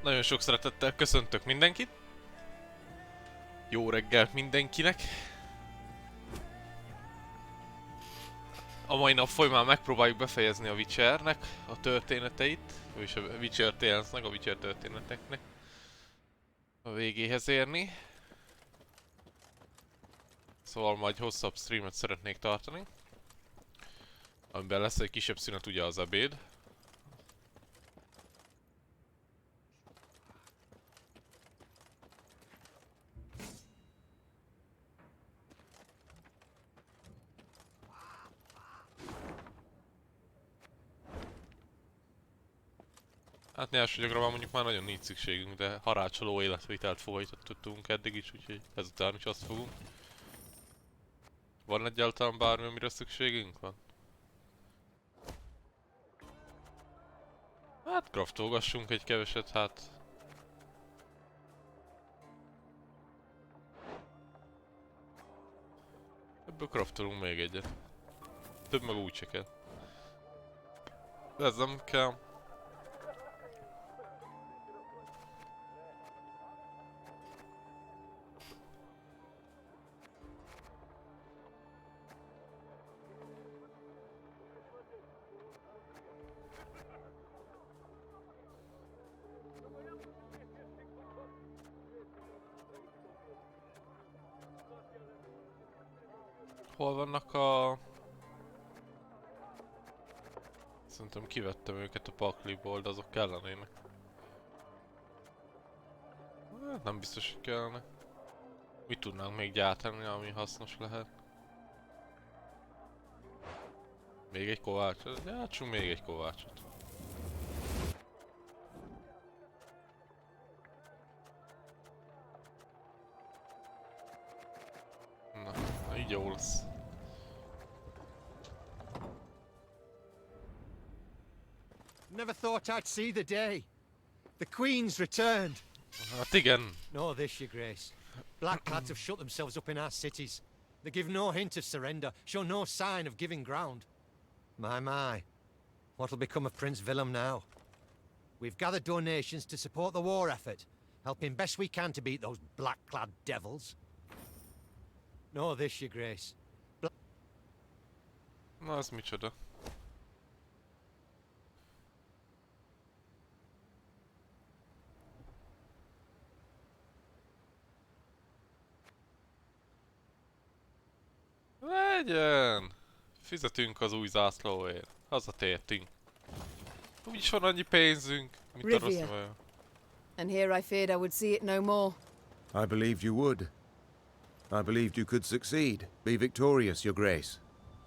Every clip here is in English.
Nagyon sok szeretettel köszöntök mindenkit. Jó reggelt mindenkinek. A mai nap folyamán megpróbáljuk befejezni a Witchernek a történeteit, és a Witcher Tales-nek, a Witcher történeteknek a végéhez érni. Szóval majd hosszabb streamet szeretnék tartani, amiben lesz egy kisebb szünet, ugye az ebéd. Hát nyersanyagra már mondjuk már nagyon nincs szükségünk, de harácsoló életvitelt folytattunk eddig is, úgyhogy ezután is azt fogunk. Van egyáltalán bármi, amire szükségünk van? Hát craftolgassunk egy keveset, hát. Ebből craftolunk még egyet. Több meg úgy se kell. De ez nem kell. Hol vannak a... Szerintem kivettem őket a pakliból, de azok kellenének. Hát nem biztos, hogy kellene. Mit tudnánk még gyártani, ami hasznos lehet? Még egy kovácsot? Gyártsunk még egy kovácsot. Na, így jó lesz. Never thought I'd see the day. The Queen's returned. Hát igen. Know this, Your Grace. Black clads have shut themselves up in our cities. They give no hint of surrender, show no sign of giving ground. My. What'll become of Prince Willem now? We've gathered donations to support the war effort, helping best we can to beat those black-clad devils. Know this, Your Grace. Na, ez micsoda? Legyen! Fizetünk az új zászlóért. Hazatértünk. Úgyis van annyi pénzünk, mint a rossz vajon. And here I feared I would see it no more. I believed you would. I believed you could succeed. Be victorious, Your Grace.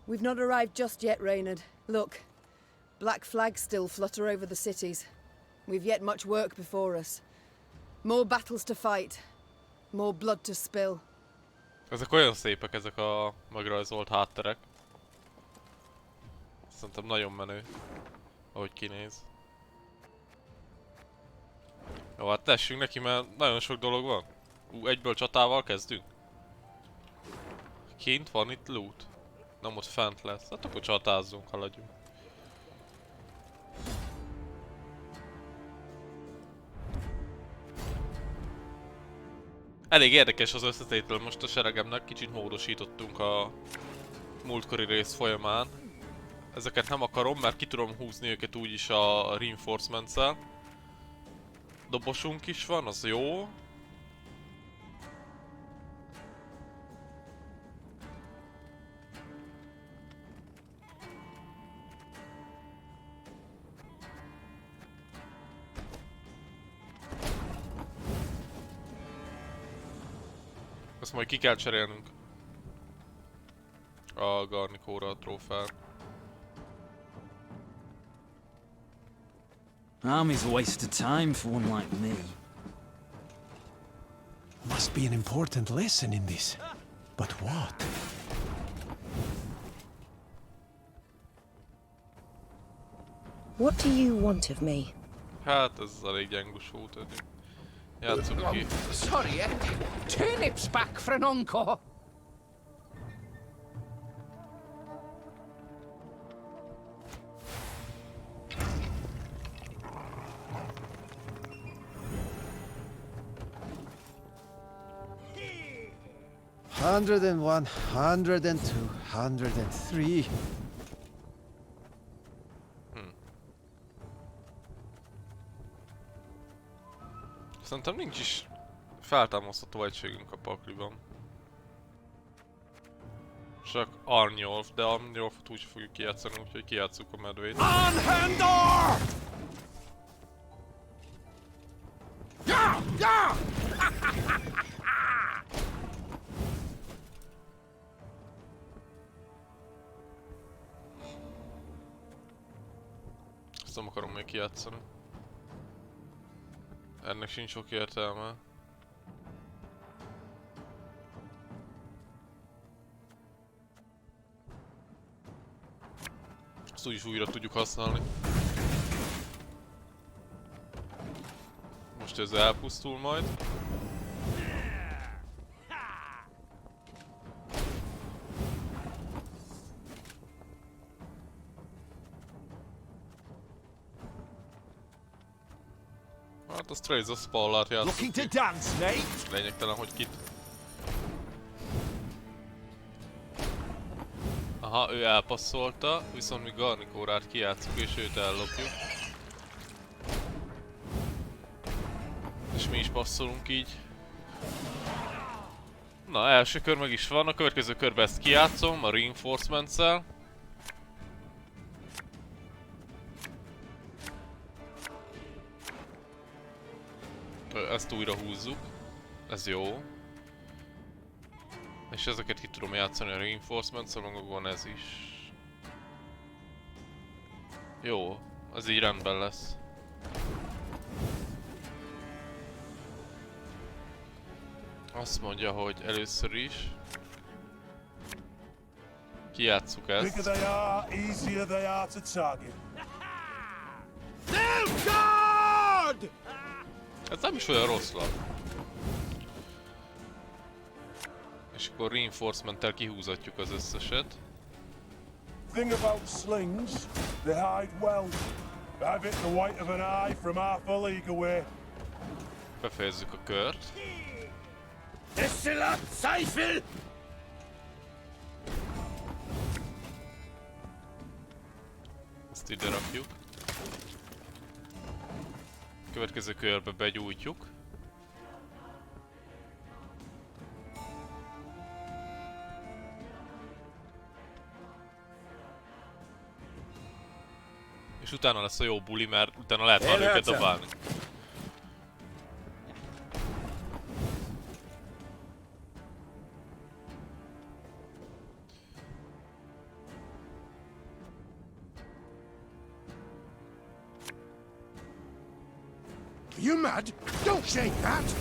We've not arrived just yet, Reynard. Look, black flags still flutter over the cities. We've yet much work before us. More battles to fight. More blood to spill. Ezek olyan szépek, ezek a megrajzolt hátterek. Szerintem nagyon menő, ahogy kinéz. Jó, hát tessünk neki, mert nagyon sok dolog van. Egyből csatával kezdünk. Kint van itt loot. Nem, ott fent lesz. Hát akkor csatázzunk, haladjunk. Elég érdekes az összetétel most a seregemnek, kicsit módosítottunk a múltkori rész folyamán. Ezeket nem akarom, mert ki tudom húzni őket úgyis a reinforcements-szel. Dobosunk is van, az jó. Ezt majd ki kell cserélnünk. A garnikóra a trófeát. Army's a waste of time for one like me. Must be an important lesson in this. But what? What do you want of me? Hát ez elég gyengus volt eddig. Játsszuk ki. Sorry, turnips back for an encore. 101, 102, 103. Szerintem nincs is feltámasztható egységünk a pakliban. Csak Arnyolf, de Arnyolfot úgy fogjuk kijátszani, úgyhogy kijátszuk a medvét. Anhendor! Ja! Ja! Ezt nem akarom még kijátszani. Ennek sincs sok értelme. Ezt úgyis újra tudjuk használni. Most ez elpusztul majd. Hát a Strays a Spallát játszik. Lényegtelen, hogy kit. Aha, ő elpasszolta, viszont mi Garnikórát kijátszuk és őt ellopjuk. És mi is passzolunk így. Na, első kör meg is van, a következő körben ezt kijátszom a Reinforcements-szel. Ezt újra húzzuk. Ez jó. És ezeket ki tudom játszani a Reinforcements-szel, magukban ez is. Jó, az így rendben lesz. Azt mondja, hogy először is kijátsszuk ezt. Ez nem is olyan rossz lap. És akkor Reinforcement-tel kihúzatjuk az összeset. Thing about slings, they hide well. Have it the white of an eye from half a league away. Befejezzük a kört. Ezt ide rakjuk. Következő körbe begyújtjuk. És utána lesz a jó buli, mert utána lehet már őket dobálni. You mad? Don't shake that!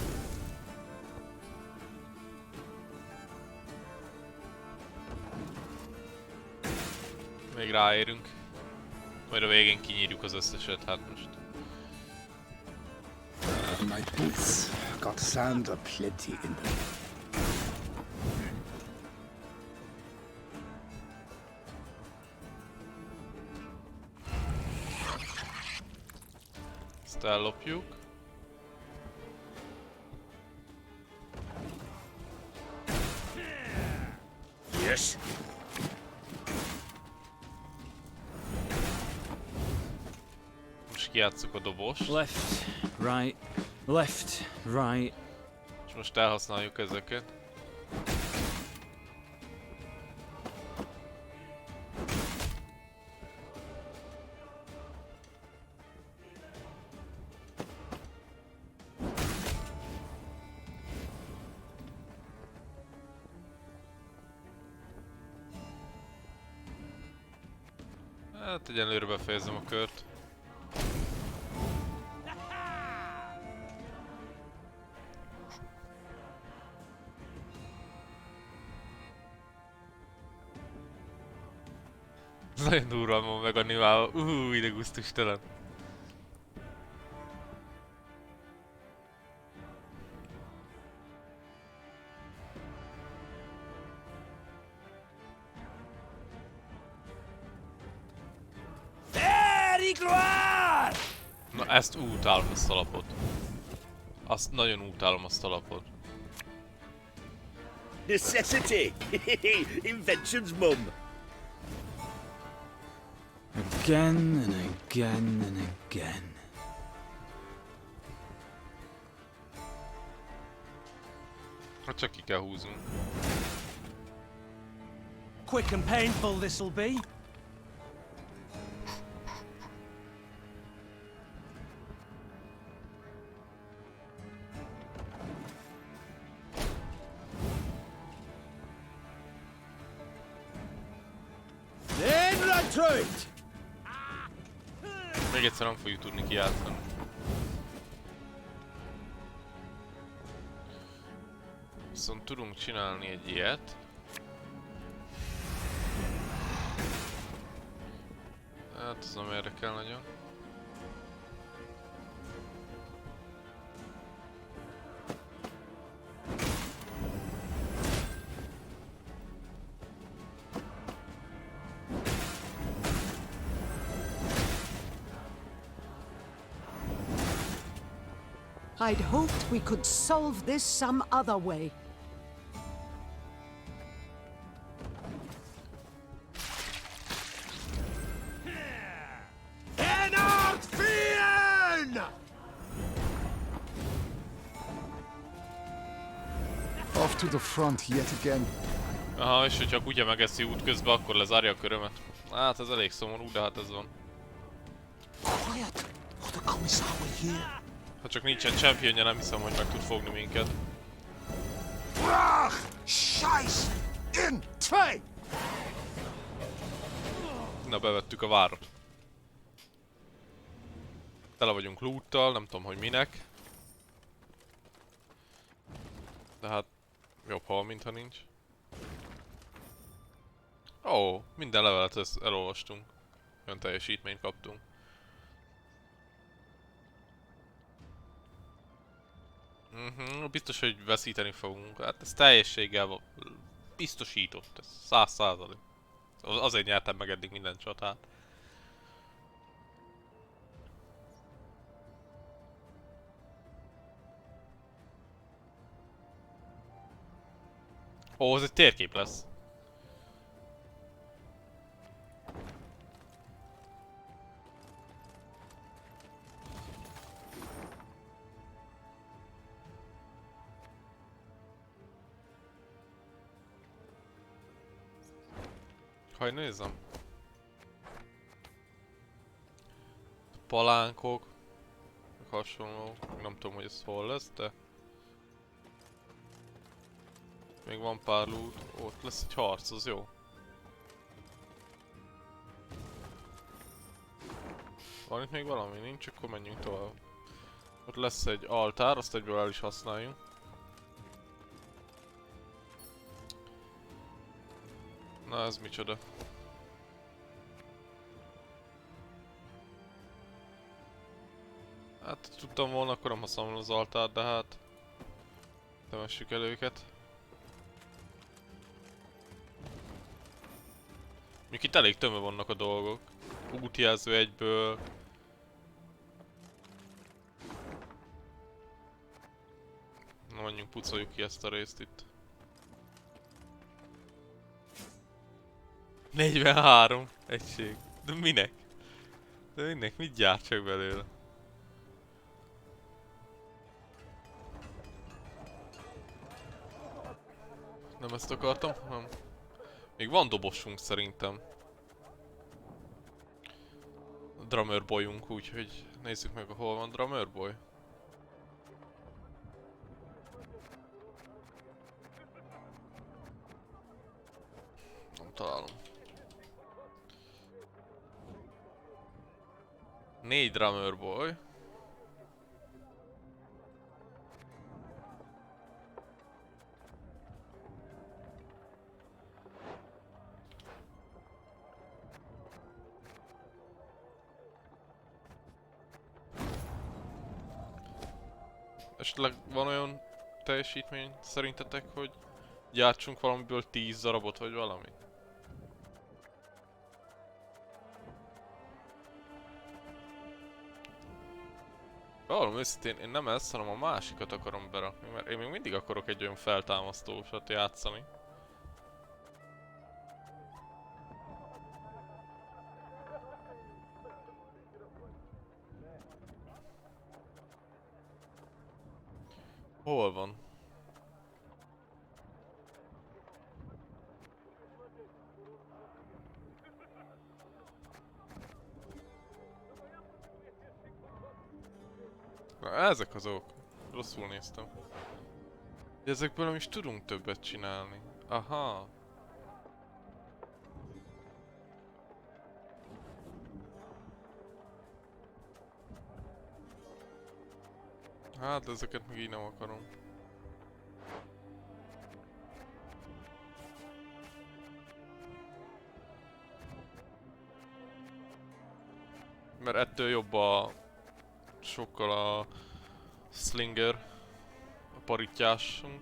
Még ráérünk. Majd a végén kinyírjuk az összeset, hát most. My boots got sand aplenty in them. Ezt ellopjuk. Yes. Most kijátsszuk a dobost. Left, right, left, right. És most elhasználjuk ezeket. Hát egyenlőre befejezem a kört. Nagyon durván van meganimálva. Ide gusztustalan. Na ezt utálom, ezt a lapot. Azt nagyon utálom, azt a lapot. Necessity. Invention's mum. Again and again and again. Hát csak ki kell húznunk. Quick and painful this'll be. Then run through it. Még egyszer nem fogjuk tudni kijátszani. Viszont tudunk csinálni egy ilyet. Hát ez nem érdekel nagyon. I'd hoped we could solve this some other way. Off to the front yet again. Aha, és hogyha a kutya megeszi útközben, akkor lezárja a körömet. Hát ez elég szomorú, de hát ez van. Quiet, or the commissar will hear. Ha csak nincsen championja, nem hiszem, hogy meg tud fogni minket. Brach! Scheiße! In! Zwei! Na, bevettük a várat. Tele vagyunk loottal, nem tudom, hogy minek. De hát jobb hal, mintha nincs. Ó, minden levelet elolvastunk. Olyan teljesítményt kaptunk. Biztos, hogy veszíteni fogunk. Hát ez teljességgel biztosított. Ez 100%. Azért nyertem meg eddig minden csatát. Ó, ez egy térkép lesz. Hogy nézzem. Palánkok. Hasonló. Nem tudom, hogy ez hol lesz, de... Még van pár loot. Ott lesz egy harc, az jó. Van itt még valami? Nincs, akkor menjünk tovább. Ott lesz egy altár, azt egyből el is használjuk. Na, ez micsoda? Hát tudtam volna, akkor nem használom az altárt, de hát... temessük el őket. Még itt elég tömve vannak a dolgok. Útjelző egyből. Na, menjünk, pucoljuk ki ezt a részt itt. 43 egység. De minek? De minek? Mit gyártsak belőle? Nem ezt akartam? Nem. Még van dobosunk szerintem. Drummer boyunk, úgyhogy nézzük meg, hol van drummer boy. Nem találom. 4 drummer boy. Esetleg van olyan teljesítmény szerintetek, hogy gyártsunk valamiből 10 darabot, vagy valami? Valami őszintén, én nem ezt, hanem a másikat akarom berakni, mert én még mindig akarok egy olyan feltámasztósat játszani. Hol van? Na, ezek azok. Rosszul néztem. De ezekből nem is tudunk többet csinálni. Aha. Hát ezeket még így nem akarom. Mert ettől jobb sokkal a slinger, a parittyásunk.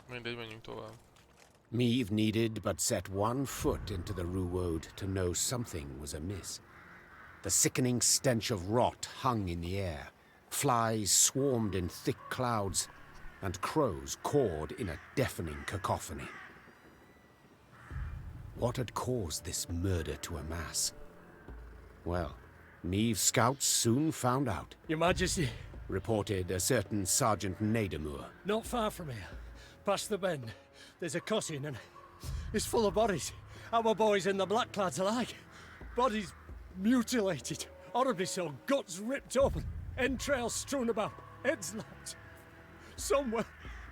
Mindegy, menjünk tovább. Meave needed but set one foot into the Ruwode to know something was amiss. The sickening stench of rot hung in the air. Flies swarmed in thick clouds, and crows cawed in a deafening cacophony. What had caused this murder to amass? Well, Meave's scouts soon found out. Your Majesty. Reported a certain Sergeant Nadamur. Not far from here, past the bend, there's a crossing and it's full of bodies. Our boys and the blackclads alike. Bodies mutilated, horribly so, guts ripped open, entrails strewn about, heads lopped. Somewhere,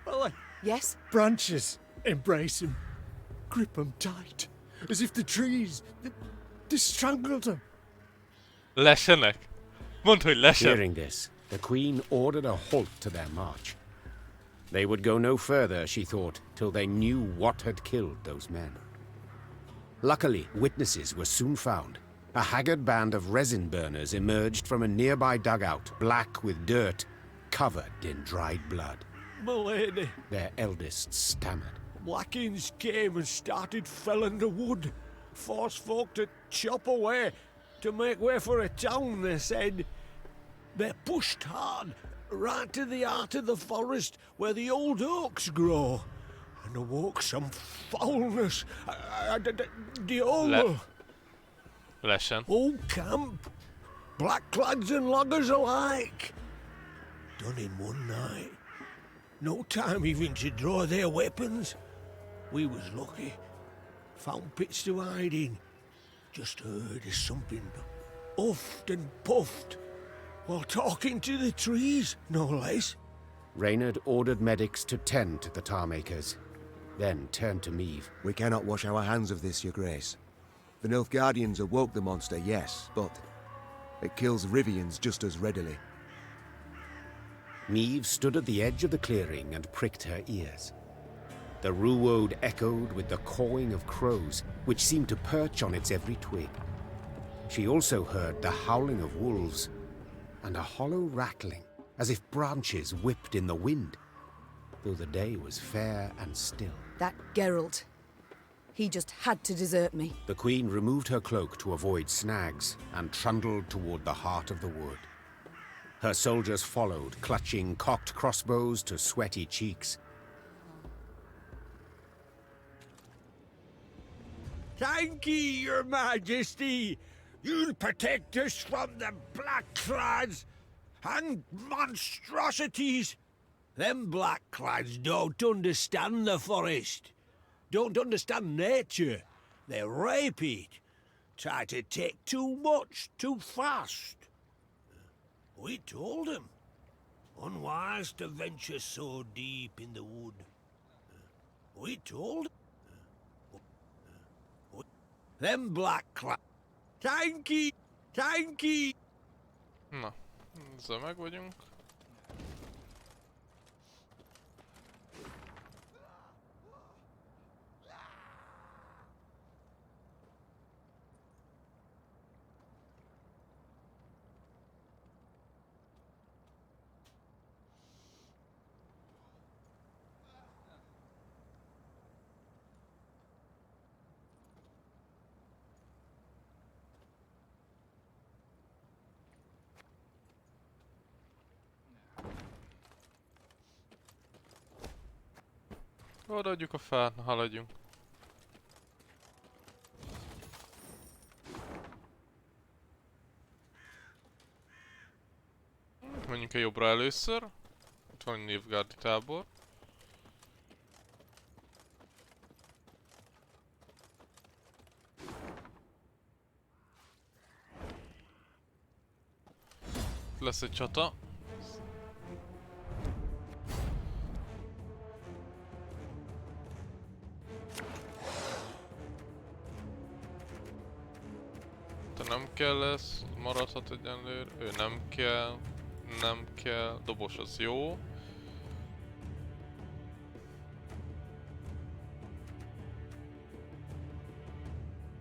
well, like... Yes? Branches embrace him, grip them tight, as if the trees, they strangled them. Lesenek. Mondd, hogy lesen. Hearing this, the Queen ordered a halt to their march. They would go no further, she thought, till they knew what had killed those men. Luckily, witnesses were soon found. A haggard band of resin burners emerged from a nearby dugout, black with dirt, covered in dried blood. M'lady, their eldest stammered. Blackins came and started felling the wood. Forced folk to chop away, to make way for a town, they said. They pushed hard, right to the heart of the forest where the old oaks grow, and awoke some foulness. The whole... Lesen. Old camp, blackclads and loggers alike. Done in one night. No time even to draw their weapons. We was lucky. Found pits to hide in. Just heard of something huffed and puffed while talking to the trees, no less. Reynard ordered medics to tend to the tar makers, then turned to Meave. We cannot wash our hands of this, Your Grace. The Nilfgaardians awoke the monster, yes, but it kills Rivians just as readily. Meave stood at the edge of the clearing and pricked her ears. The Ruwode echoed with the cawing of crows, which seemed to perch on its every twig. She also heard the howling of wolves, and a hollow rattling, as if branches whipped in the wind, though the day was fair and still. That Geralt. He just had to desert me. The Queen removed her cloak to avoid snags and trundled toward the heart of the wood. Her soldiers followed, clutching cocked crossbows to sweaty cheeks. Thank ye, Your Majesty. You'll protect us from the blackclads and monstrosities. Them blackclads don't understand the forest. Don't understand nature. They rape it. Try to take too much, too fast. We told them. Unwise to venture so deep in the wood. We told them blackclads. Thank ye! Thank ye! Na, ezzel meg vagyunk. Odaadjuk a fát, na haladjunk. Menjünk a jobbra először. Ott van egy névgárdi tábor. Lesz egy csata. Te nem kell lesz, maradhat egyenlőre. Ő nem kell. Nem kell. Dobos az jó.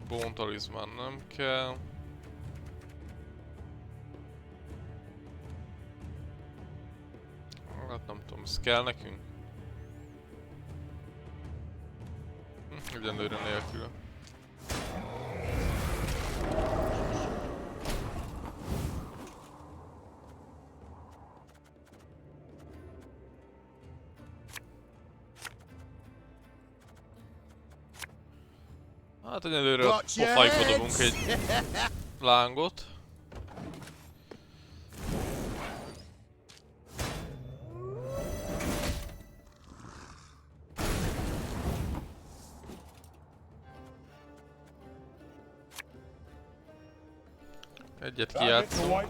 Bóntalizmán nem kell. Hát nem tudom, ez kell nekünk? Egyenlőre nélkül. Hát egyelőre a pofájkba dobunk egy lángot. Egyet kijátszunk.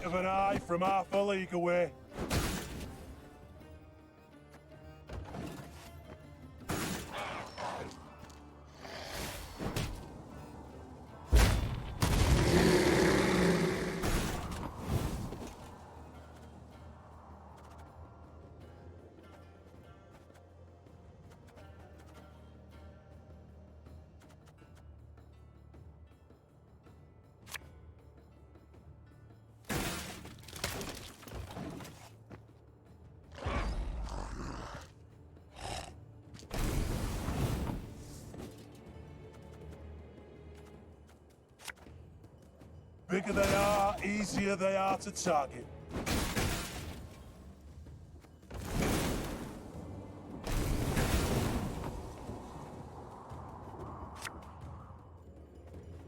Bigger they are, easier they are to target.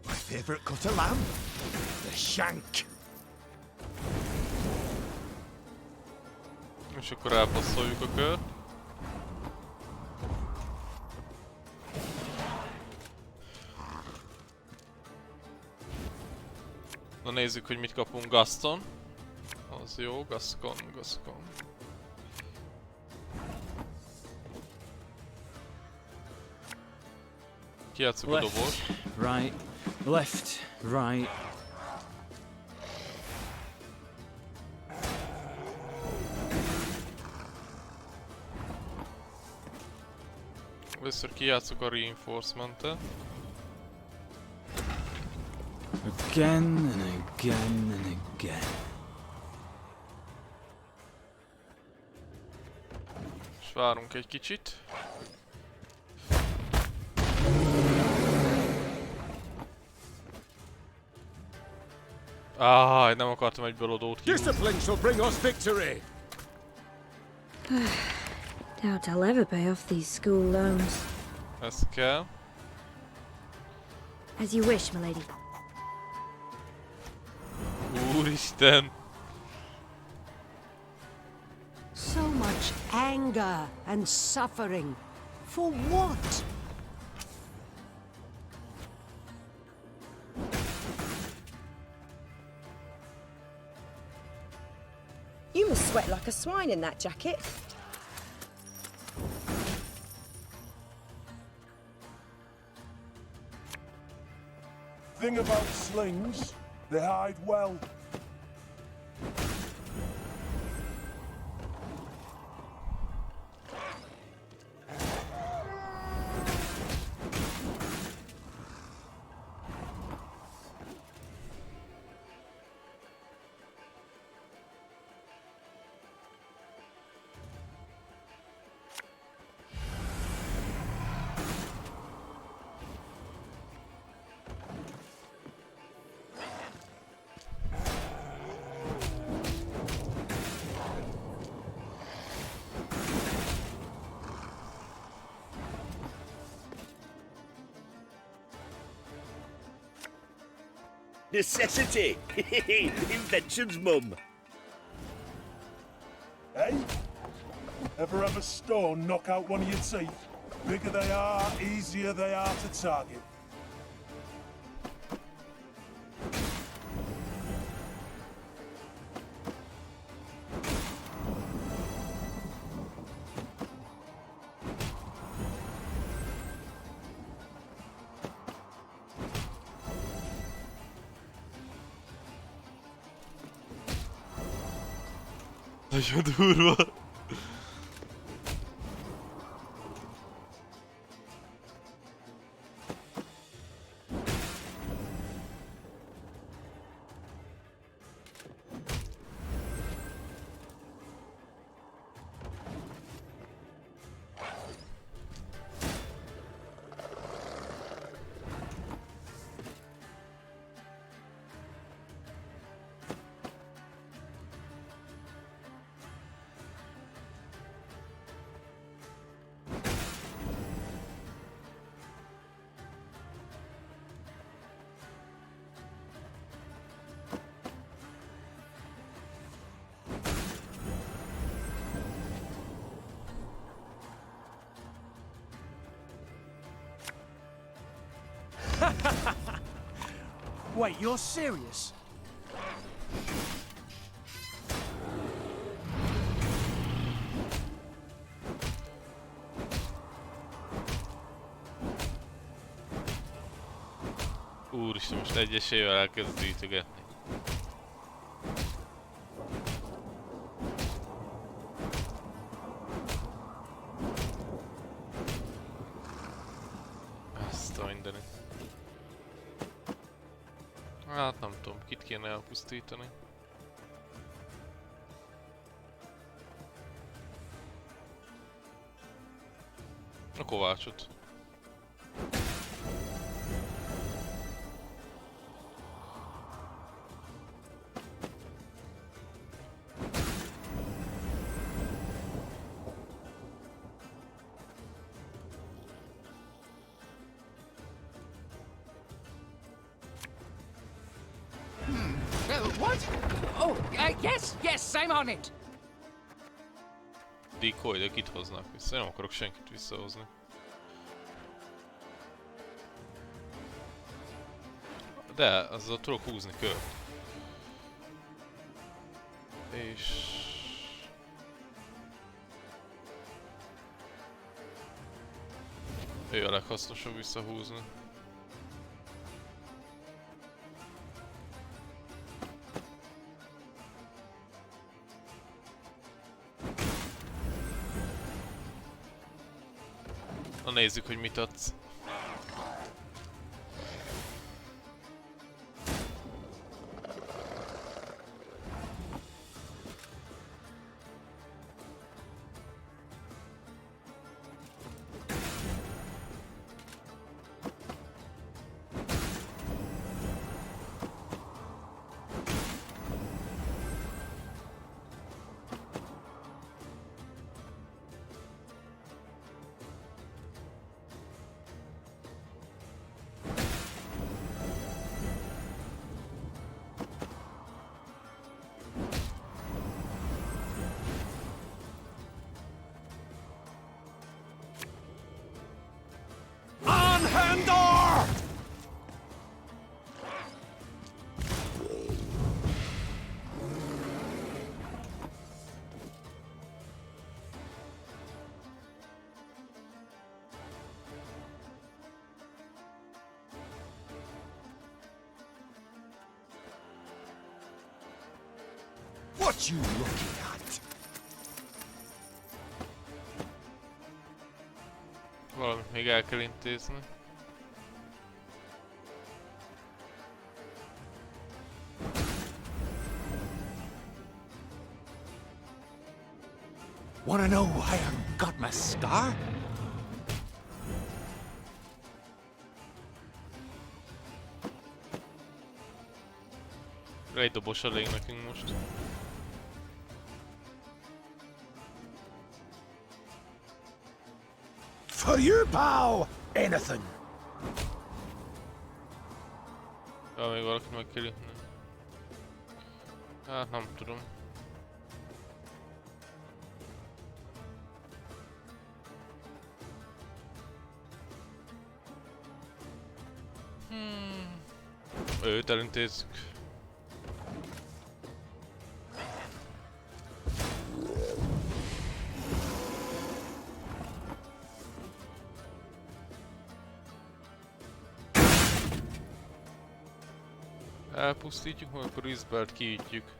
My favourite cut of lamb? The shank. És akkor elpasszoljuk a kört. Na nézzük, hogy mit kapunk. Gaston. Az jó, Gascon. Kijátszuk a dobot. Right, left, right. Először kijátszuk a reinforcement-et. Again and again and again. És várunk egy kicsit. Nem akartam egyből odót kívülni. Discipline shall bring us victory. Doubt I'll ever pay off these school loans. Ez kell. As you wish, milady. Úristen! So much anger and suffering. For what? You must sweat like a swine in that jacket. Thing about slings, they hide well. Necessity. Invention's mum. Hey? Ever have a stone knock out one of your teeth? Bigger they are, easier they are to target. Nagyon durva. Wait, you're serious? Úristen, most egyesével elkezd gyűjtögetni. Azt a mindenit. Hát nem tudom, kit kéne elpusztítani. A kovácsot. What? Oh, yes, I'm on it. Decoy, de kit hoznak vissza? Nem akarok senkit visszahozni. De, azzal tudok húzni kört. És... ő a leghasznosabb visszahúzni. Na nézzük, hogy mit adsz. What you looking at? Valamit még el kell intézni. Wanna know why I got my scar? Egy dobos elég nekünk most. For you, pal! Anything! Még valaki meg kell jutni. Hát nem tudom. Őt elintézzük. Elpusztítjuk, majd akkor Isbelt kiütjük.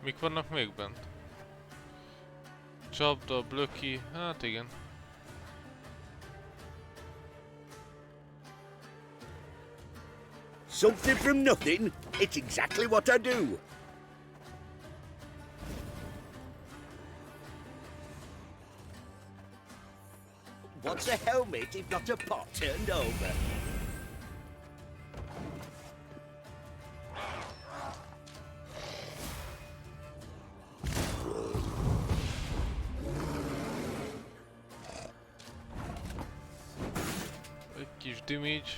Mik vannak még bent? Csapda, blöki, hát igen. Something from nothing? It's exactly what I do. What's a helmet if not a pot turned over? Egy kis damage.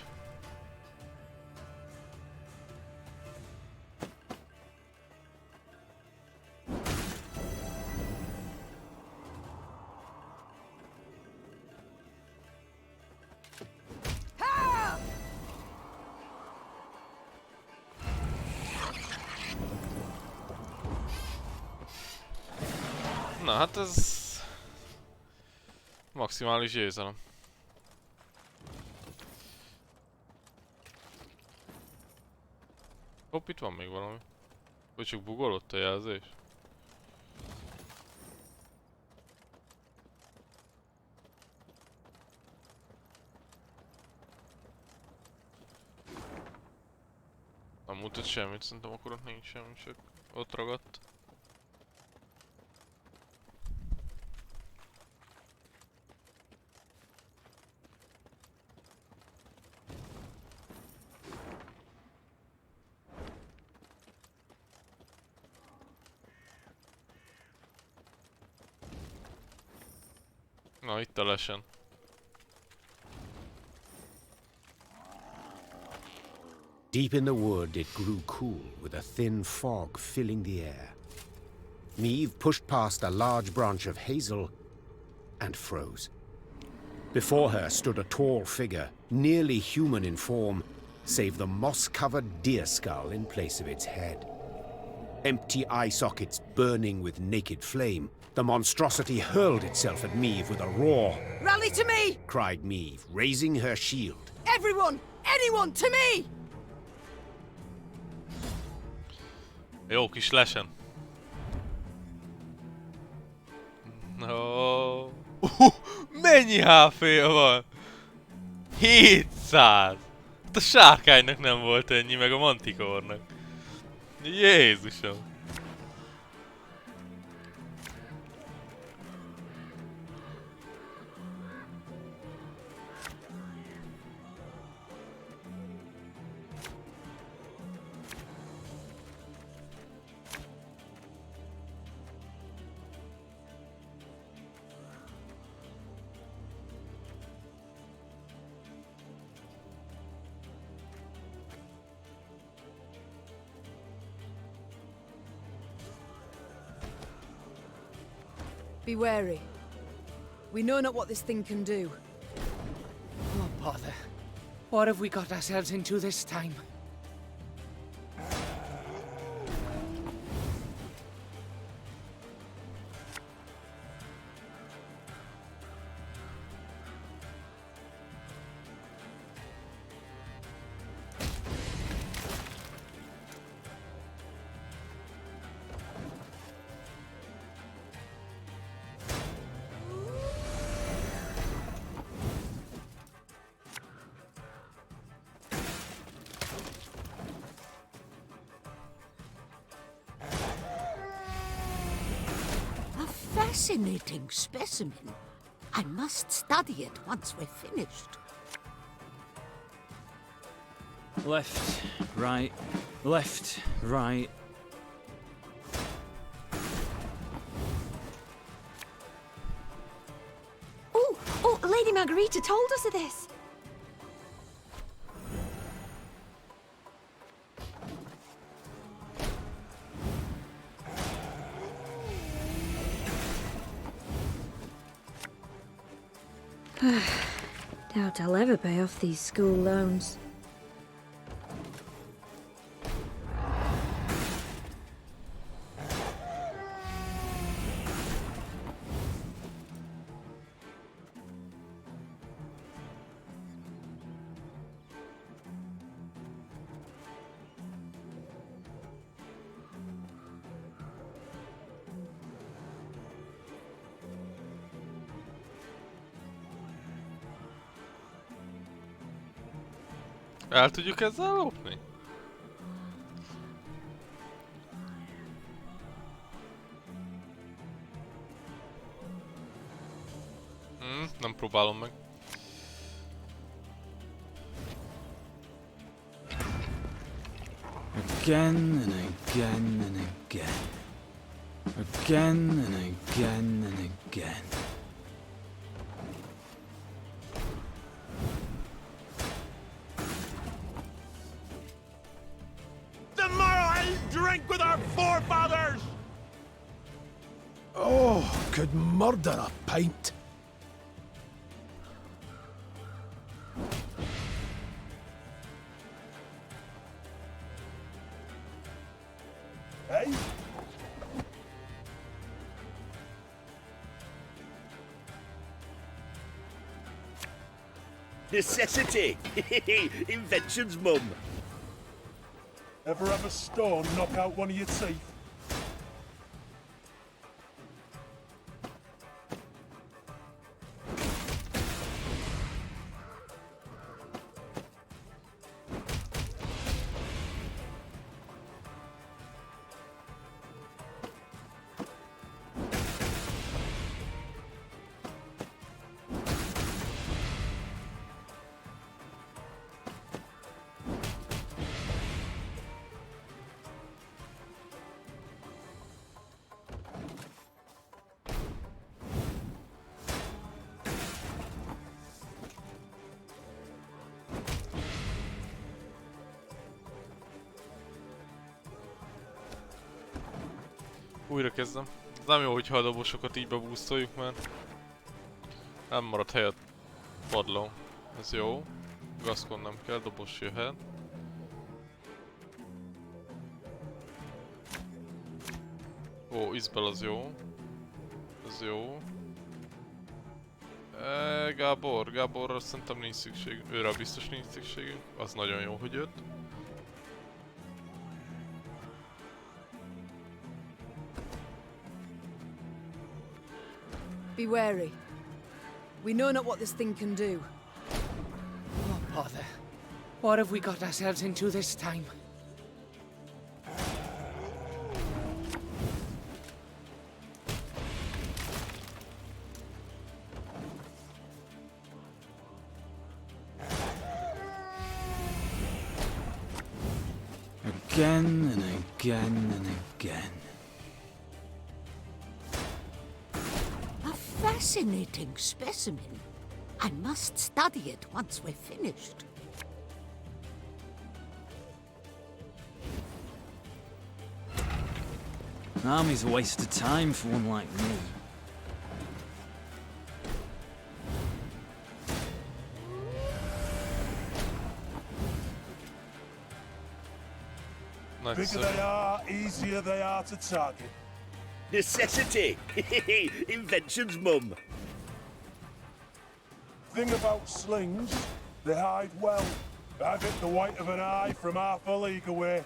Na hát ez maximális győzelem. Hopp, itt van még valami. Vagy csak bugolott a jelzés? Nem mutat semmit, szerintem akkor ott nincs semmi, csak ott ragadt. Na, itt a lesen. Deep in the wood, it grew cool, with a thin fog filling the air. Meave pushed past a large branch of hazel and froze. Before her stood a tall figure, nearly human in form, save the moss-covered deer skull in place of its head. Empty eye sockets burning with naked flame, the monstrosity hurled itself at Meave with a roar. Rally to me! Cried Meave, raising her shield. Everyone! Anyone, to me! Jó kis lesen. No. Mennyi HP-ja van? 700! Hát a sárkánynak nem volt ennyi, meg a mantikornak. Jézusom! Be wary. We know not what this thing can do. Oh, bother. What have we got ourselves into this time? fascinating specimen. I must study it once we're finished. Left, right, left, right. Oh, Lady Margarita told us of this. Doubt I'll ever pay off these school loans. El tudjuk ezzel lopni? Nem próbálom meg. Again and again and again. Again and again and again. Drink with our forefathers! Oh, could murder a pint. Hey? Necessity! Invention's mum. Ever have a stone knock out one of your teeth? Újra kezdem. Ez nem jó, hogyha a dobosokat így bebúszoljuk, mert nem marad hely a padlón. Ez jó. Gaszkon nem kell, dobos jöhet. Ó, Izbel az jó. Ez jó. Gáborra szerintem nincs szükségünk. Őre biztos nincs szükségünk. Az nagyon jó, hogy jött. Be wary. We know not what this thing can do. Oh, bother. What have we got ourselves into this time? Again and again and again. Fascinating specimen. I must study it once we're finished. An army's a waste of time for one like me. Bigger they are, easier they are to target. Necessity! Invention's mum. Thing about slings, they hide well. I've hit the white of an eye from half a league away.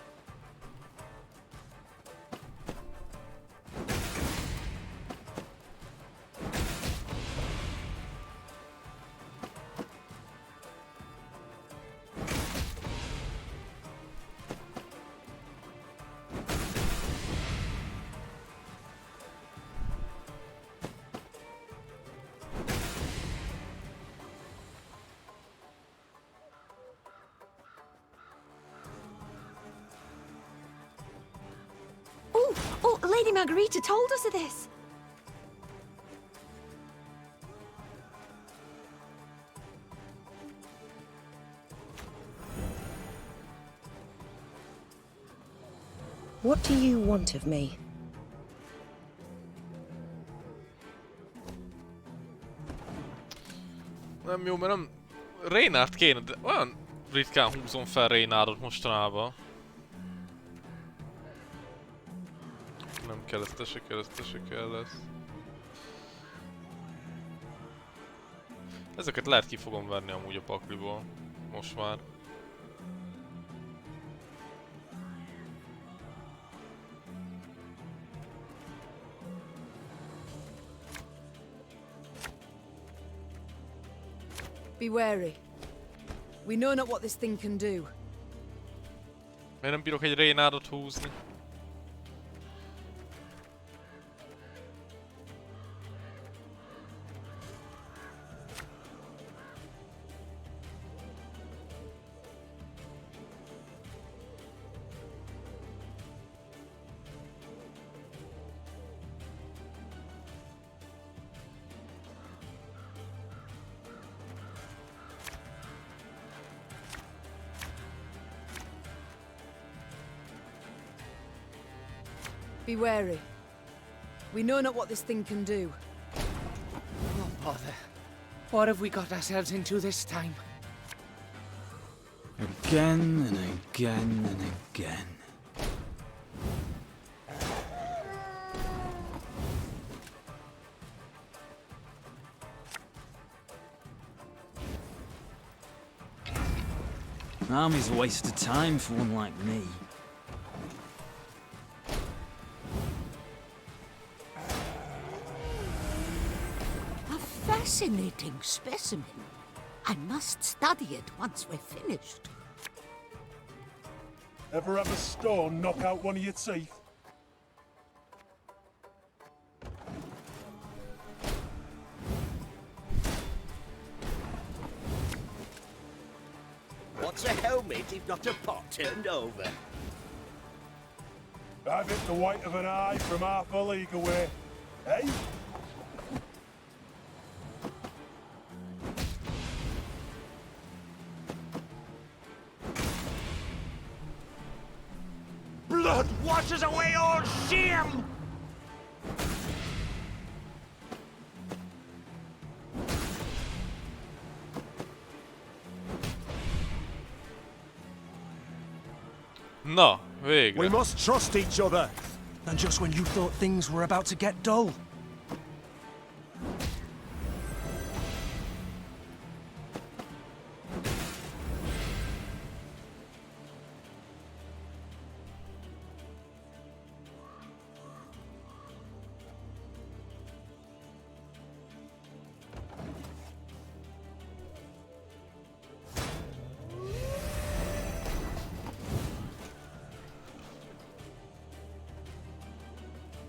Lady Margarita told us of this. What do you want of me? Nem jó, mert nem... Reinhardt kéne, de olyan ritkán húzom fel Reinhardtot mostanában. Nem keresztese kell lesz. Ezeket lehet ki fogom venni amúgy a pakliból. Most már. Be wary. We know not what this thing can do. Miért nem bírok egy Reinhardtot húzni? Be wary. We know not what this thing can do. Oh, bother. What have we got ourselves into this time? Again and again and again. Army's a waste of time for one like me. Fascinating specimen. I must study it once we're finished. Ever have a stone knock out one of your teeth? What's a helmet if not a pot turned over? I've hit the white of an eye from half a league away. Hey? Blood washes away all shame! Na, végre. We must trust each other. And just when you thought things were about to get dull.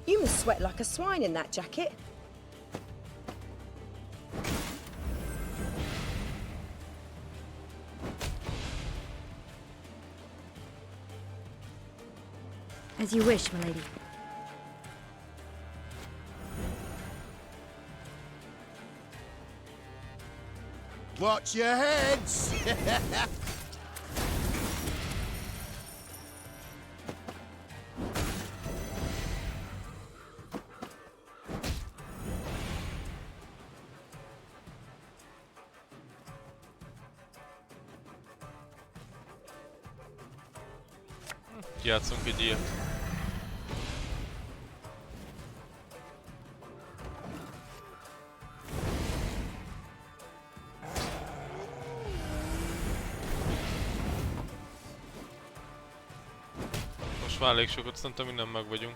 You must sweat like a swine in that jacket. As you wish, my lady. Watch your heads! Játszunk egy ilyet. Most már elég sokat, szerintem minden meg vagyunk.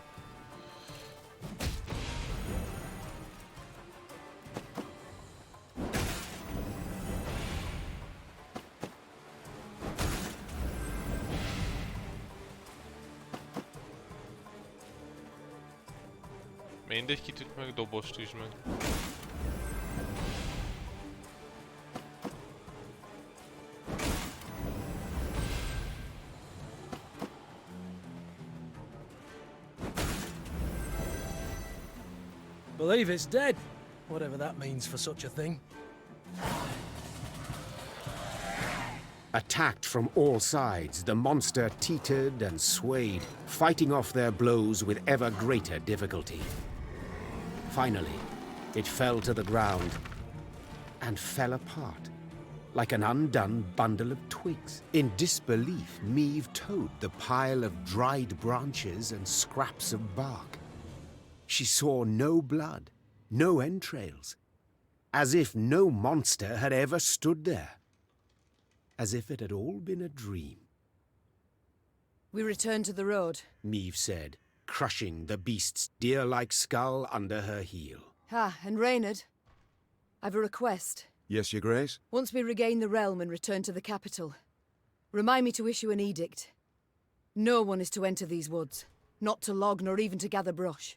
Mindegy, kitűnt meg, dobost is meg. Believe it's dead, whatever that means for such a thing. Attacked from all sides, the monster teetered and swayed, fighting off their blows with ever greater difficulty. Finally, it fell to the ground and fell apart, like an undone bundle of twigs. In disbelief, Meve towed the pile of dried branches and scraps of bark. She saw no blood, no entrails, as if no monster had ever stood there. As if it had all been a dream. We return to the road. Meve said, crushing the beast's deer-like skull under her heel. Ah, and Reynard, I've a request. Yes, Your Grace? Once we regain the realm and return to the capital, remind me to issue an edict. No one is to enter these woods, not to log nor even to gather brush.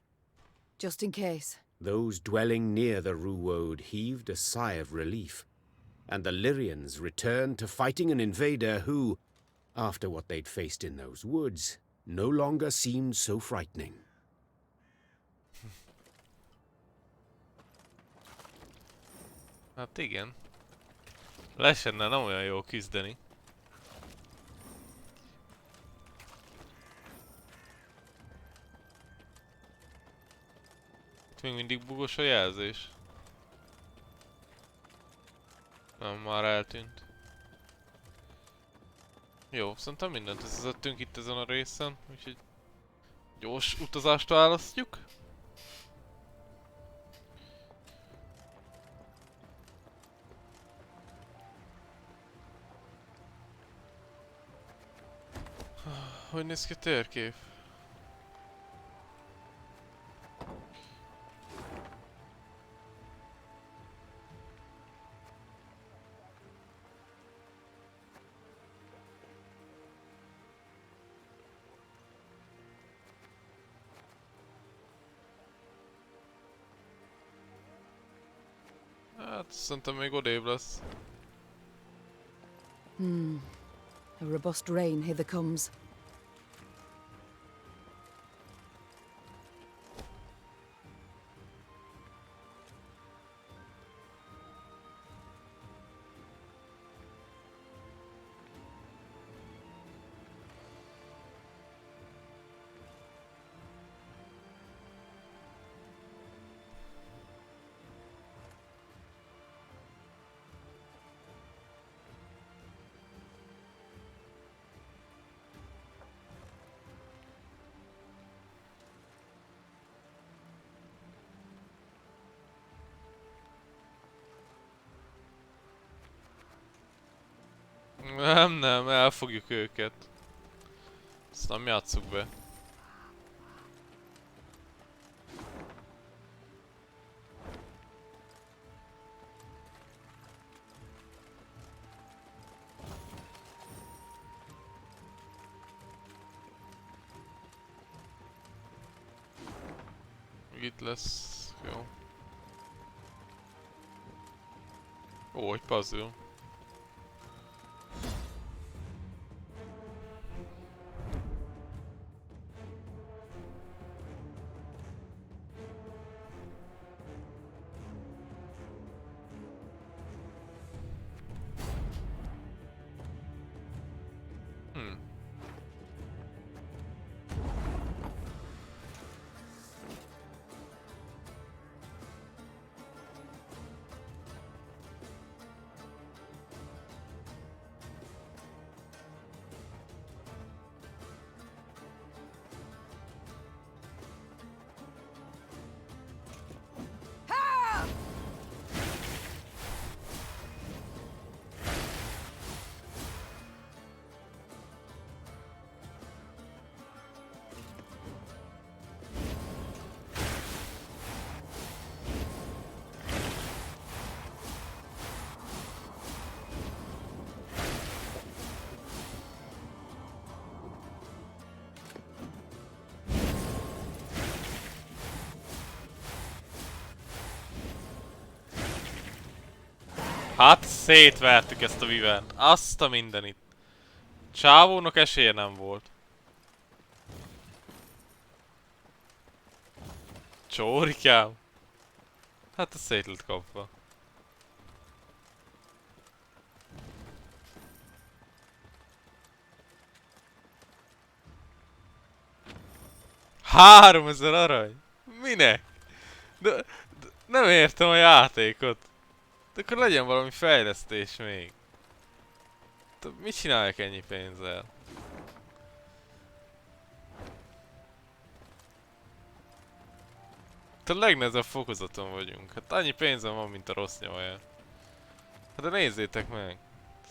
Just in case. Those dwelling near the Ruwode heaved a sigh of relief, and the Lyrians returned to fighting an invader who, after what they'd faced in those woods, no longer seemed so frightening. Hát igen. Lesenne nem olyan jó küzdeni. Itt még mindig bugos a jelzés. Nem, már eltűnt. Jó, szerintem mindent összeszedtünk itt ezen a részen, úgyhogy gyors utazást választjuk. Hogy néz ki a térkép? Hát szerintem még odébb lesz. A robust rain hither comes. Nem, elfogjuk őket. Ezt nem játsszuk be. Itt lesz, jó. Ó, egy puzzle. Hát szétvertük ezt a vivert. Azt a mindenit. Csávónak esélye nem volt. Csórikám. Hát ez szét lett kapva. $3000 arany? Minek? De nem értem a játékot. De akkor legyen valami fejlesztés még. De mit csináljak ennyi pénzzel? A legnehezebb fokozaton vagyunk. Hát annyi pénzem van, mint a rossz nyavaja. Hát de nézzétek meg.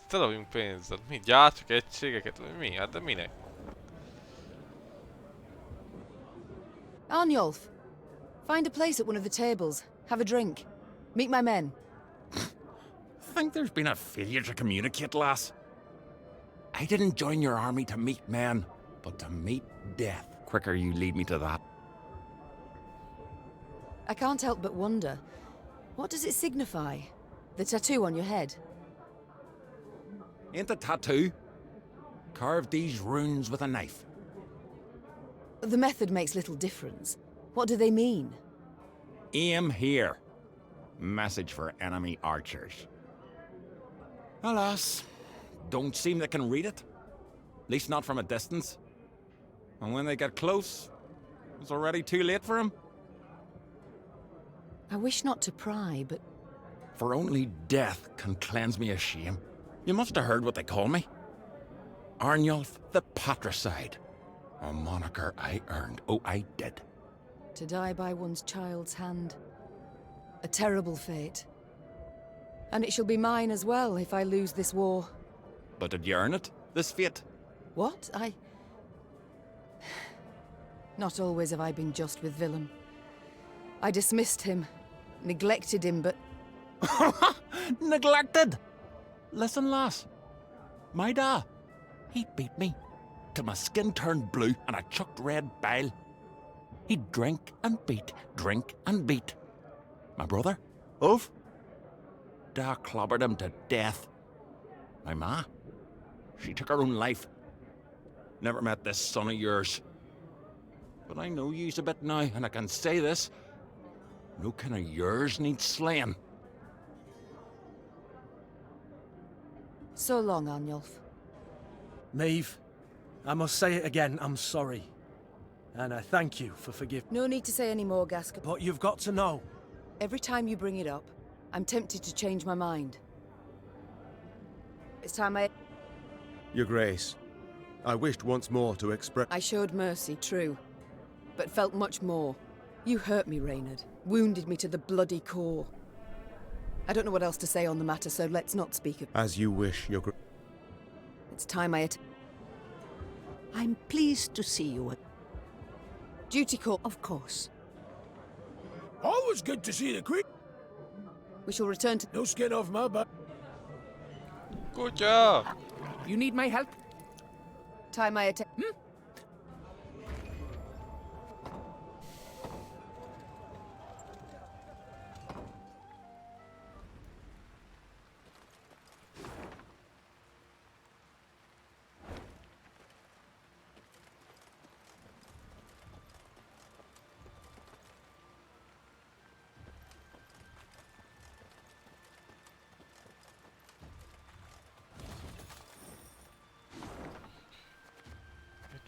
Tele vagyunk pénzzel. Mi? Gyártsak egységeket? Vagy mi? Hát de minek? Arnulf, find a place at one of the tables. Have a drink. Meet my men. Think there's been a failure to communicate, lass? I didn't join your army to meet men, but to meet death. Quicker you lead me to that. I can't help but wonder, what does it signify? The tattoo on your head? Ain't the tattoo? Carve these runes with a knife. The method makes little difference. What do they mean? Aim here. Message for enemy archers. Alas, don't seem they can read it. At least not from a distance. And when they get close, it's already too late for them. I wish not to pry, but... For only death can cleanse me of shame. You must have heard what they call me. Arnulf the Patricide. A moniker I earned. Oh, I did. To die by one's child's hand. A terrible fate. And it shall be mine as well if I lose this war. But did you earn it, this fate? What? Not always have I been just with Willem. I dismissed him, neglected him, but... Neglected? Listen, lass. My da, he beat me till my skin turned blue and I chucked red bile. He'd drink and beat, drink and beat. My brother, Ulf, da clobbered him to death. My ma, she took her own life. Never met this son of yours. But I know yous a bit now, and I can say this. No kin of yours needs slaying. So long, Arnulf. Maeve, I must say it again, I'm sorry. And I thank you for forgiving. No need to say any more, Gasca. But you've got to know. Every time you bring it up, I'm tempted to change my mind. It's time Your Grace, I wished once more to express... I showed mercy, true. But felt much more. You hurt me, Reynard. Wounded me to the bloody core. I don't know what else to say on the matter, so let's not speak of... As you wish, Your Grace. It's time I'm pleased to see you. Duty call. Of course. Always good to see the Queen. We shall return to... No skin off my back. Good job. You need my help? Time I attack.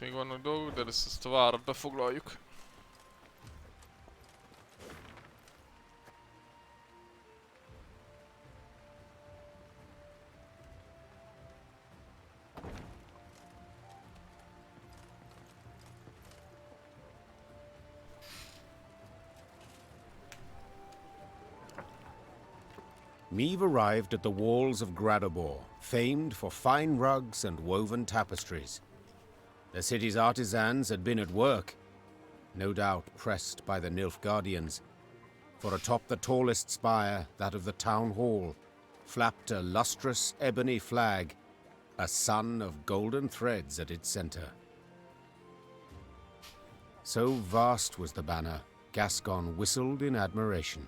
Még vannak dolgok, de ezt a várat befoglaljuk. Meave arrived at the walls of Gradobor, famed for fine rugs and woven tapestries. The city's artisans had been at work, no doubt pressed by the Nilfgaardians, for atop the tallest spire, that of the town hall, flapped a lustrous ebony flag, a sun of golden threads at its center. So vast was the banner, Gascon whistled in admiration.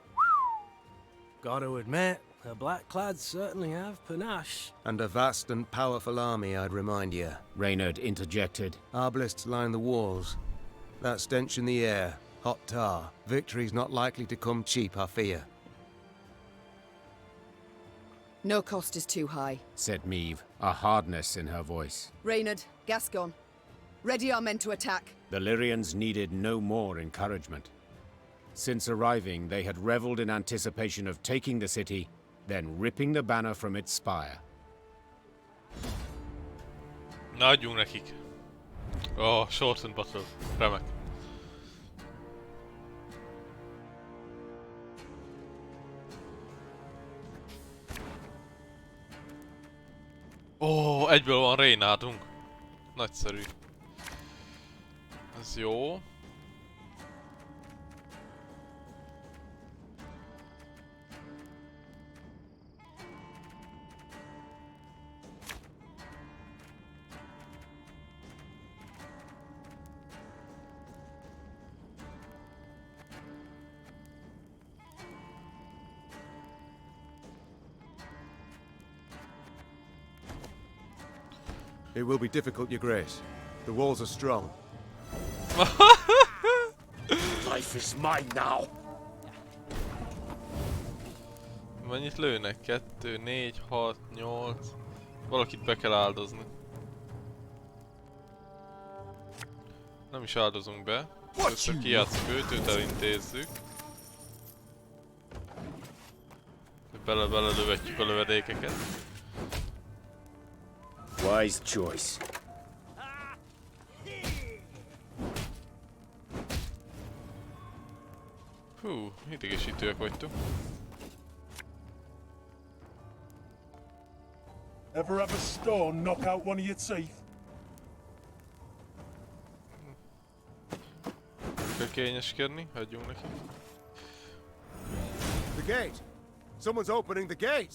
Got to admit, the Blackclads certainly have panache. And a vast and powerful army, I'd remind you. Reynard interjected. Arbalists line the walls. That stench in the air, hot tar. Victory's not likely to come cheap, I fear. No cost is too high, said Meve, a hardness in her voice. Reynard, Gascon, ready our men to attack. The Lyrians needed no more encouragement. Since arriving, they had reveled in anticipation of taking the city, then ripping the banner from its spire. Na, adjunk nekik. Oh, shortened battle. Remek. Ó, egyből van Reynardunk. Nagyszerű. Ez jó. It will be difficult, Your Grace. The walls are strong. Life is mine now. Mennyit lőnek? 2, 4, 6, 8. Valakit be kell áldozni. Nem is áldozunk be. Először kijátszunk őt elintézzük. Bele lövetjük a lövedékeket. Wise choice. Hú, idegesítőek vagytok. Ever have a stone knock out one of your teeth? Kell kényeskedni, hagyjunk neki. The gate! Someone's opening the gate!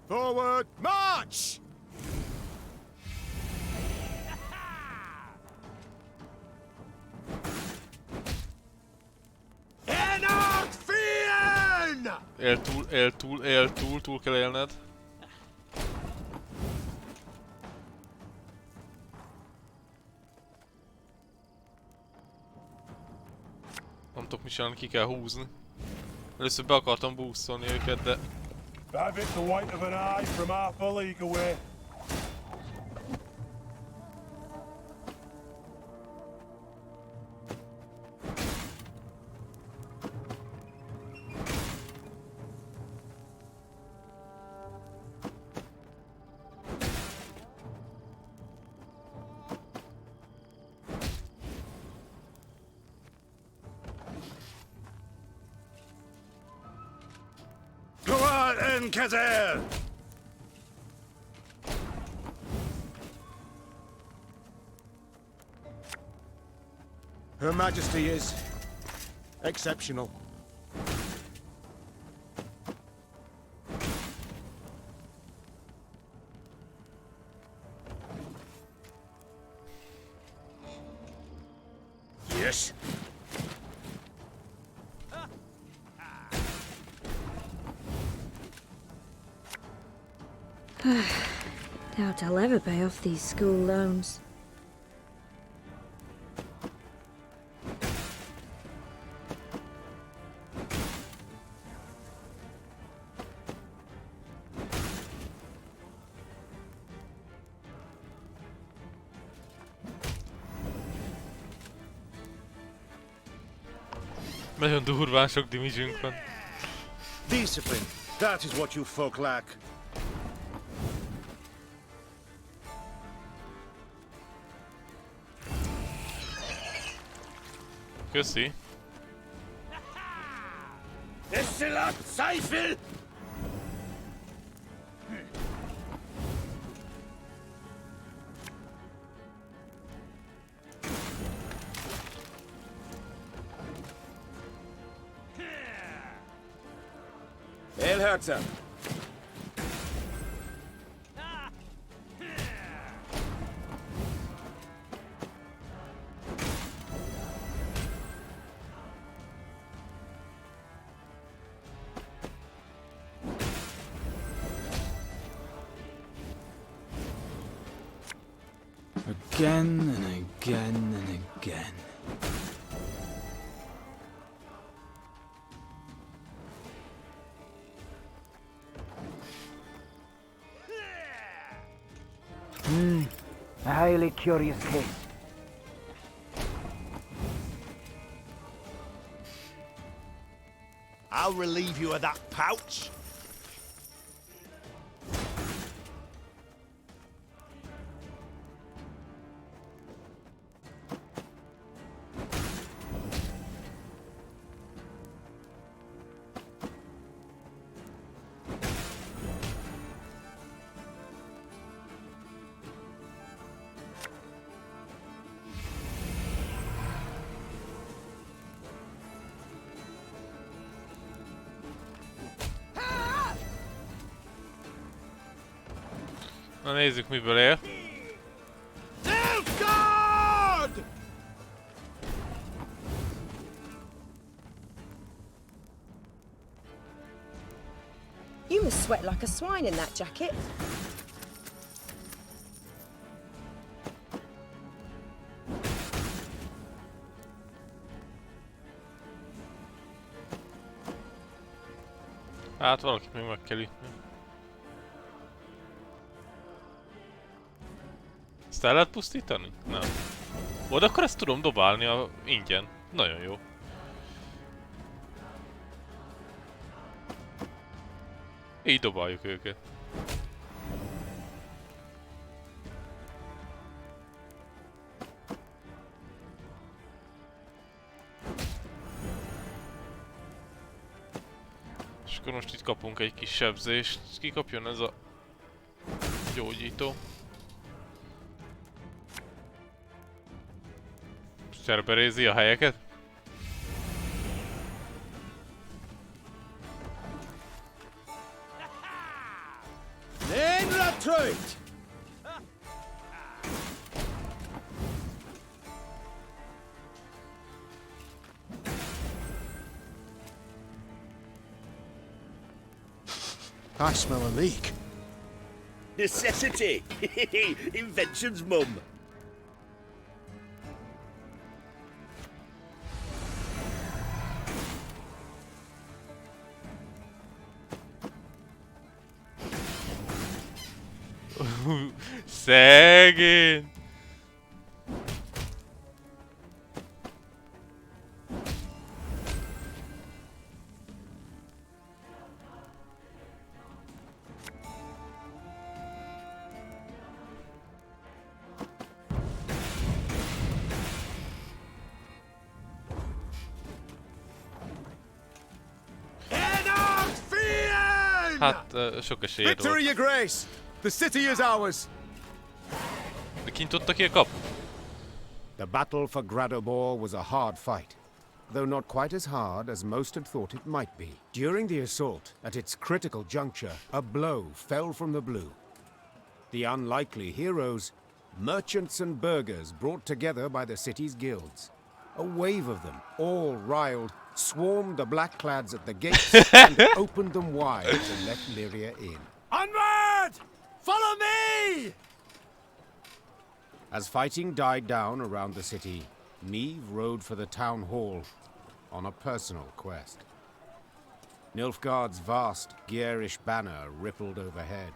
Forward, march! Él túl kell élned. Nem tudok mit csinálni, ki kell húzni. Először be akartam boostolni őket, de... I've hit the white of an eye from half a league away. Kazel! Her Majesty is exceptional. Yes. Doubt I'll ever pay off these school loans. Nagyon durván sok damage-ünk van. Discipline. That is what you folk lack. Köszi. Destillat Seifel! Élherce! Again and again and again. highly curious case. I'll relieve you of that pouch. Na nézzük, miből él. You must sweat like a swine in that jacket. Hát valakit még meg kell ütni. Ezt el lehet pusztítani? Nem. Oda akkor ezt tudom dobálni ingyen. Nagyon jó. Így dobáljuk őket. És akkor most itt kapunk egy kis sebzést. Ki kapjon ez a gyógyító? Szerberézi a helyeket? I smell a leak. Necessity! Invention's mum. Szegény! Hát, sok esélyed volt. Victory, your grace! The city is ours! De kint tudta ki a kap? The battle for Gradobor was a hard fight, though not quite as hard as most had thought it might be. During the assault, at its critical juncture, a blow fell from the blue. The unlikely heroes, merchants and burghers brought together by the city's guilds. A wave of them, all riled, swarmed the blackclads at the gates and opened them wide to let Lyria in. Onward! Follow me! As fighting died down around the city, Neve rode for the town hall on a personal quest. Nilfgaard's vast, garish banner rippled overhead.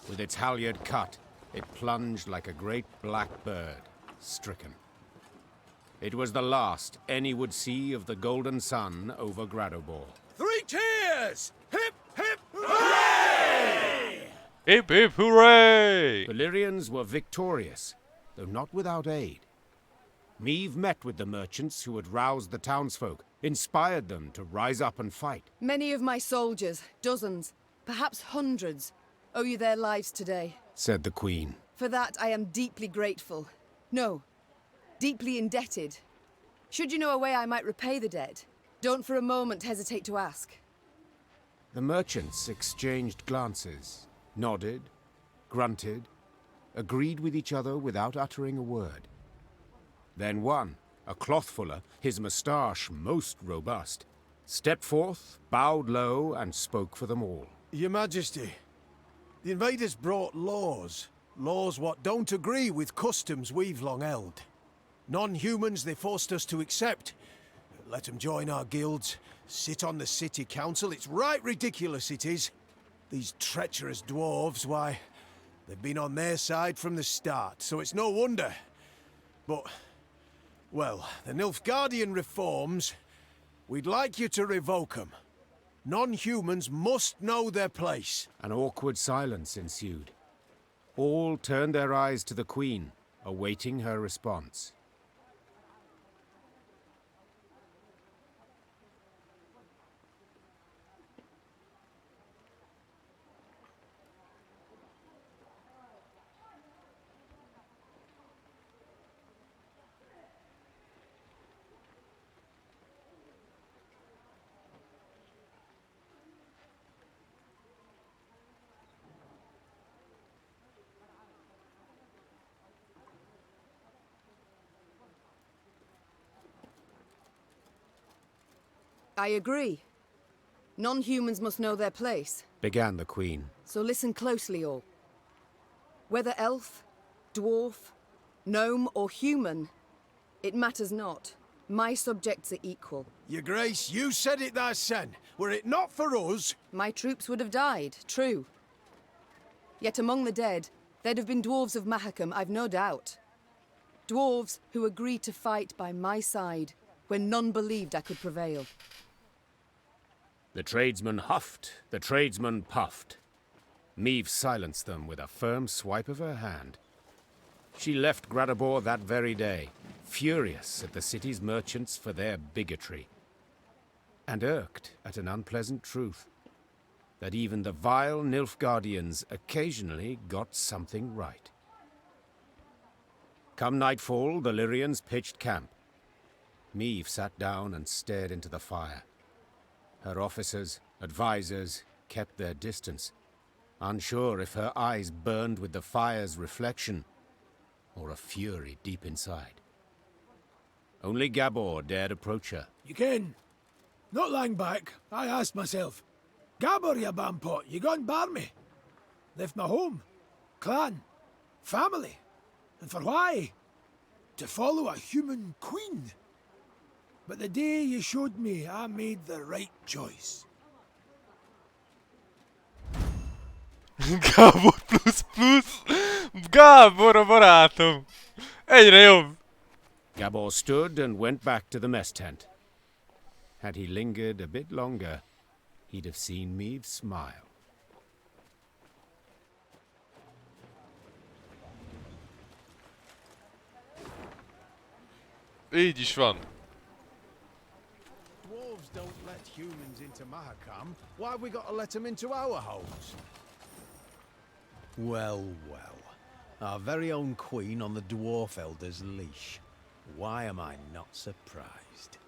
With its halyard cut, it plunged like a great black bird, stricken. It was the last any would see of the golden sun over Gradobor. 3 cheers! Hip, hip, hooray! Hip, hip, hooray! The Lyrians were victorious, though not without aid. Neve met with the merchants who had roused the townsfolk, inspired them to rise up and fight. Many of my soldiers, dozens, perhaps hundreds, owe you their lives today. Said the Queen. For that I am deeply grateful. No, deeply indebted. Should you know a way I might repay the debt, don't for a moment hesitate to ask. The merchants exchanged glances, nodded, grunted, agreed with each other without uttering a word. Then one, a clothfuller, his moustache most robust, stepped forth, bowed low, and spoke for them all. Your Majesty, the invaders brought laws. Laws what don't agree with customs we've long held. Non-humans they forced us to accept. Let them join our guilds, sit on the city council. It's right ridiculous, it is. These treacherous dwarves, why, They've been on their side from the start, so it's no wonder. But, well, the Nilfgaardian reforms, we'd like you to revoke them. Non-humans must know their place. An awkward silence ensued. All turned their eyes to the Queen, awaiting her response. I agree. Non-humans must know their place. Began the Queen. So listen closely, all. Whether elf, dwarf, gnome, or human, it matters not. My subjects are equal. Your Grace, you said it thysen. Were it not for us... My troops would have died, true. Yet among the dead, there'd have been dwarves of Mahakam, I've no doubt. Dwarves who agreed to fight by my side when none believed I could prevail. The tradesman huffed, the tradesman puffed. Meve silenced them with a firm swipe of her hand. She left Gradabor that very day, furious at the city's merchants for their bigotry, and irked at an unpleasant truth, that even the vile Nilfgaardians occasionally got something right. Come nightfall, the Lyrians pitched camp. Meve sat down and stared into the fire. Her officers, advisors, kept their distance, unsure if her eyes burned with the fire's reflection or a fury deep inside. Only Gabor dared approach her. You ken, not long back, I asked myself, Gabor, you bampot, you gone bar me? Left my home, clan, family, and for why? To follow a human queen. But the day you showed me, I made the right choice. Gábor plusz plusz! Gábor a barátom! Egyre jobb! Gabor stood and went back to the mess tent. Had he lingered a bit longer, he'd have seen Meve smile. Így is van. Dwarves don't let humans into Mahakam. Why have we got to let them into our homes? Well, well. Our very own queen on the dwarf elder's leash. Why am I not surprised?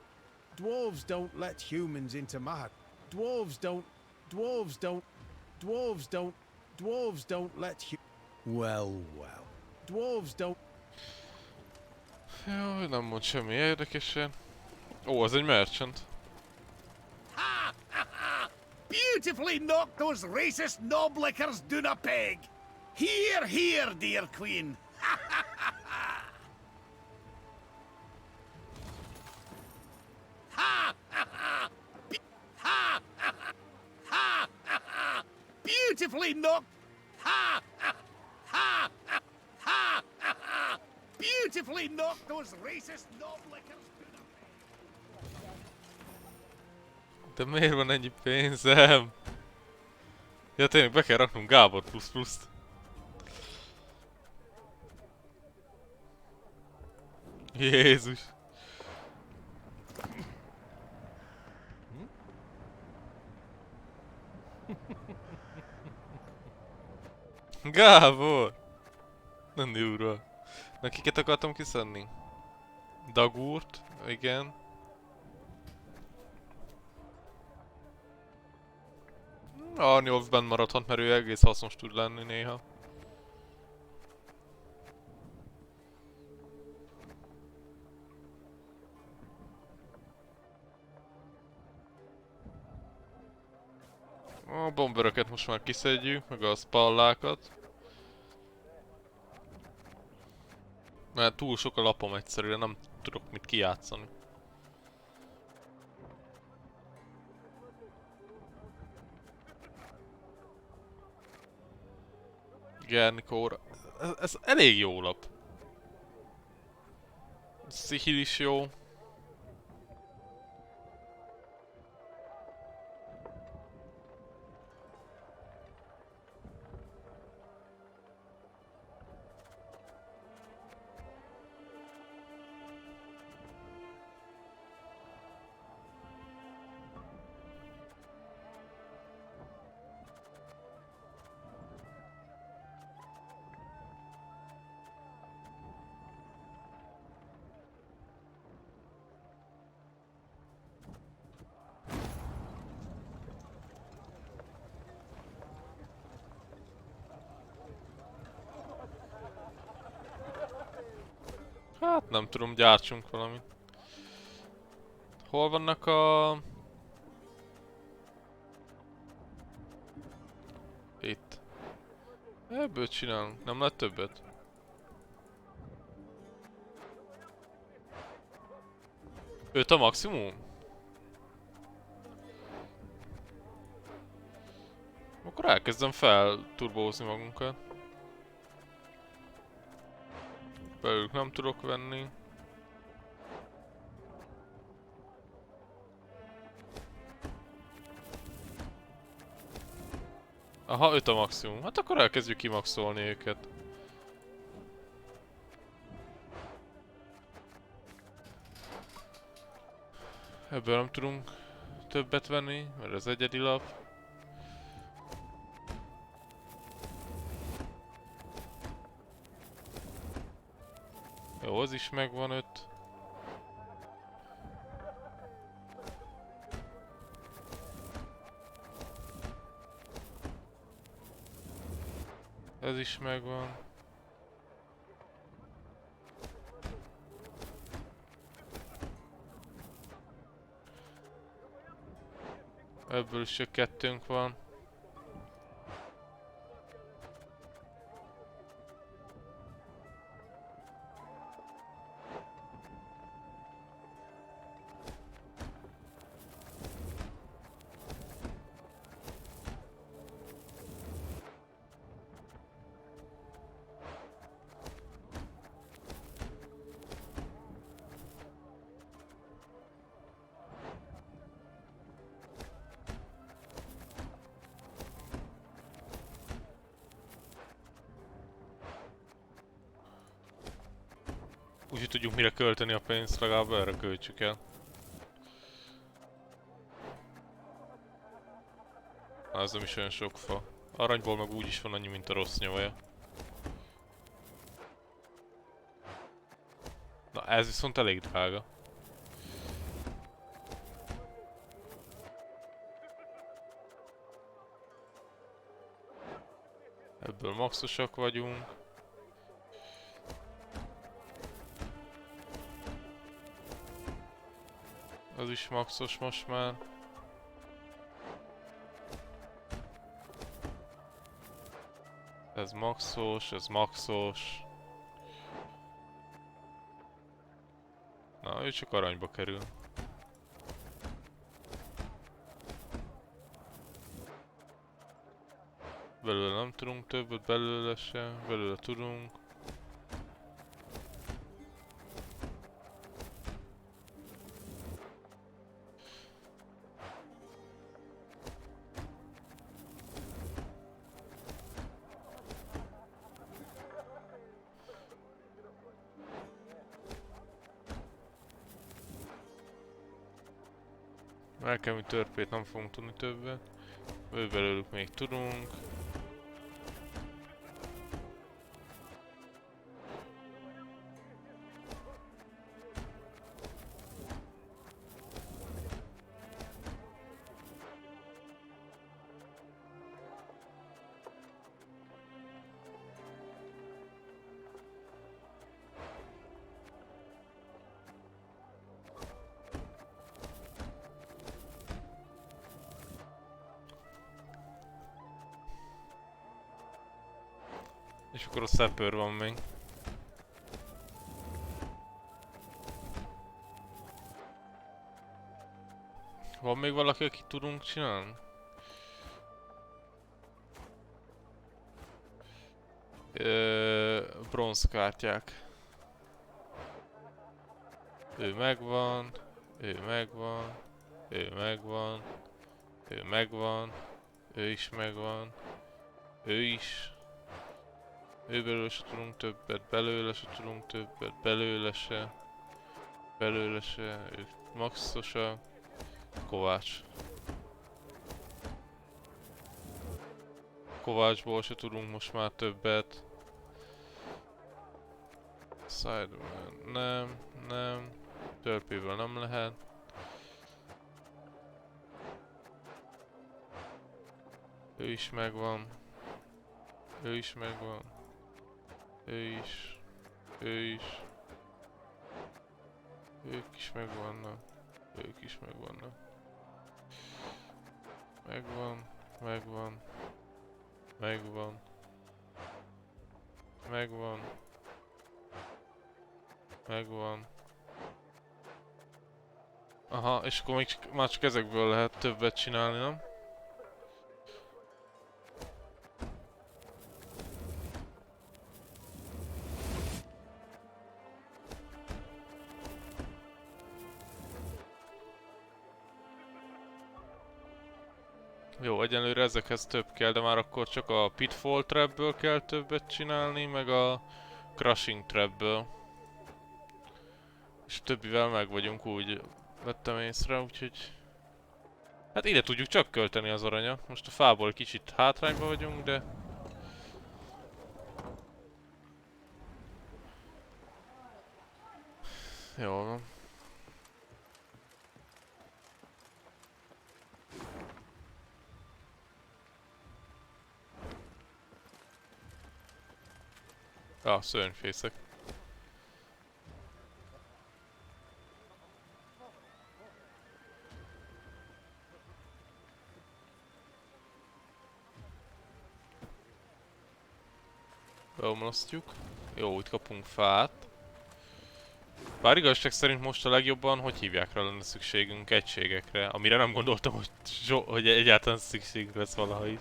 Dwarves don't let humans into Mahakam. Dwarves don't let Well, well. Dwarves don't... Jó, nem mond semmi érdekesen. Ó, az egy merchant. Beautifully knocked those racist knoblickers down a peg. Here, here, dear queen. Beautifully knocked. Beautifully knocked those racist knoblickers. De miért van ennyi pénzem? Ja tényleg be kell raknom Gábor plusz pluszt. Jézus. Gábor! Nem durva. Na kiket akartam kiszedni? Dagúrt, igen. Arnyolf benn maradhat, mert ő egész hasznos tud lenni néha. A bomberöket most már kiszedjük, meg a spallákat. Mert túl sok a lapom egyszerűen, nem tudok mit kijátszani. Gernikóra. Ez elég jó lap. Szihil is jó. Hát nem tudom, gyártsunk valamit. Hol vannak a... Itt. Ebből csinálunk, nem lehet többet? Öt a maximum? Akkor elkezdem felturbózni magunkat. Belőlük nem tudok venni. Aha, 5 a maximum. Hát akkor elkezdjük kimaxolni őket. Ebből nem tudunk többet venni, mert ez egyedi lap. Jó, az is megvan 5. Ez is megvan. Ebből is csak 2-nk van. Úgyhogy tudjuk mire költeni a pénzt, legalább erre költsük el. Ez nem is olyan sok fa. Aranyból meg úgyis van annyi, mint a rossz nyavaja. Na ez viszont elég drága. Ebből maxosak vagyunk. Az is maxos most már. Ez maxos, ez maxos. Na, ő csak aranyba kerül. Belőle nem tudunk többet, belőle se, belőle tudunk. Elkezdő törpét nem fogunk tudni többet. Belőlük még tudunk. És akkor a szepőr van még. Van még valaki, akit tudunk csinálni? bronzkártyák. Ő megvan, ő megvan, ő megvan, ő megvan, ő is megvan, ő is. Őből se tudunk többet, belőle se tudunk többet, belőle se, ők maxosak. Kovács. Kovácsból se tudunk most már többet. Sideman, nem. Törpéből nem lehet. Ő is megvan. Ő is megvan. Ő is. Ők is megvannak. Ők is megvannak. Megvan. Aha, és akkor még már csak ezekből lehet többet csinálni, nem? Jó, egyenlőre ezekhez több kell, de már akkor csak a pitfall trapből kell többet csinálni, meg a crushing trapből. És a többivel meg vagyunk, úgy vettem észre, úgyhogy... Hát ide tudjuk csak költeni az aranyat. Most a fából kicsit hátrányba vagyunk, de... Jól van. Szörnyfészek. Beomlasztjuk. Jó, itt kapunk fát. Bár igazság szerint most a legjobban, hogy hívják rá, lenne szükségünk egységekre, amire nem gondoltam, hogy egyáltalán szükségünk lesz valaha is.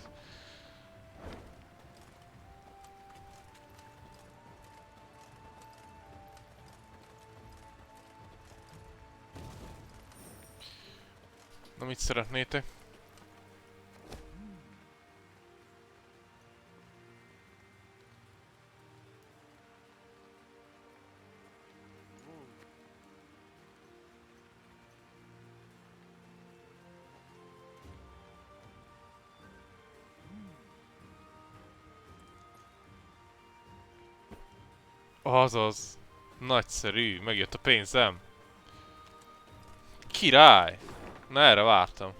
Na, mit szeretnétek? Azaz. Nagyszerű, megjött a pénzem. Király! Na, erre vártam.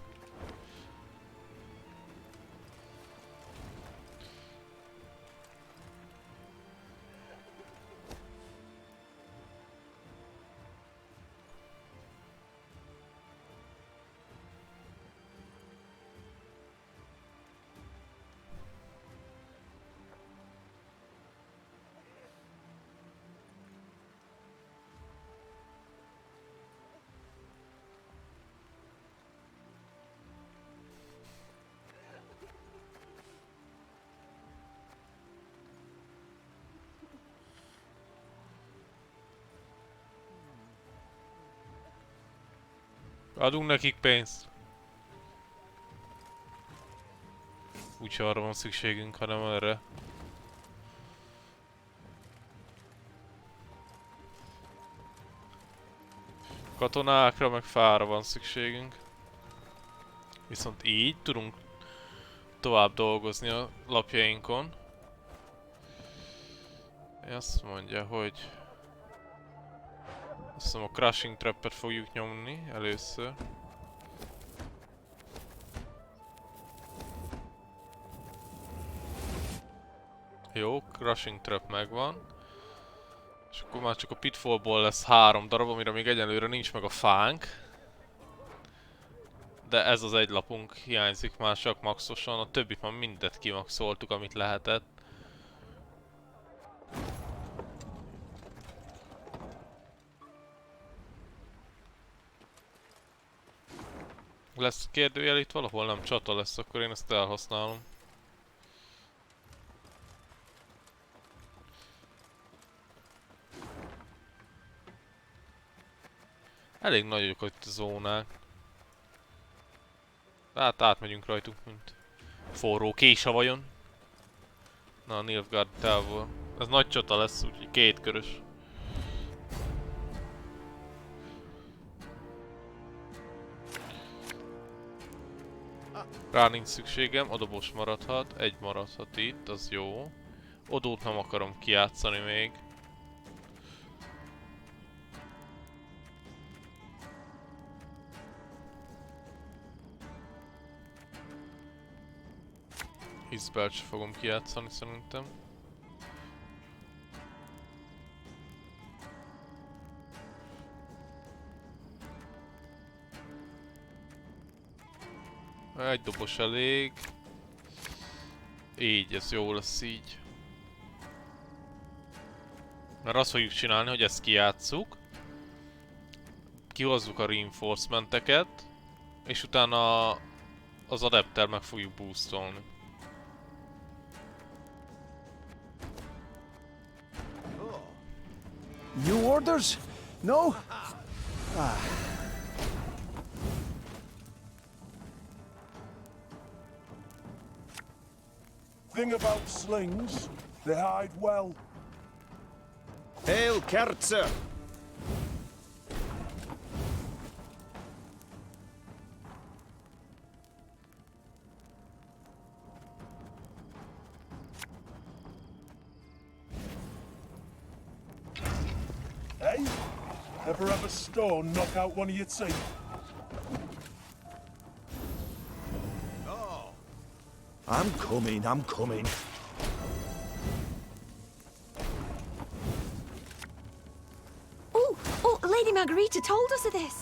Adunk nekik pénzt. Úgyse arra van szükségünk, hanem erre. Katonákra meg fára van szükségünk. Viszont így tudunk tovább dolgozni a lapjainkon. Azt mondja, hogy... Azt hiszem a crushing trappet fogjuk nyomni először. Jó, crushing trap megvan. És akkor már csak a pitfallból lesz 3 darab, amire még egyelőre nincs meg a fánk. De ez az egy lapunk hiányzik már csak maxosan, a többit már mindet kimaxoltuk, amit lehetett. Lesz kérdőjel itt valahol? Nem, csata lesz, akkor én ezt elhasználom. Elég nagyok itt a zónák. Hát átmegyünk rajtuk, mint forró késavajon. Na, a Nilfgaard távol. Ez nagy csata lesz, úgyhogy kétkörös. Rá nincs szükségem, a dobos maradhat, egy maradhat itt, az jó. Odót nem akarom kijátszani még. Hiszbelt se fogom kijátszani szerintem. Egy dobos elég. Így, ez jó lesz így. Mert azt fogjuk csinálni, hogy ezt kijátsszuk. Kihozzuk a reinforcementeket. És utána az adapter meg fogjuk boostolni. New orders? No? Ah. Thing about slings, they hide well. Hail, Kerzer! Hey? Ever have a stone knock out one of your teeth? I'm coming, I'm coming. Oh, Lady Margarita told us of this.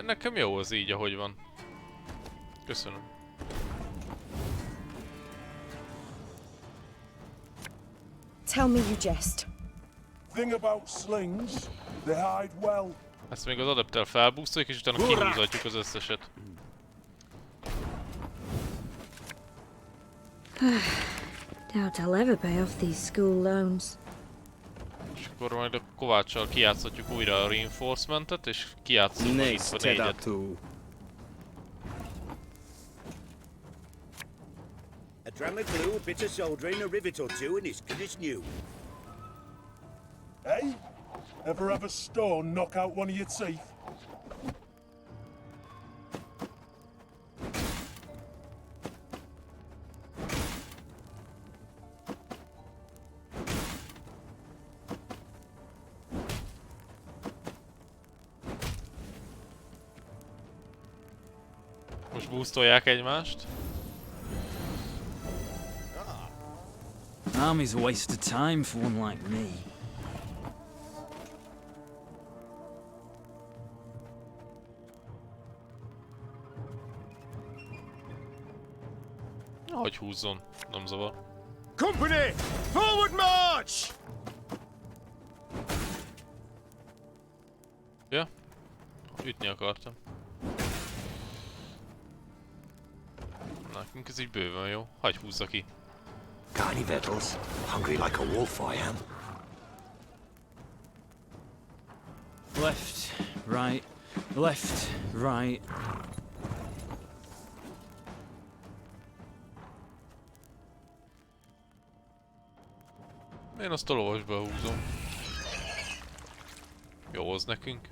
Nekem jó az így, ahogy van. Köszönöm. Tell me you jest. Thing about slings, they hide well. Ezt még az adapter felboostoljuk, és utána kihúzatjuk az összeset. Doubt I'll ever pay off these school loans. És akkor majd a kováccsal kijátszhatjuk újra a reinforcementet, és kijátszunk a itt a négyet. A dram of glue, a bit of soldering, a rivet or two, and it's good as new. Hey? Ever have a stone knock out one of your teeth? Most boostolják egymást. Army's a waste of time for one like me. Ahogy húzzon, nem zavar. Company! Forward march! Ja, ütni akartam. Nekünk ez így bőven jó. Hagyj húzza ki. Got any victuals? Hungry like a wolf I am. Left, right, left, right. Én azt a lovasba húzom. Jó az nekünk.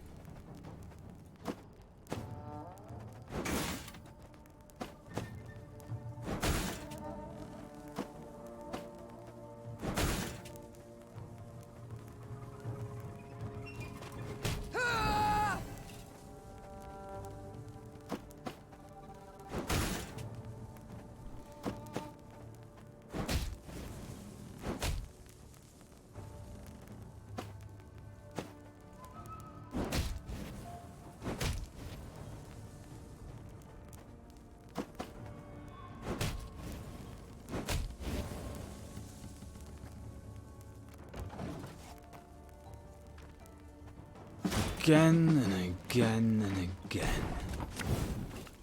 again and again and again.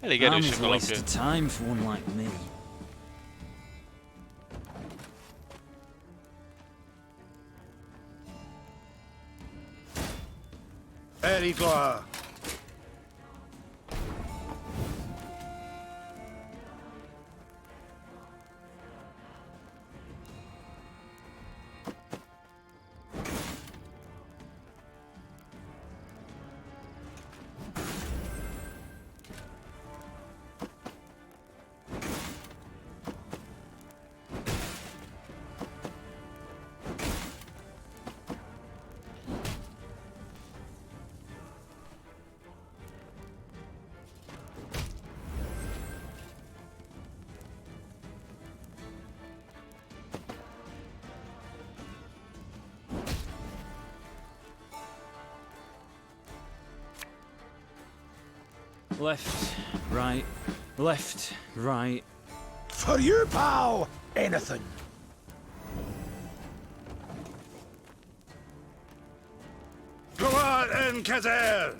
Elég I'm erős a a waste kalapja. of time for one like me. Very good. Left, right, left, right. For you, pal, anything. Go on in, Kazelle.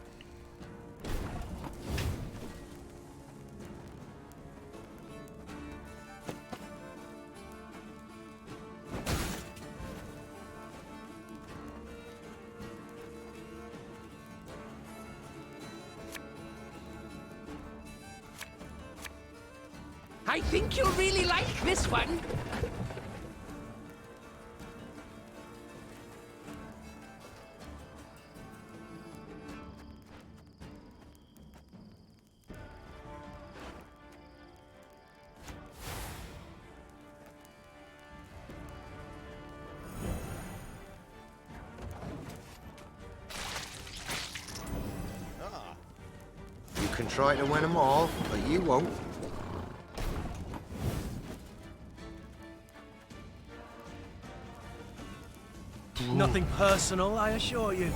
I think you'll really like this one. You can try to win them all, but you won't. Nothing personal, I assure you.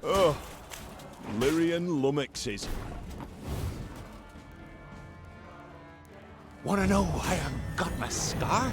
Oh, Lyrian lummoxes. Wanna know why I've got my scar?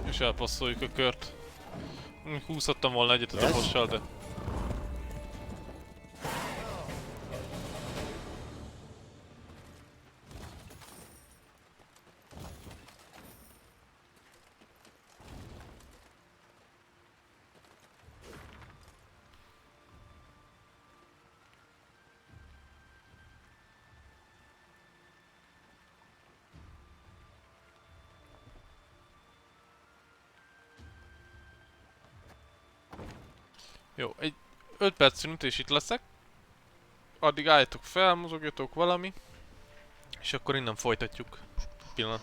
És elpasszoljuk a kört. Húzhattam volna egyet a dobossal, de... Jó, egy 5 perc szünet és itt leszek. Addig álljatok fel, mozogjatok valami. És akkor innen folytatjuk. Pillanat.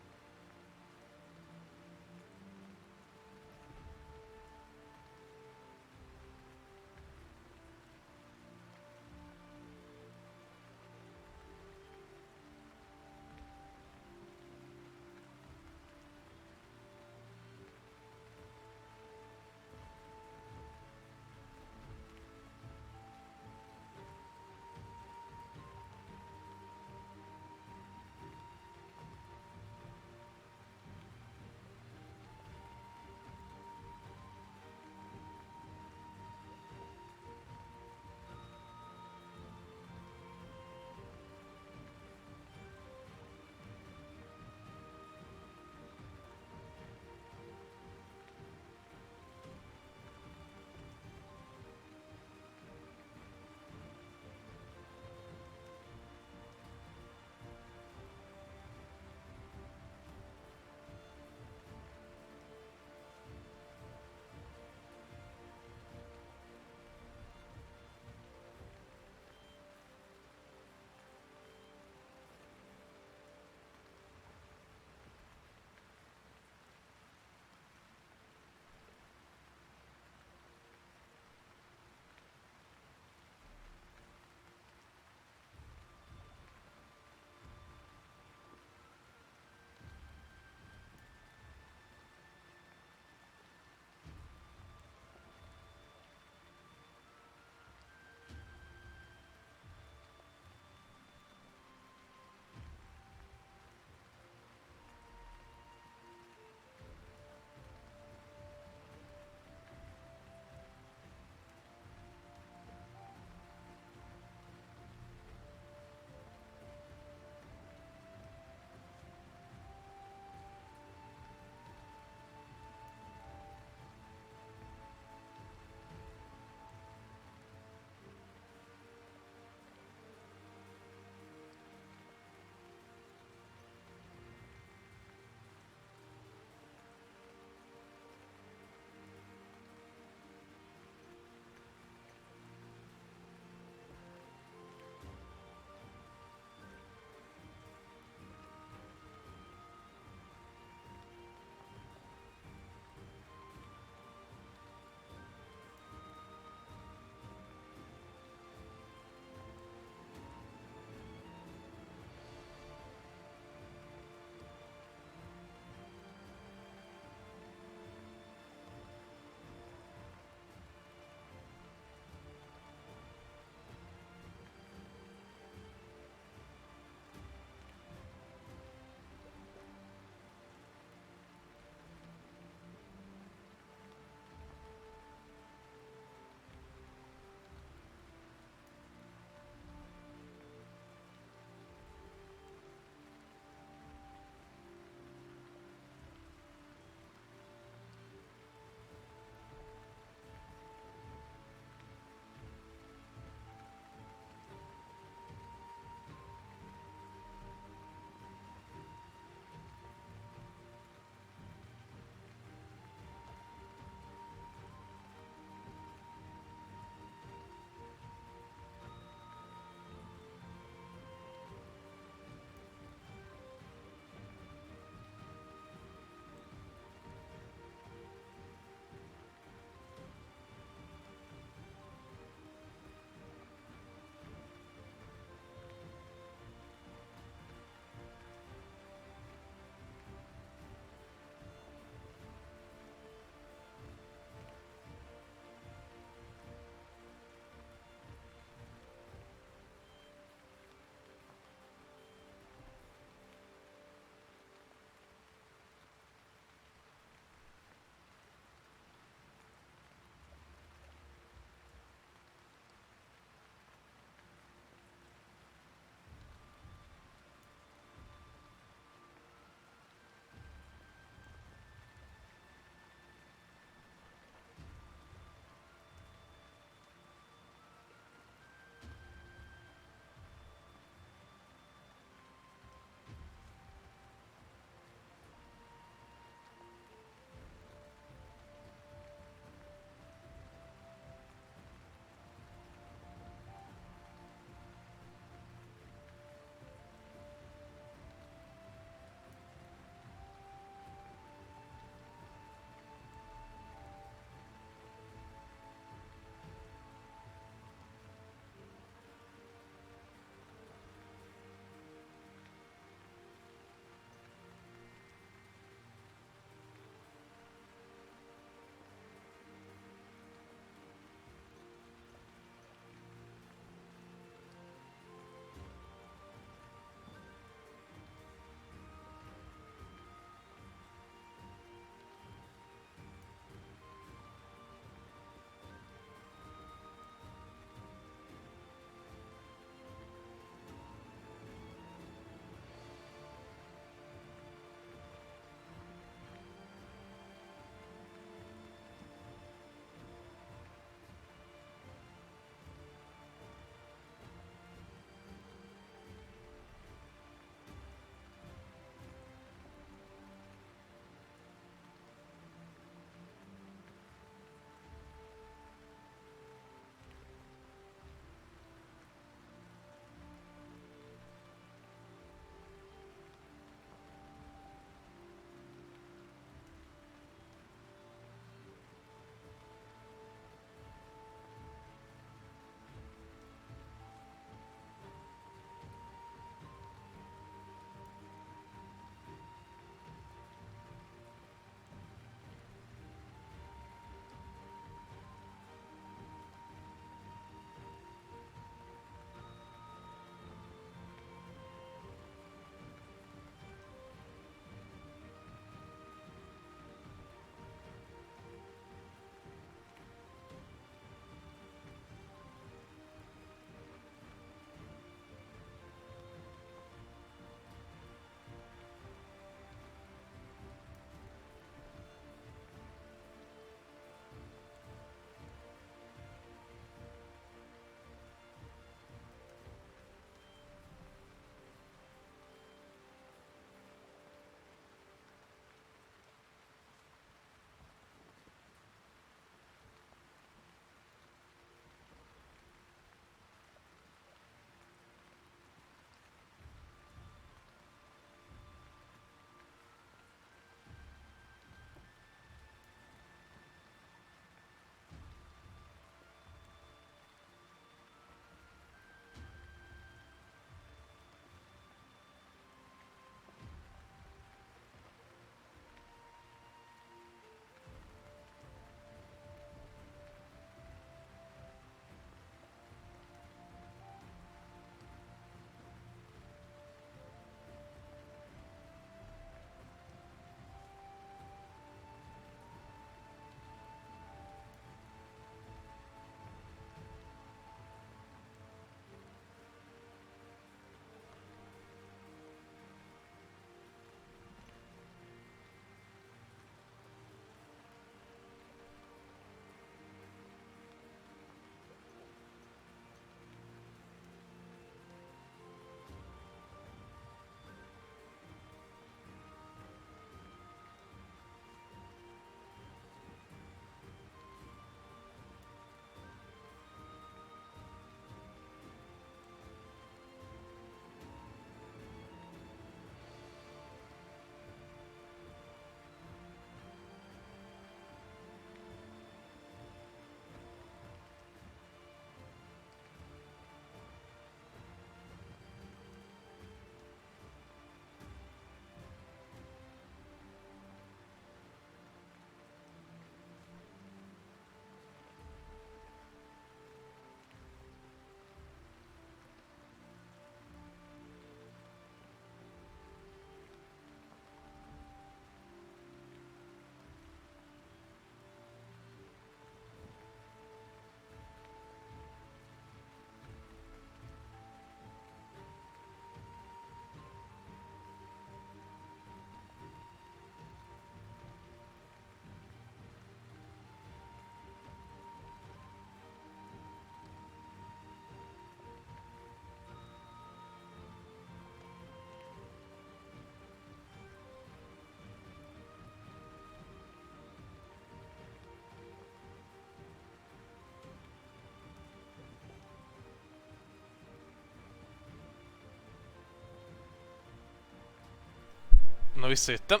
Na, visszajöttem.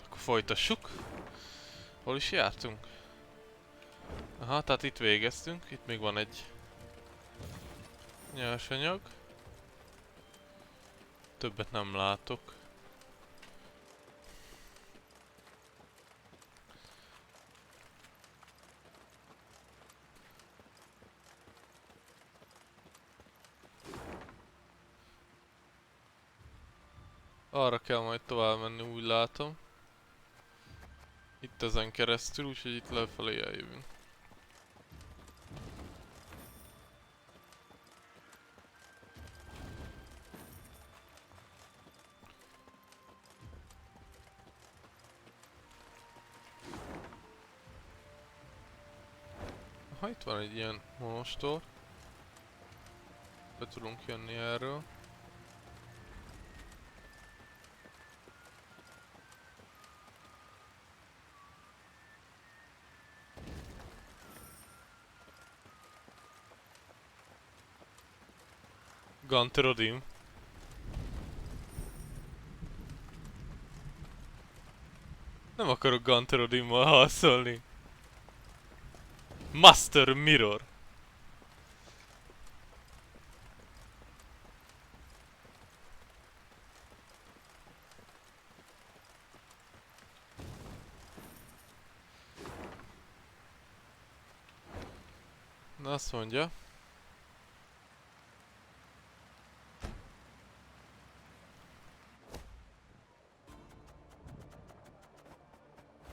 Akkor folytassuk. Hol is jártunk? Aha, tehát itt végeztünk. Itt még van egy nyersanyag. Többet nem látok. Arra kell majd tovább menni, úgy látom. Itt ezen keresztül, úgyhogy itt lefelé eljövünk. Ha itt van egy ilyen monostor. Be tudunk jönni erről. Ganterodim. Nem akarok Ganterodimmal harcolni. Master Mirror. Na, azt mondja.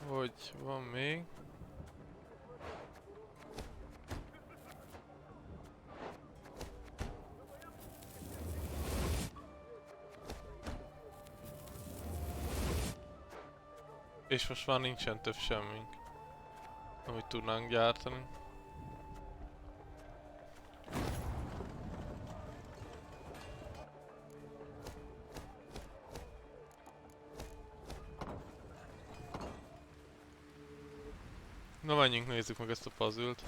Hogy van még? És most már nincsen több semmink, amit tudnánk gyártani. Na, menjünk, nézzük meg ezt a puzzle-t.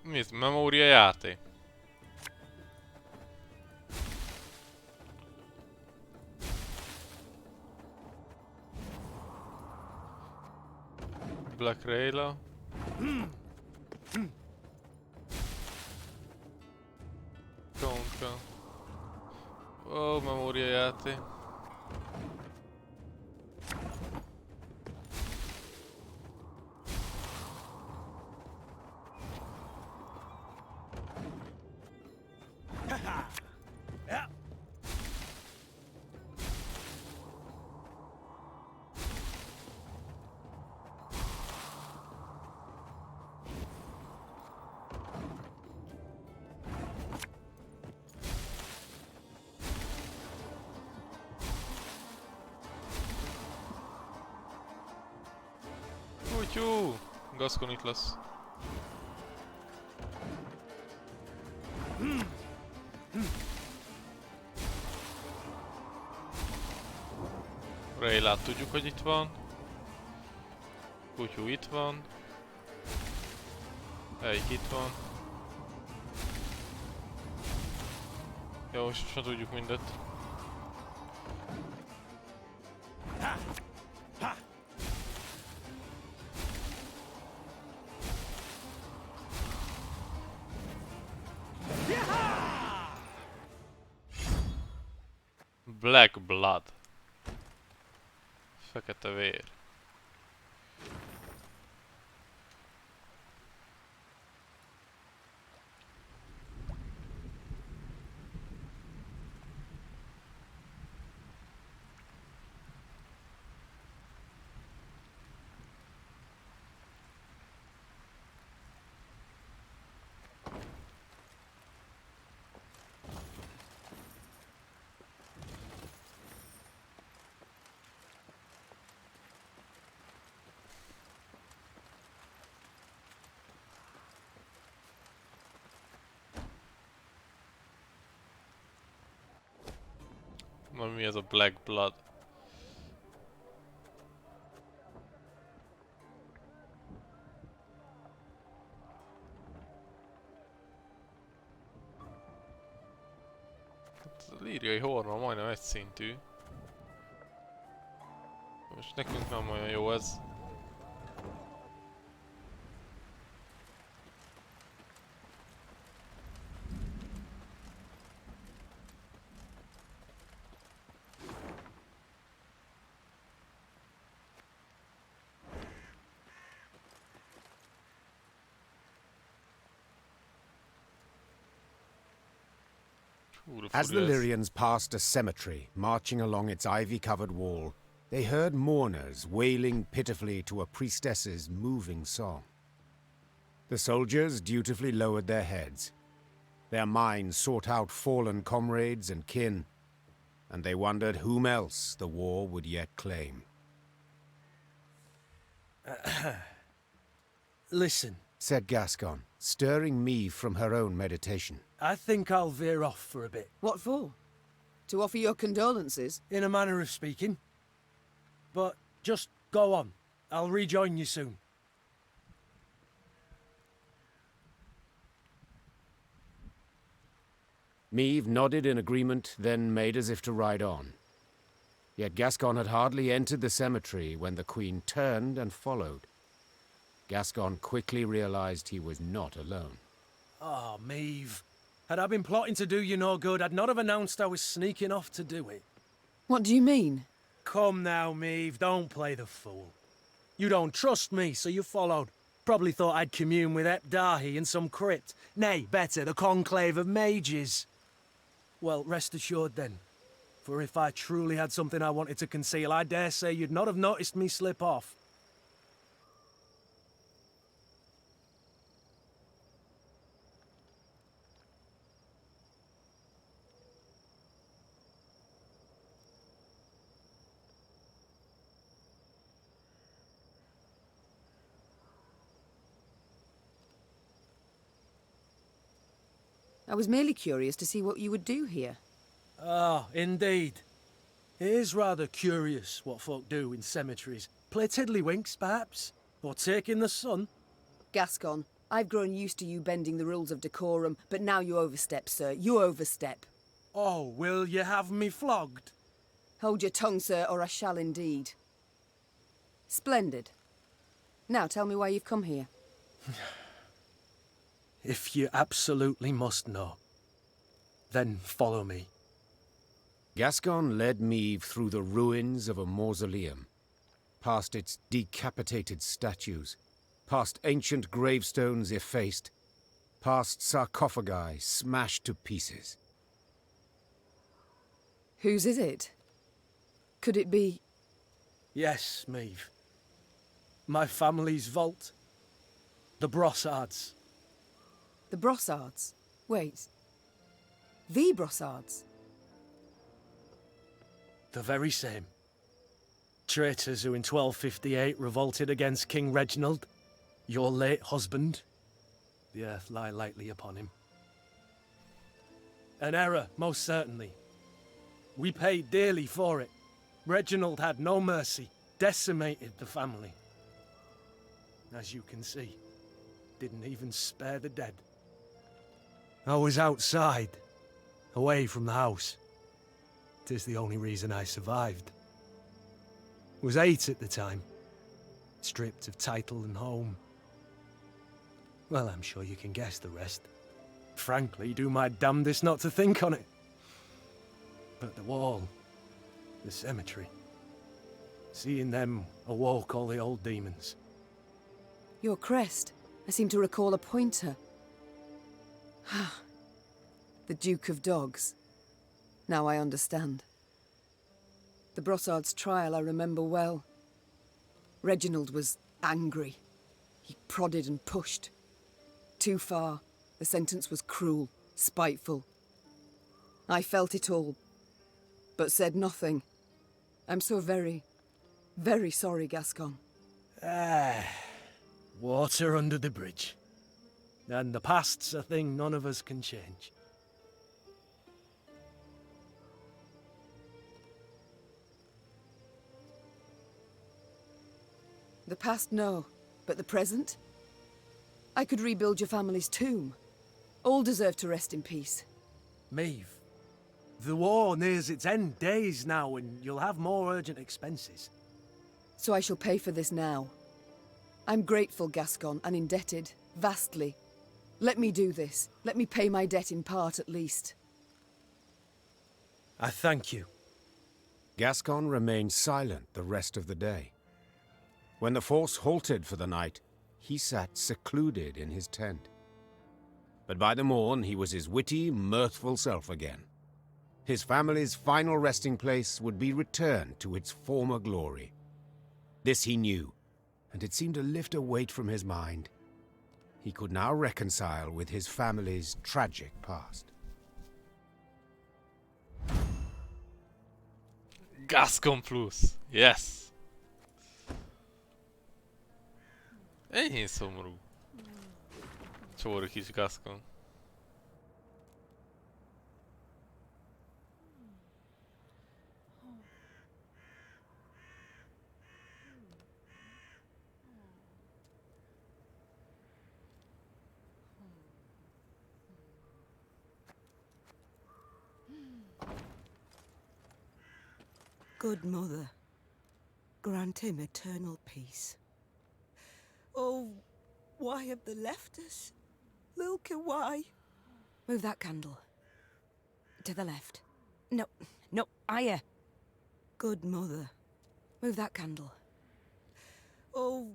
Mi ez? Memória játék. Black Rayla. Tonka. Ó, memória játék. Kutyú! Gaszkon itt lesz. Raylát tudjuk, hogy itt van. Kutyú itt van. Egyik itt van. Jó, most már tudjuk mindet. Black blood. Fekete vér. Na mi ez a Black Blood? Hát a líriai horma majdnem egyszintű. Most nekünk nem olyan jó ez. As the Lyrians passed a cemetery, marching along its ivy-covered wall, they heard mourners wailing pitifully to a priestess's moving song. The soldiers dutifully lowered their heads. Their minds sought out fallen comrades and kin, and they wondered whom else the war would yet claim. Listen, said Gascon, stirring me from her own meditation. I think I'll veer off for a bit. What for? To offer your condolences? In a manner of speaking. But just go on. I'll rejoin you soon. Meave nodded in agreement, then made as if to ride on. Yet Gascon had hardly entered the cemetery when the Queen turned and followed. Gascon quickly realized he was not alone. Ah, oh, Meave. Had I been plotting to do you no good, I'd not have announced I was sneaking off to do it. What do you mean? Come now, Meave, don't play the fool. You don't trust me, so you followed. Probably thought I'd commune with Ep Dahi in some crypt. Nay, better, the conclave of mages. Well, rest assured then. For if I truly had something I wanted to conceal, I dare say you'd not have noticed me slip off. I was merely curious to see what you would do here. Ah, indeed. It is rather curious what folk do in cemeteries. Play tiddlywinks, perhaps? Or take in the sun? Gascon, I've grown used to you bending the rules of decorum, but now you overstep, sir. You overstep. Oh, will you have me flogged? Hold your tongue, sir, or I shall indeed. Splendid. Now tell me why you've come here. If you absolutely must know, then follow me. Gascon led Meave through the ruins of a mausoleum, past its decapitated statues, past ancient gravestones effaced, past sarcophagi smashed to pieces. Whose is it? Could it be... Yes, Meave. My family's vault. The Brossards. The Brossards? Wait. The Brossards? The very same. Traitors who in 1258 revolted against King Reginald, your late husband. The earth lie lightly upon him. An error, most certainly. We paid dearly for it. Reginald had no mercy, decimated the family. As you can see, didn't even spare the dead. I was outside, away from the house. 'Tis the only reason I survived. Was 8 at the time, stripped of title and home. Well, I'm sure you can guess the rest. Frankly, do my damnedest not to think on it. But the wall, the cemetery, seeing them awoke all the old demons. Your crest. I seem to recall a pointer. The Duke of Dogs. Now I understand. The Brossards' trial I remember well. Reginald was angry. He prodded and pushed. Too far. The sentence was cruel, spiteful. I felt it all, but said nothing. I'm so very, very sorry, Gascon. Water under the bridge. And the past's a thing none of us can change. The past, no. But the present? I could rebuild your family's tomb. All deserve to rest in peace. Maeve, the war nears its end days now, and you'll have more urgent expenses. So I shall pay for this now. I'm grateful, Gascon, and indebted, vastly. Let me do this. Let me pay my debt in part, at least. I thank you. Gascon remained silent the rest of the day. When the force halted for the night, he sat secluded in his tent. But by the morn, he was his witty, mirthful self again. His family's final resting place would be returned to its former glory. This he knew, and it seemed to lift a weight from his mind. He could now reconcile with his family's tragic past. Gascon Plus. Yes. Enyhén szomorú. Csóri kis Gascon. Good mother, grant him eternal peace. Oh, why have they left us? Lilka, why? Move that candle. To the left. No, no, higher. Good mother. Move that candle. Oh.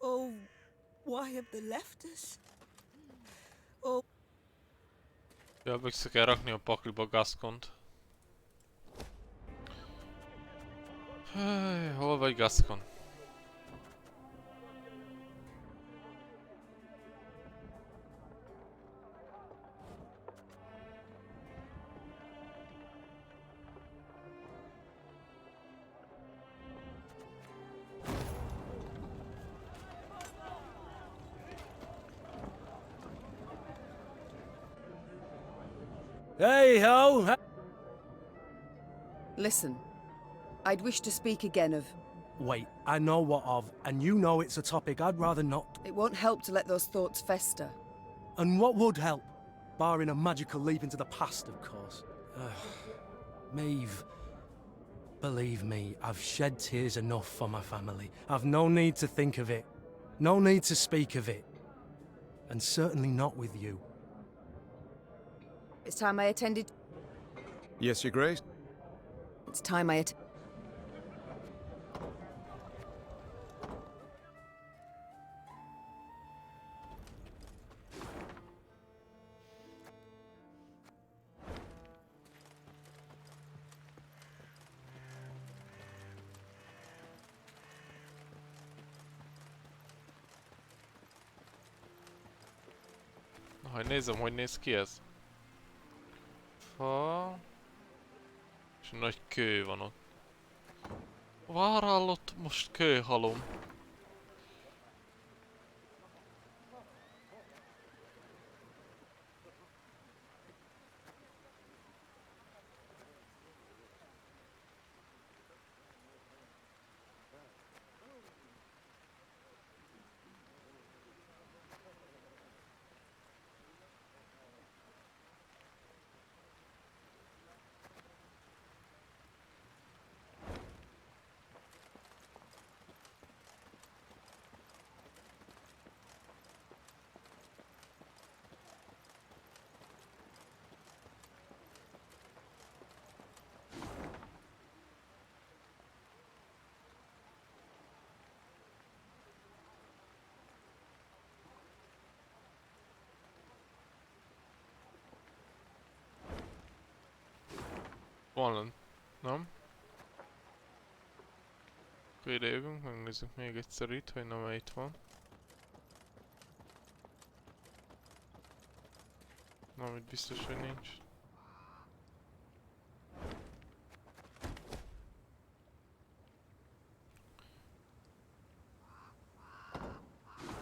Oh, why have they left us? Oh. Ja, vissza kell rakni a pakliba Gascont. Hol vagy Gascon? Hey ho! Listen, I'd wish to speak again of... Wait, I know what of, and you know it's a topic I'd rather not. It won't help to let those thoughts fester. And what would help? Barring a magical leap into the past, of course. Maeve, believe me, I've shed tears enough for my family. I've no need to think of it. No need to speak of it. And certainly not with you. It's time I attended... Yes, Your Grace? It's time I Hogy nézem, hogy néz ki ez. Fa... És nagy kő van ott. Várál ott most kőhalom. Van lent, nem? Akkor ide jövünk, megnézzük még egyszer itt, hogy nem itt van. Nem, itt biztos, hogy nincs.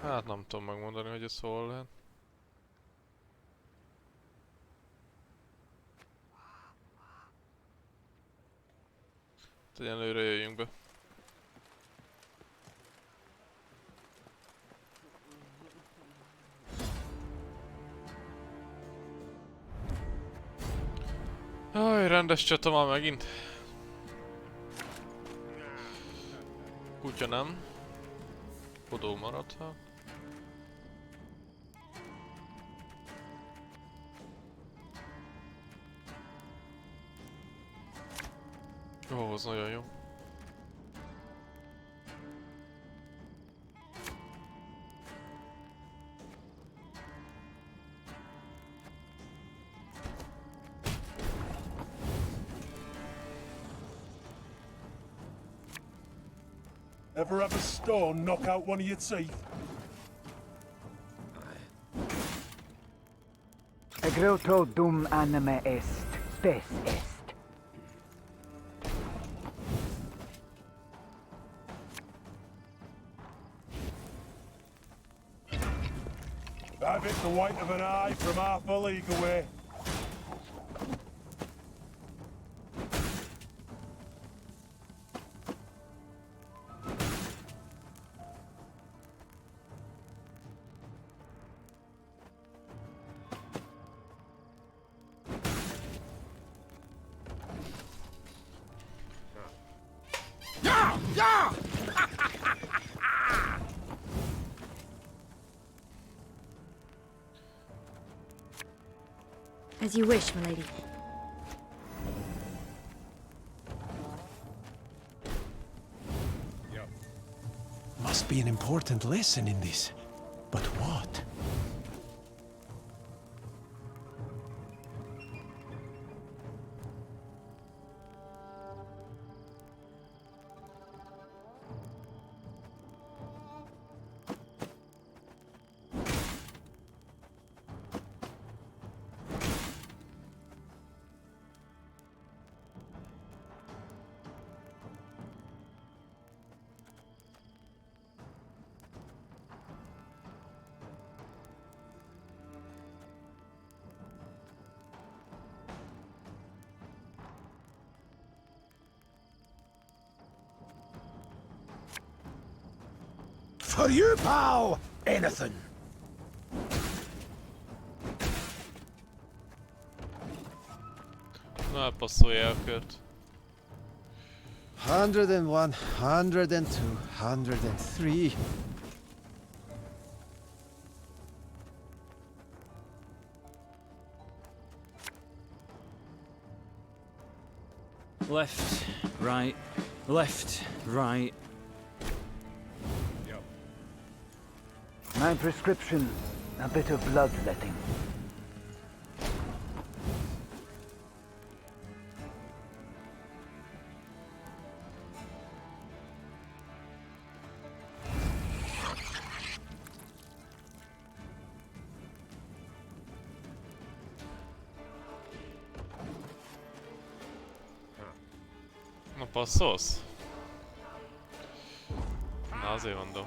Hát nem tudom megmondani, hogy ez hol lehet. Egyenlőre jöjjünk be. Jaj, rendes csata már megint. Kutya nem. Hodó maradhat. Ó, az nagyon jó. Ever have a stone knock out one of your teeth? Egreoto dum anime est, spes est. I've hit the white of an eye from half a league away. Yeah! Yeah! As you wish, milady. Must be an important lesson in this. But what? For you, pal! Anything! Na, passzolja a kört. 101, 102, 103. Left, right, left, right. My prescription, a bit of bloodletting. Na passzolsz? Na azért mondom.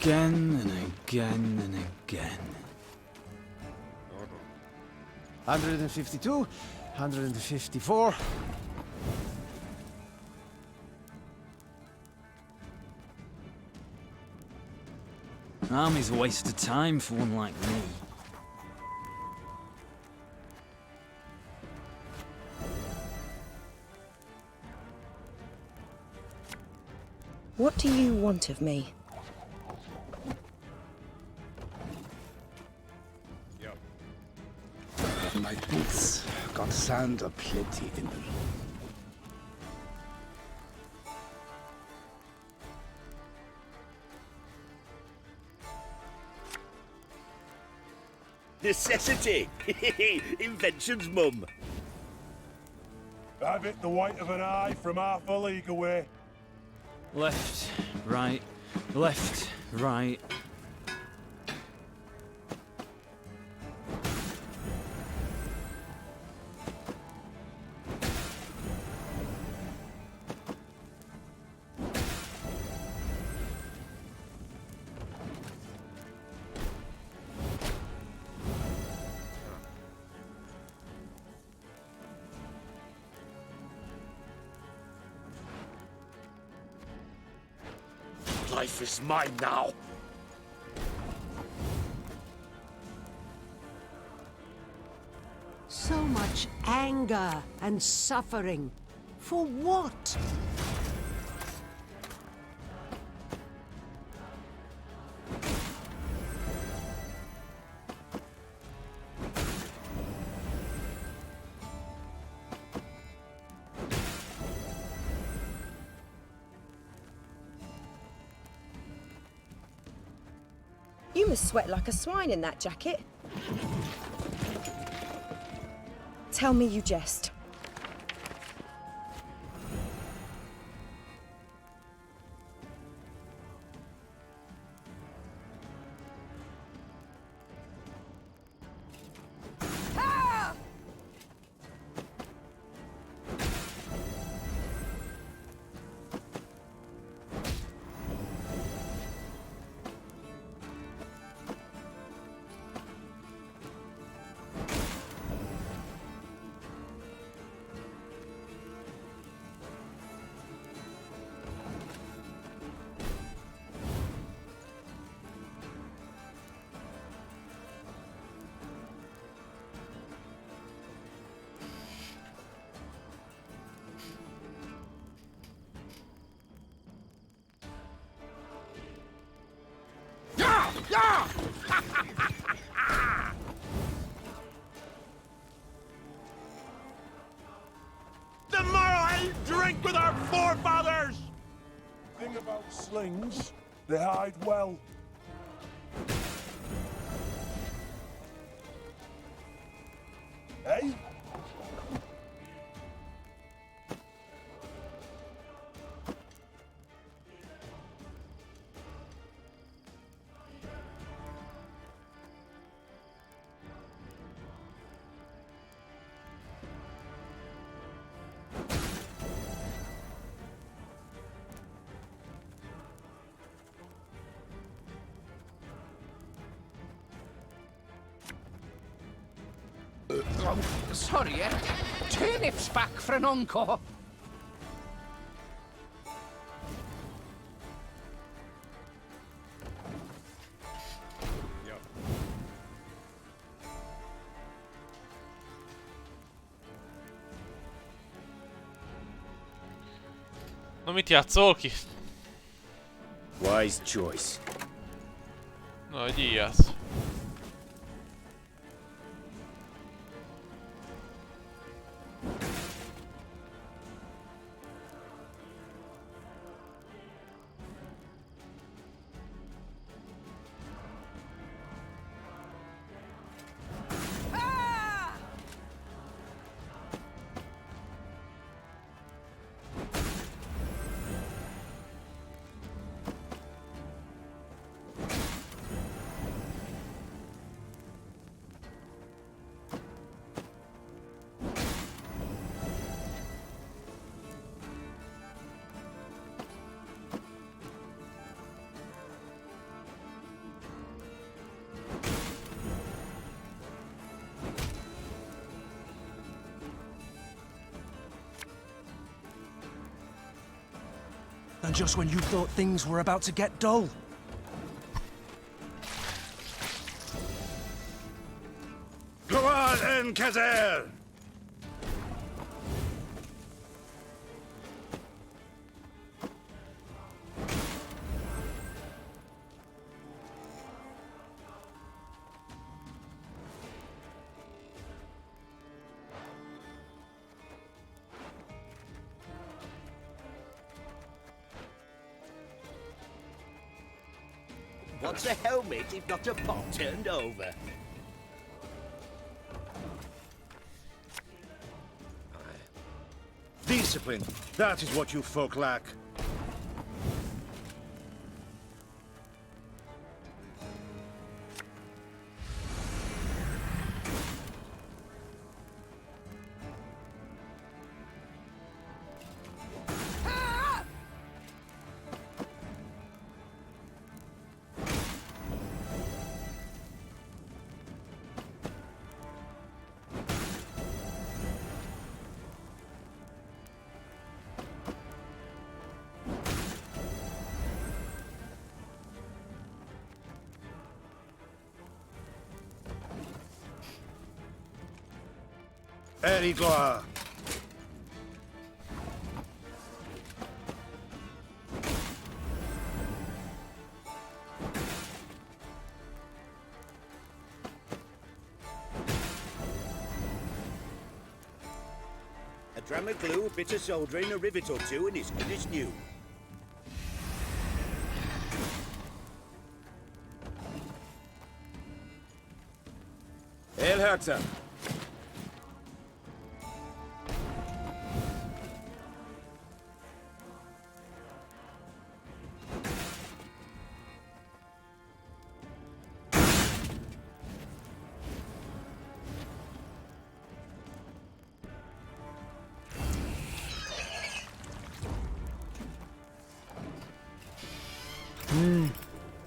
Again and again and again. 152, 154. Army's a waste of time for one like me. What do you want of me? sand aplenty in them. Necessity! Invention's mum. I've hit the white of an eye from half a league away. Left, right, left, right. Life is mine now. So much anger and suffering. For what? You must sweat like a swine in that jacket. Tell me you jest. Tomorrow I'll drink with our forefathers! Thing about slings, they hide well. Eh? Sorry, turnips back for an encore. Na mit játszol ki? Wise choice. Na, hogy ilyet. And just when you thought things were about to get dull. Go on then, Kazel! What's a helmet if not a pot turned over? Discipline. That is what you folk lack. Erigla. A dram of glue, a bit of soldering, a rivet or two, and it's good as new. Elherzer.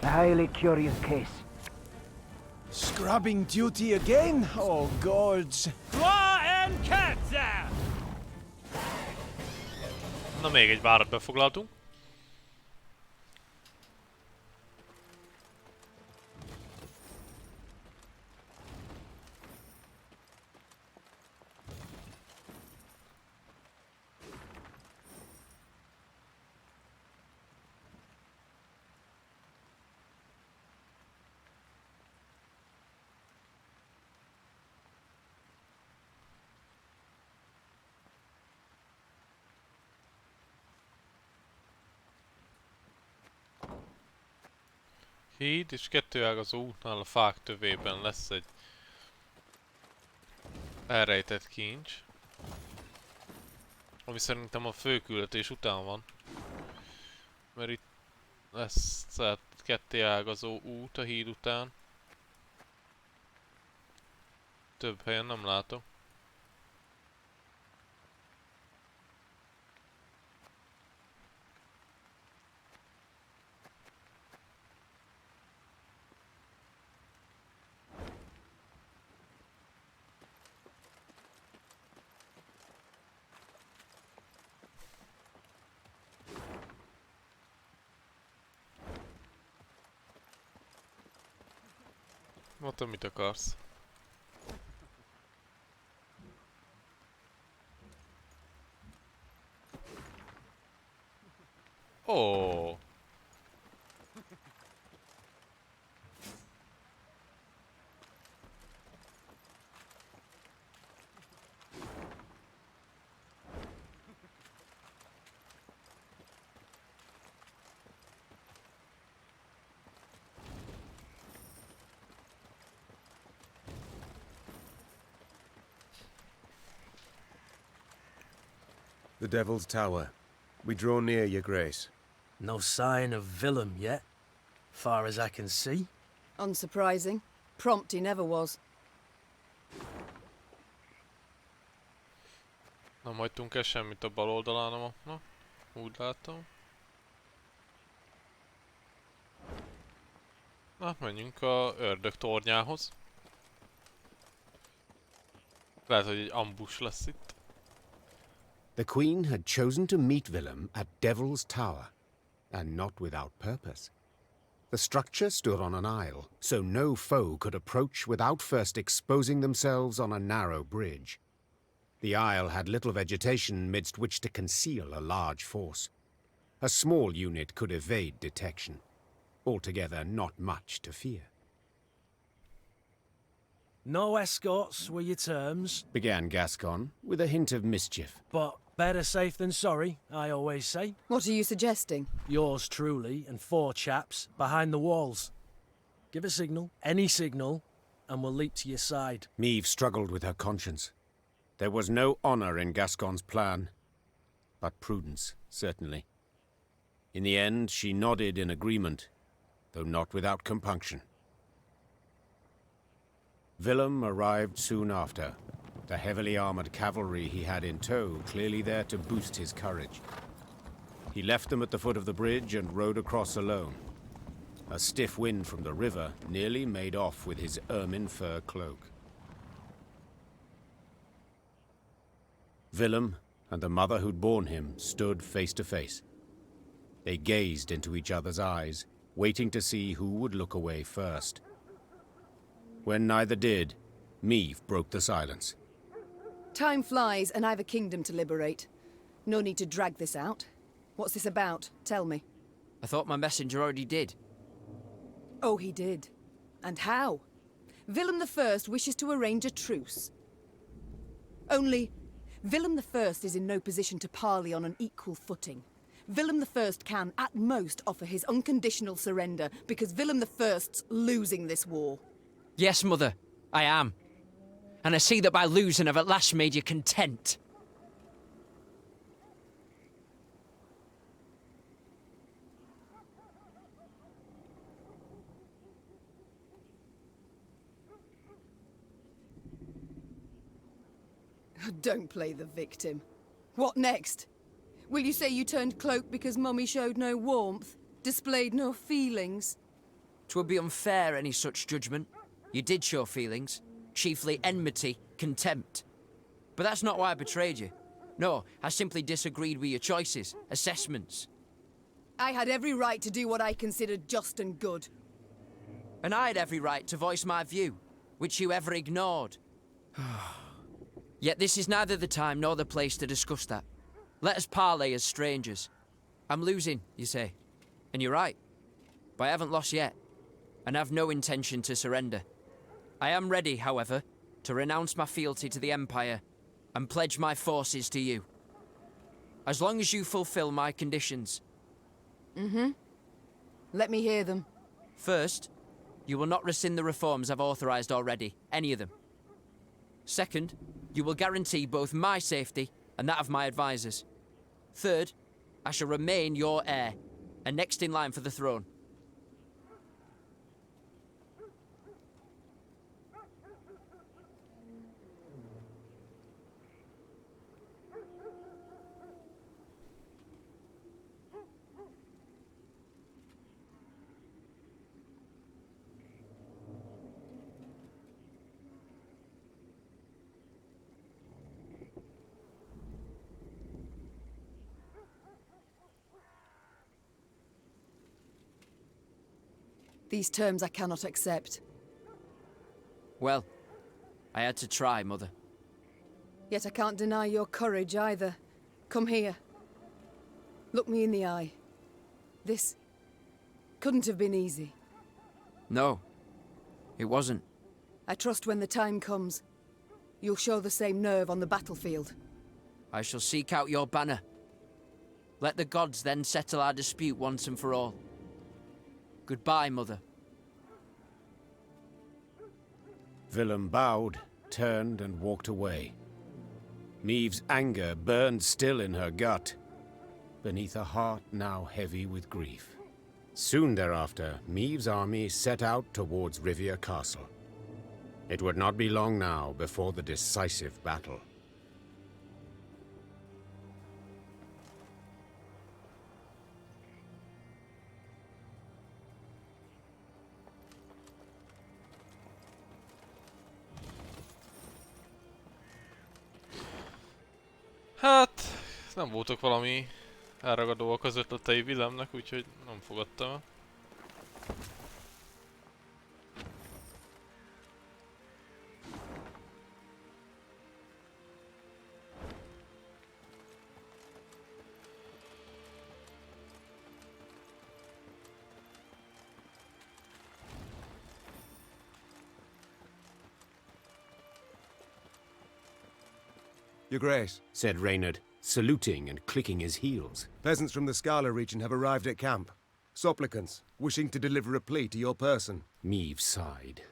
A highly curious case. Scrubbing duty again? Oh, gods. Na, még egy várat befoglaltunk. Híd és kettőágazó útnál a fák tövében lesz egy elrejtett kincs, ami szerintem a főküldetés után van, mert itt lesz kettéágazó út a híd után. Több helyen nem látok. Mondtam, mit akarsz? Ó. The Devil's Tower. We draw near, Your Grace. No sign of Willem yet, far as I can see. Unsurprising. Prompt he never was. Nem hagytunk el semmit a bal oldalán a mapnak. Úgy látom. Na, menjünk a ördög tornyához. Lehet, hogy egy ambush lesz itt. The Queen had chosen to meet Willem at Devil's Tower, and not without purpose. The structure stood on an isle, so no foe could approach without first exposing themselves on a narrow bridge. The isle had little vegetation midst which to conceal a large force. A small unit could evade detection. Altogether not much to fear. No escorts were your terms, began Gascon, with a hint of mischief. but better safe than sorry, I always say. What are you suggesting? Yours truly and 4 chaps behind the walls. Give a signal, any signal, and we'll leap to your side. Meve struggled with her conscience. There was no honor in Gascon's plan, but prudence, certainly. In the end, she nodded in agreement, though not without compunction. Willem arrived soon after, the heavily armored cavalry he had in tow clearly there to boost his courage. He left them at the foot of the bridge and rode across alone. A stiff wind from the river nearly made off with his ermine fur cloak. Willem and the mother who'd borne him stood face to face. They gazed into each other's eyes, waiting to see who would look away first. When neither did, Meve broke the silence. Time flies, and I've a kingdom to liberate. No need to drag this out. What's this about? Tell me. I thought my messenger already did. Oh, he did. And how? Willem I wishes to arrange a truce. Only, Willem I is in no position to parley on an equal footing. Willem I can, at most, offer his unconditional surrender, because Willem I's losing this war. Yes, Mother, I am. And I see that by losing I've at last made you content. Don't play the victim. What next? Will you say you turned cloak because Mummy showed no warmth, displayed no feelings? 'Twould be unfair, any such judgment. You did show feelings, chiefly enmity, contempt. But that's not why I betrayed you. No, I simply disagreed with your choices, assessments. I had every right to do what I considered just and good. And I had every right to voice my view, which you ever ignored. Yet this is neither the time nor the place to discuss that. Let us parley as strangers. I'm losing, you say. And you're right. But I haven't lost yet, and have no intention to surrender. I am ready, however, to renounce my fealty to the Empire and pledge my forces to you. As long as you fulfill my conditions. Let me hear them. First, you will not rescind the reforms I've authorized already, any of them. Second, you will guarantee both my safety and that of my advisors. Third, I shall remain your heir, and next in line for the throne. These terms I cannot accept. Well, I had to try, Mother. Yet I can't deny your courage either. Come here. Look me in the eye. This couldn't have been easy. No, it wasn't. I trust when the time comes, you'll show the same nerve on the battlefield. I shall seek out your banner. Let the gods then settle our dispute once and for all. Goodbye, Mother. Willem bowed, turned and walked away. Meve's anger burned still in her gut, beneath a heart now heavy with grief. Soon thereafter, Meve's army set out towards Rivière Castle. It would not be long now before the decisive battle. Hát, nem voltak valami elragadóak az ötletei Willemnek, úgyhogy nem fogadtam el. Your Grace, said Reynard, saluting and clicking his heels. Peasants from the Scala region have arrived at camp. Supplicants, wishing to deliver a plea to your person. Meve sighed.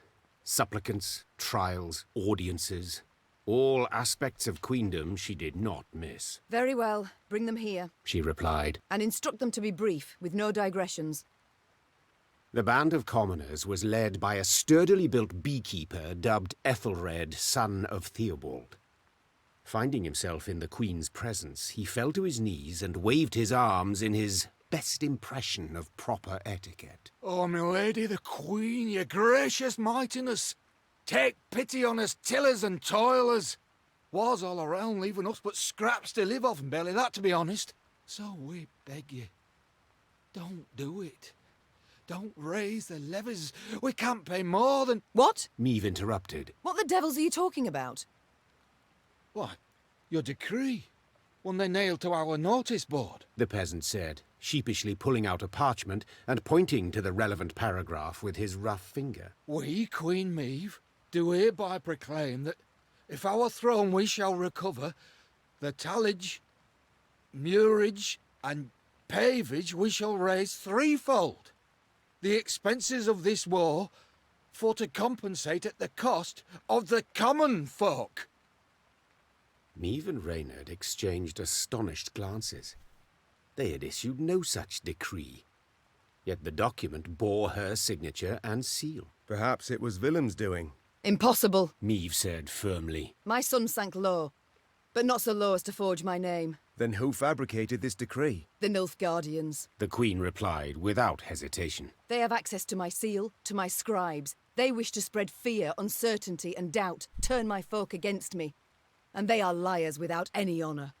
Supplicants, trials, audiences. All aspects of queendom she did not miss. Very well. Bring them here. She replied. And instruct them to be brief, with no digressions. The band of commoners was led by a sturdily built beekeeper dubbed Ethelred, son of Theobald. Finding himself in the Queen's presence, he fell to his knees and waved his arms in his best impression of proper etiquette. Oh, my lady, the Queen, your gracious mightiness, take pity on us tillers and toilers. Wars all around, leaving us but scraps to live off, and barely that, to be honest. So we beg you, don't do it. Don't raise the levies. We can't pay more than... What? Meve interrupted. What the devils are you talking about? What? Your decree? One they nailed to our notice board. The peasant said, sheepishly pulling out a parchment and pointing to the relevant paragraph with his rough finger. We, Queen Meve, do hereby proclaim that if our throne we shall recover, the tallage, muirage, and pavage we shall raise threefold. The expenses of this war for to compensate at the cost of the common folk. Meve and Reynard exchanged astonished glances. They had issued no such decree. Yet the document bore her signature and seal. Perhaps it was Willem's doing. Impossible, Meve said firmly. My son sank low, but not so low as to forge my name. Then who fabricated this decree? The Nilfgaardians. The Queen replied without hesitation. They have access to my seal, to my scribes. They wish to spread fear, uncertainty, and doubt, turn my folk against me. And they are liars without any honour.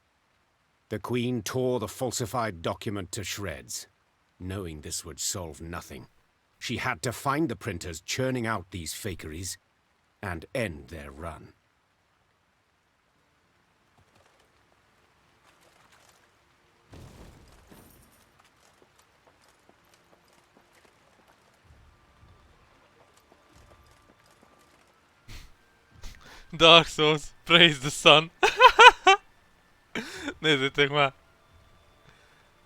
The Queen tore the falsified document to shreds. Knowing this would solve nothing, she had to find the printers churning out these fakeries and end their run. Dark Souls, praise the sun. Nézzétek már.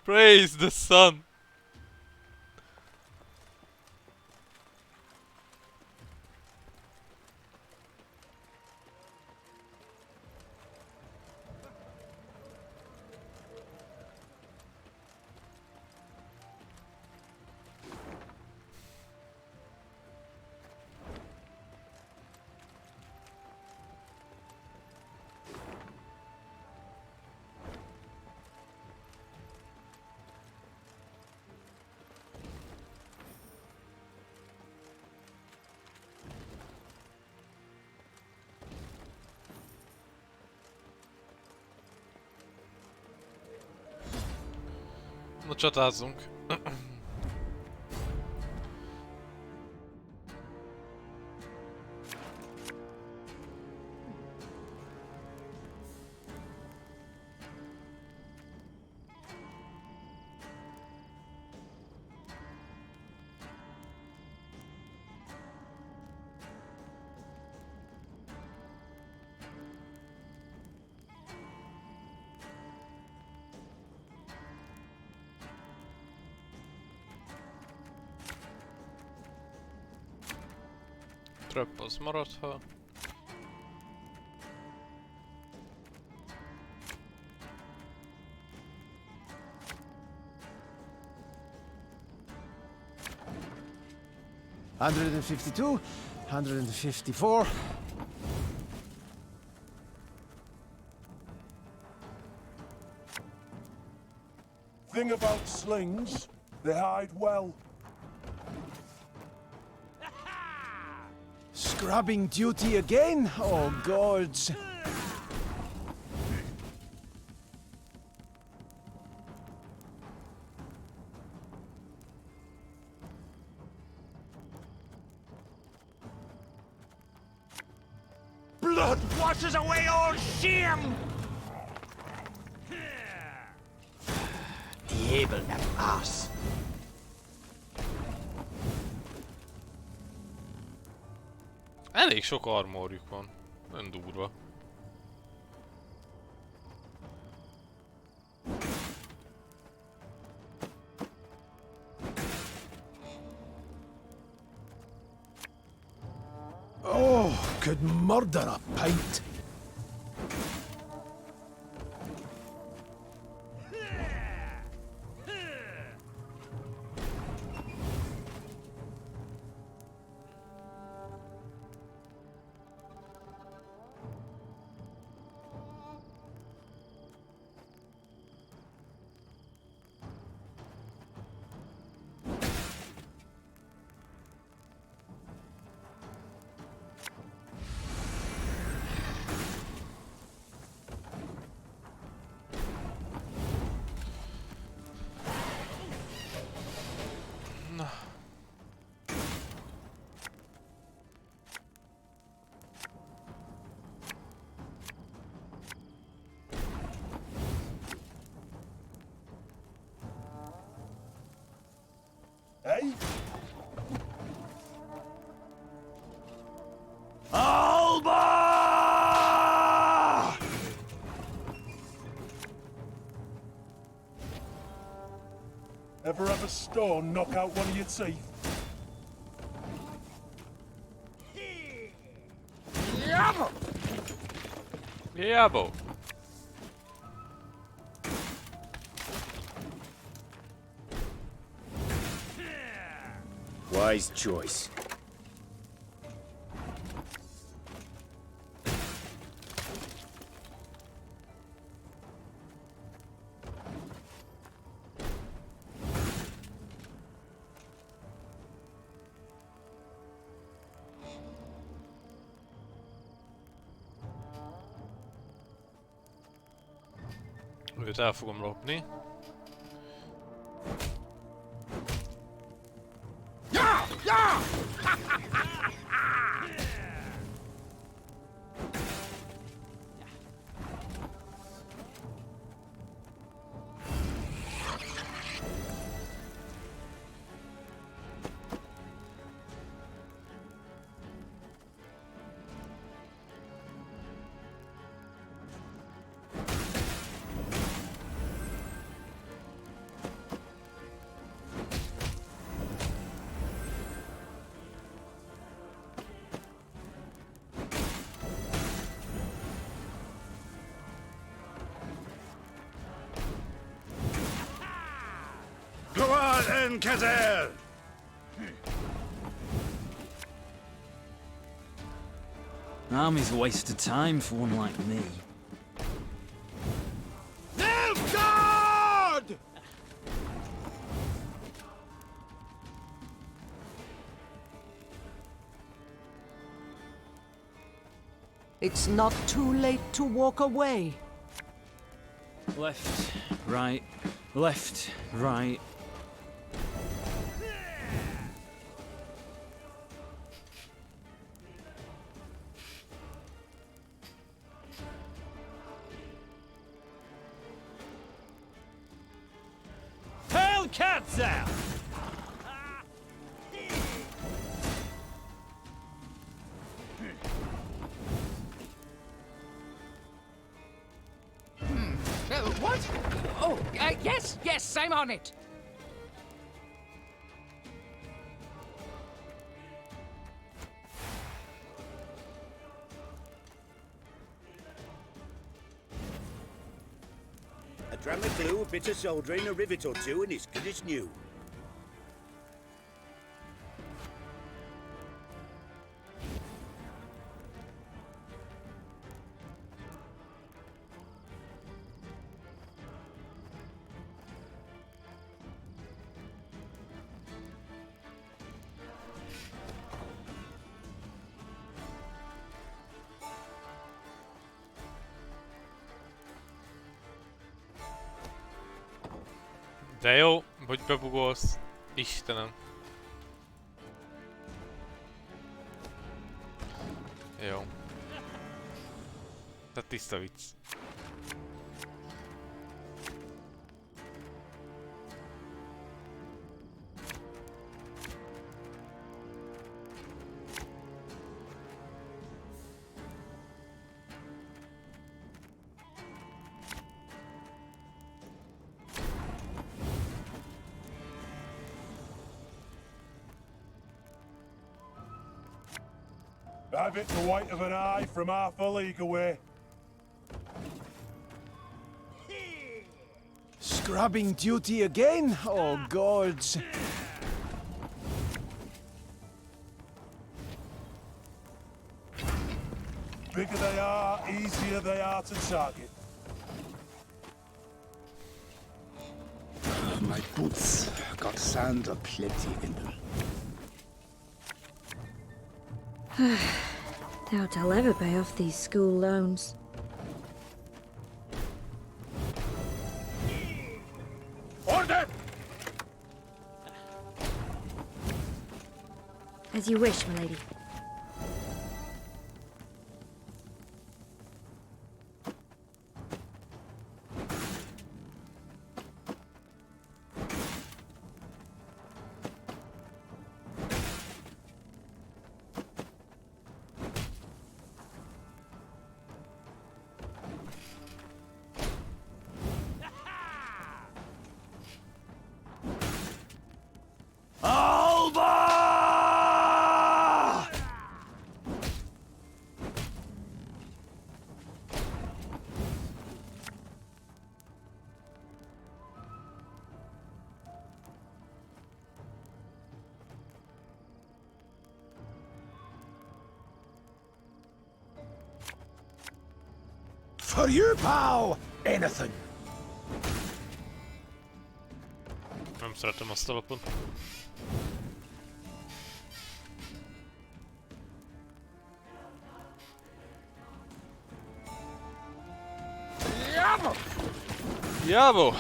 Praise the sun. Na csatázzunk. Több az maradhat. $152, $154. Thing about slings, they hide well. Scrubbing duty again? Oh, gods. Blood washes away all shame! Diabelnek ass! Elég sok armorjuk van. Nagyon durva. could murder a pint. Hey? Alba! Ever have a stone knock out one of your teeth? Yabba! Yabo. Wise choice. Őt el fogom lopni. Ja! Ja! Go on then, Kazel! Army's a waste of time for one like me. Nilfgaard! It's not too late to walk away. Left, right, left, right. Tail cats out! What? Oh, yes, yes, I'm on it. A dram of glue, a bit of soldering, a rivet or two, and it's good as new. De jó, hogy bebugolsz. Istenem. Jó. Tehát tiszta vicc. I've hit the white of an eye from half a league away. Scrubbing duty again? Oh, gods. Bigger they are, easier they are to target. My boots got sand aplenty in them. Doubt I'll ever pay off these school loans. Order! As you wish, milady. For you, pal! Anything. Nem szeretem azt a lapot. Jabo! Jabo!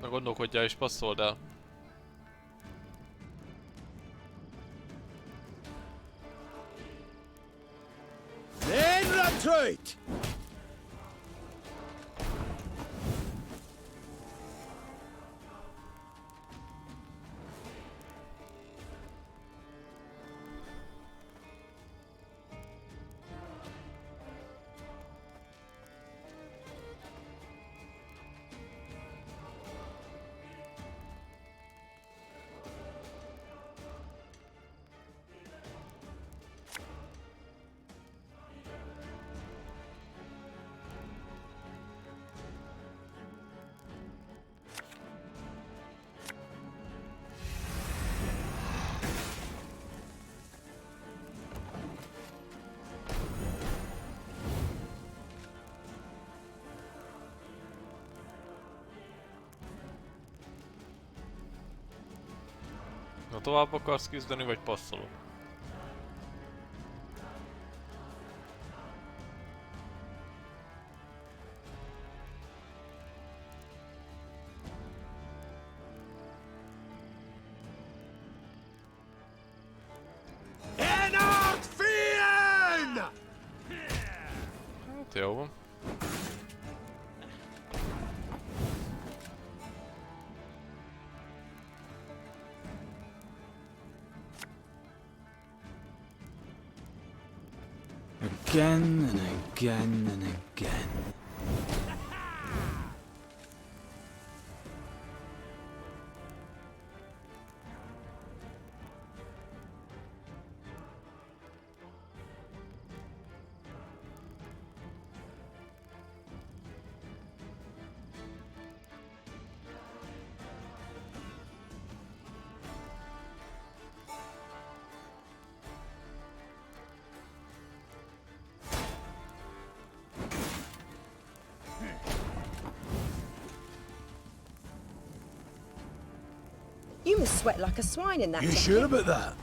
Na gondolkodjál és passzold el. Then retreat! Na tovább akarsz küzdeni, vagy passzolod? Enart Fien! Hát jó van. Again and again and again. You must sweat like a swine in that You jacket. sure about that?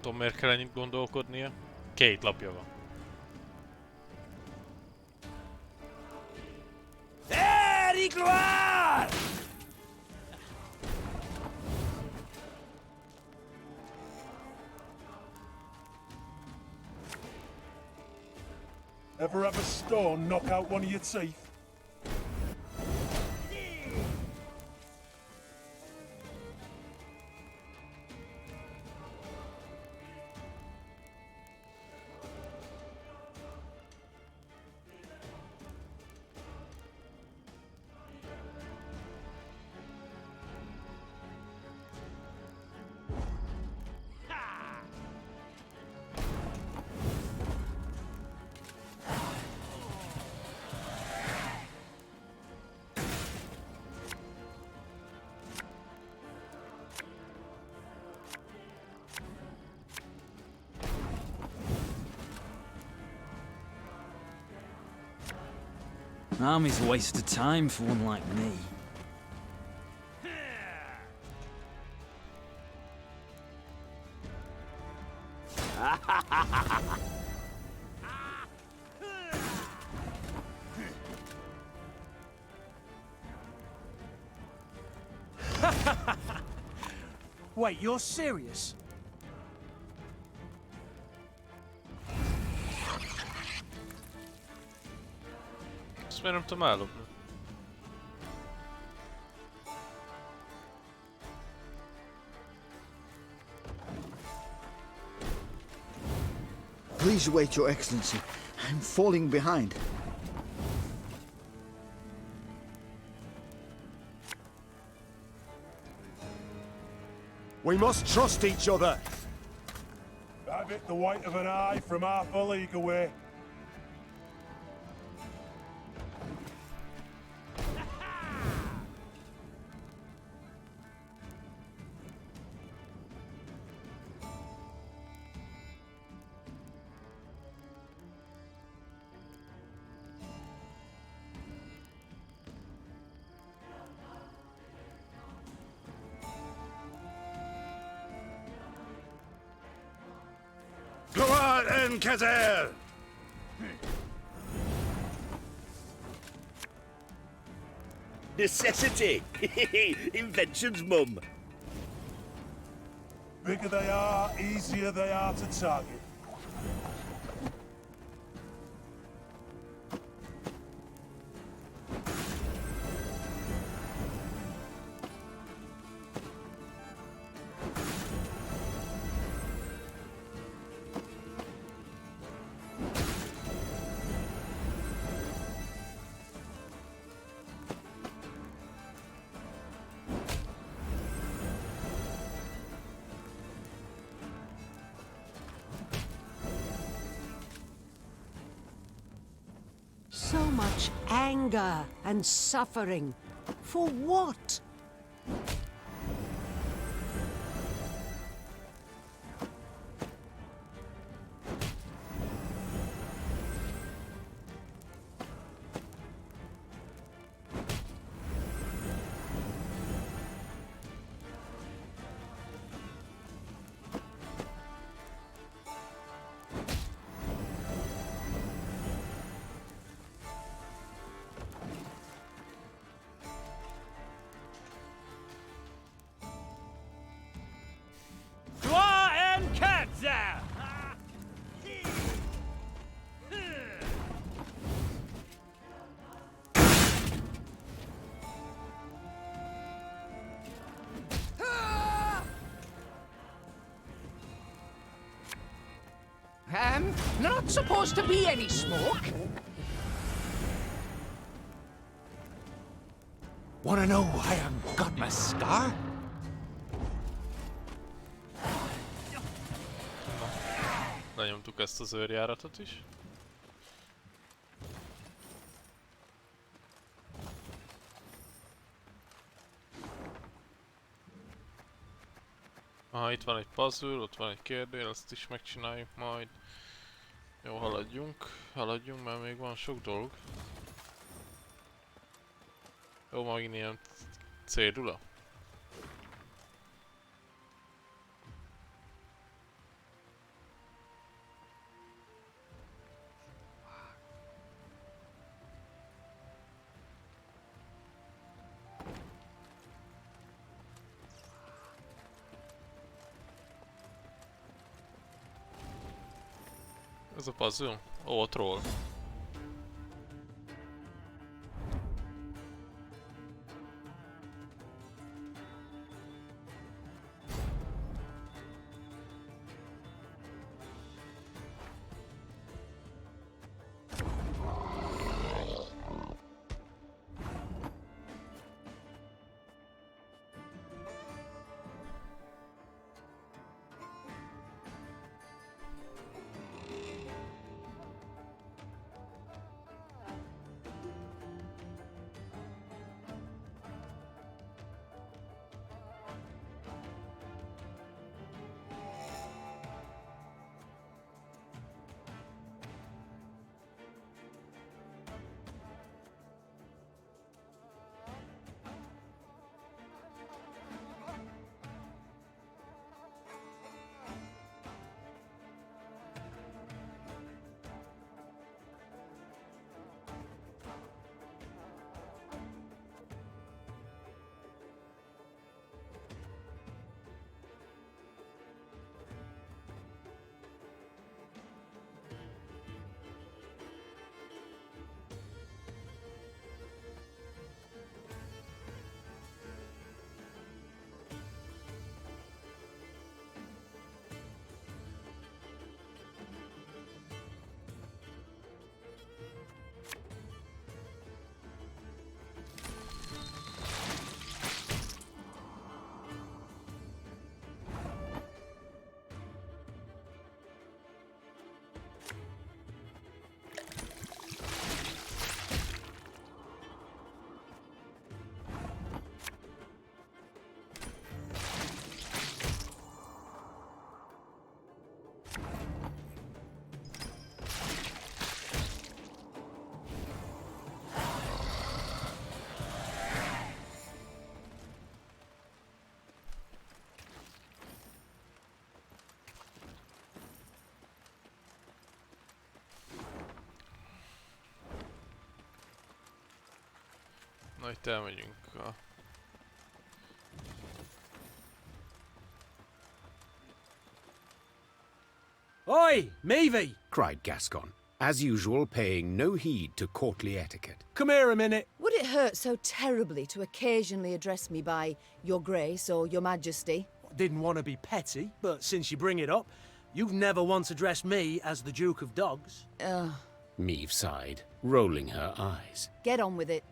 Nem tudom, miért kell ennyit gondolkodnia. 2 lapja van. Very glad! Ever have a stone knock out one of your teeth? Army's a waste of time for one like me. Wait, you're serious? Ezt miért nem tudom ellopni? Please wait, Your Excellency. I'm falling behind. We must trust each other. I've hit the white of an eye from half a league away. Gloire en Kazer! Necessity! Invention's mum. Bigger they are, easier they are to target. So much anger and suffering. For what? Not supposed to be any smoke. Wanna know why I got my scar? Lenyomtuk ezt az őrjáratot is. Aha, itt van egy puzzle, ott van egy kérdő, ezt is megcsináljuk majd. Jó, haladjunk, mert még van sok dolog. Jó, megint ilyen cédula. Ez a puzzle? Ó, a troll. Na, itt elmegyünk a... Oi, Meavy! cried Gascon, as usual paying no heed to courtly etiquette. Come here a minute. Would it hurt so terribly to occasionally address me by Your Grace or Your Majesty? Didn't want to be petty, but since you bring it up, you've never once addressed me as the Duke of Dogs. Meave sighed, rolling her eyes. Get on with it.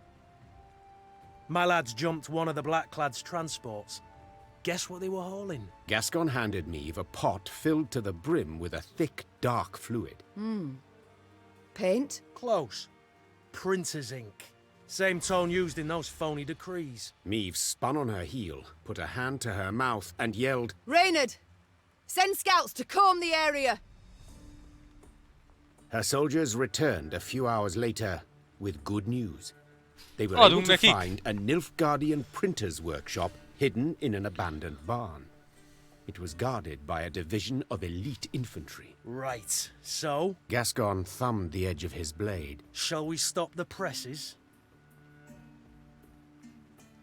My lads jumped one of the Blackclads' transports. Guess what they were hauling? Gascon handed Meave a pot filled to the brim with a thick, dark fluid. Paint? Close. Printer's ink. Same tone used in those phony decrees. Meave spun on her heel, put a hand to her mouth, and yelled, Reynard! Send scouts to comb the area! Her soldiers returned a few hours later with good news. They were able to find a Nilfgaardian printer's workshop hidden in an abandoned barn. It was guarded by a division of elite infantry. Right, so? Gascon thumbed the edge of his blade. Shall we stop the presses?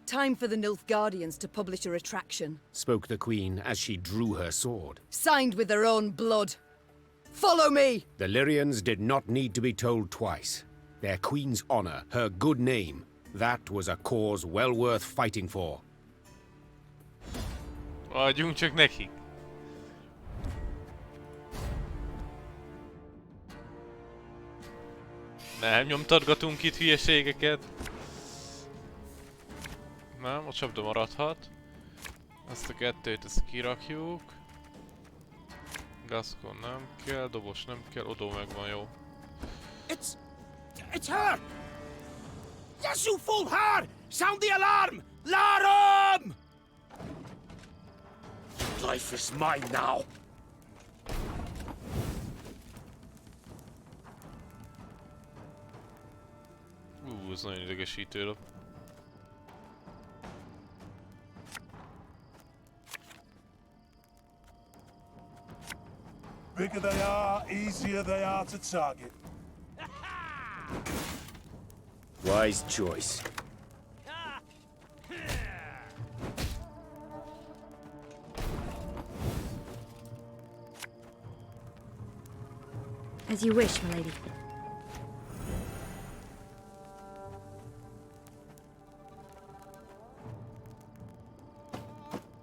Time for the Nilfgaardians to publish a retraction, spoke the Queen as she drew her sword. Signed with their own blood. Follow me! The Lyrians did not need to be told twice. Their Queen's honor, her good name, that was a cause well worth fighting for. Adjunk csak nekik. Nem nyomtatgatunk itt hülyeségeket. Nem, a csapda maradhat. Ezt a kettőt, ezt kirakjuk. Gascon nem kell, dobos nem kell, Odo megvan, jó. It's her! Yes, you fool her! Sound the alarm! Larum! Life is mine now. Ez nagyon idegesítő lap. Bigger they are, easier they are to target. Wise choice. As you wish, my lady.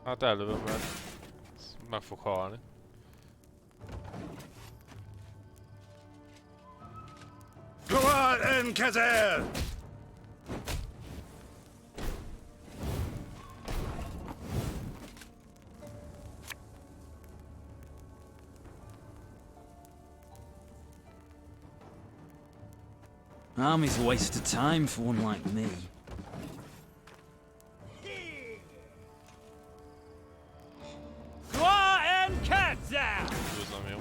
Hát előbb, mert meg fog halni. Go on and kezel! Army's a waste of time for one like me. Go and kezel! Üdvözlöm, jó.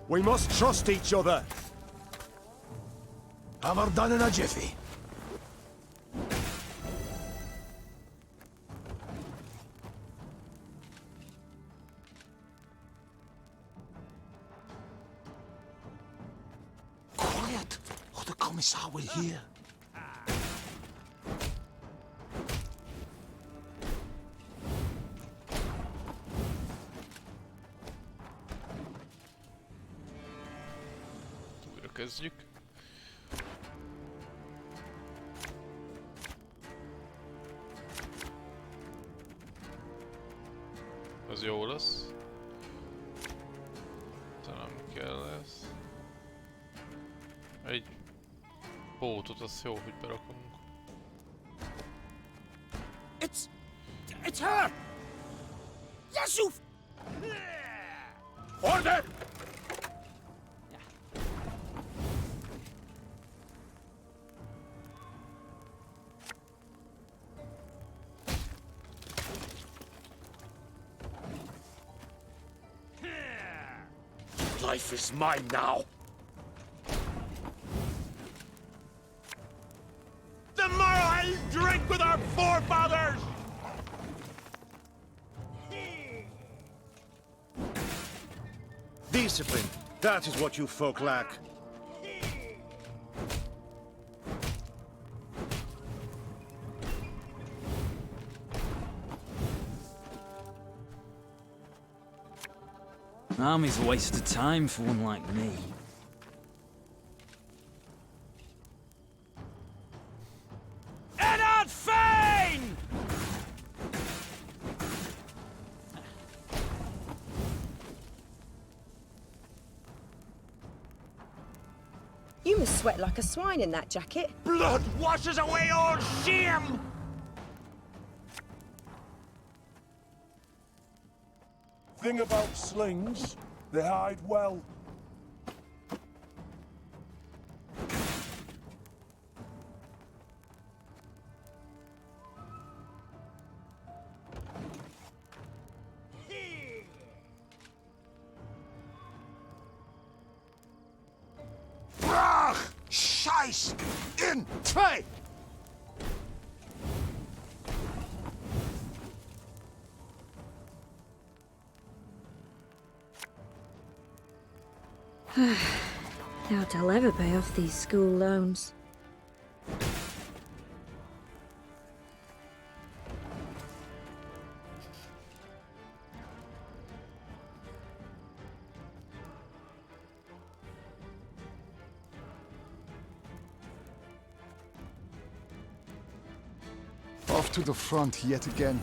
We must trust each other. Hammer done in a jiffy. Quiet, or the commissar will hear. Újra kezdjük. Az jó lesz. Talán kell ez. Egy pótot, az jó, hogy berakunk. It's her! Yusuf! Order! Life is mine now. Tomorrow I'll drink with our forefathers! Discipline. That is what you folk lack. Army's a waste of time for one like me. And on Fane! You must sweat like a swine in that jacket. Blood washes away all shame! Thing about slings, they hide well. Brach! Scheiß! In! Zwei! Doubt I'll ever pay off these school loans. Off to the front yet again.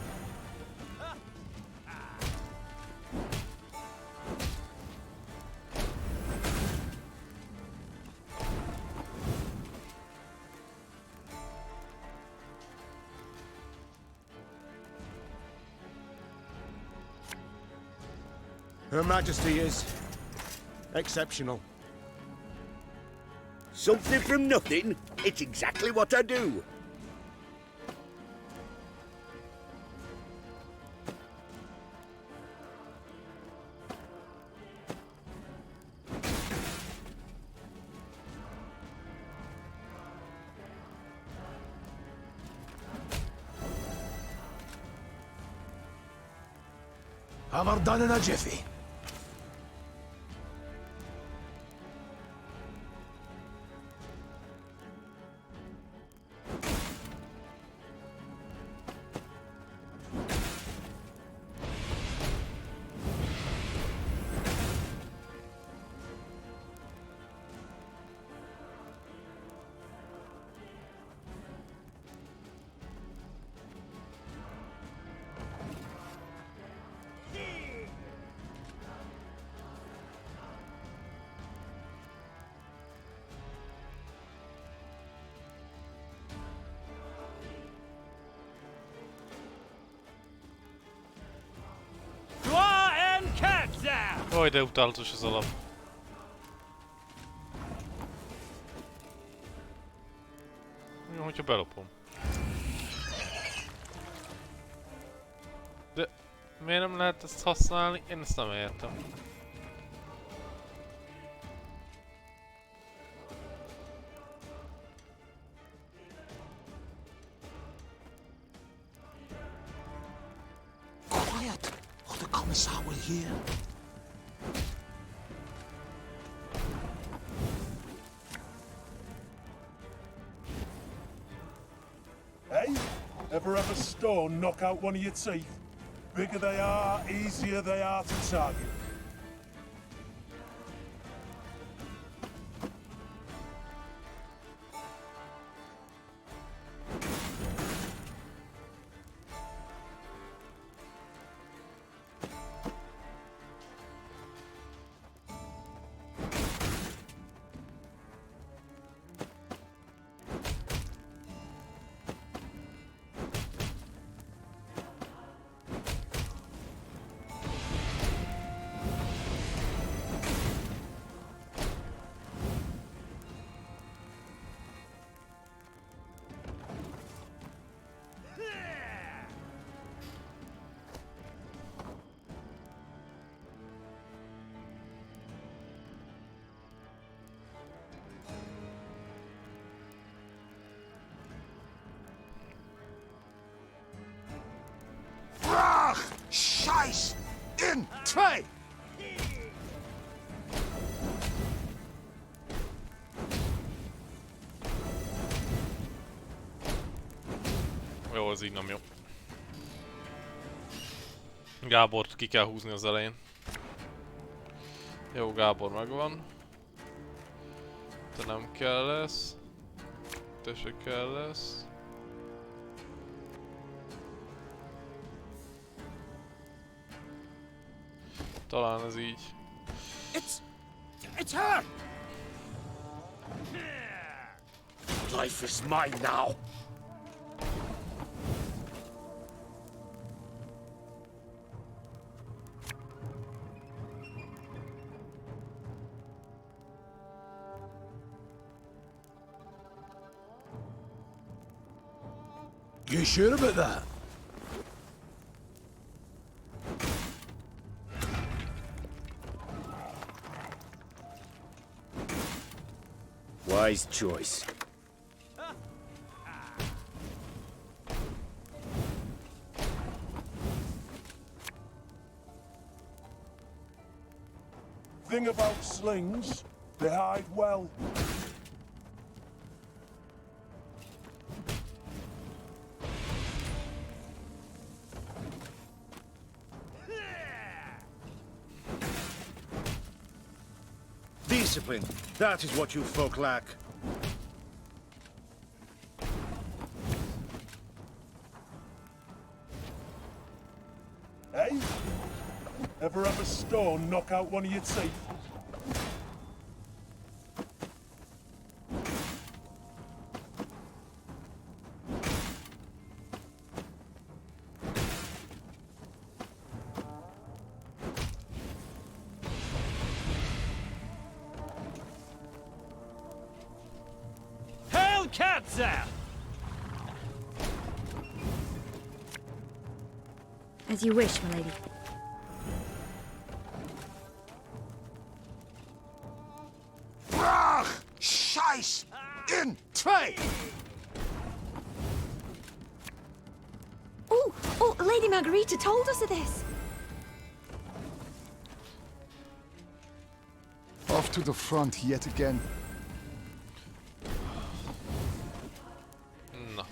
Her Majesty is exceptional. Something from nothing? It's exactly what I do. Hammer done in a jiffy. Jaj, de utálatos az alap. Jó, hogyha belopom. De miért nem lehet ezt használni? Én ezt nem értem. Quiet, or the commissar will hear. Hey, ever have a stone knock out one of your teeth? Bigger they are, easier they are to target. Scheiß in Trey! Jó, az így nem jó. Gábort ki kell húzni az elején. Jó, Gábor megvan. Te nem kell lesz. Te se kell lesz. Talán ez így. It's her! Life is mine now. You sure about that? Wise choice. Thing about slings, they hide well. Discipline, that is what you folk lack. Hey? Ever have a stone knock out one of your teeth? As you wish, my lady. Brach! Scheiß in Trey! Oh, Lady Margarita told us of this. Off to the front yet again. Na.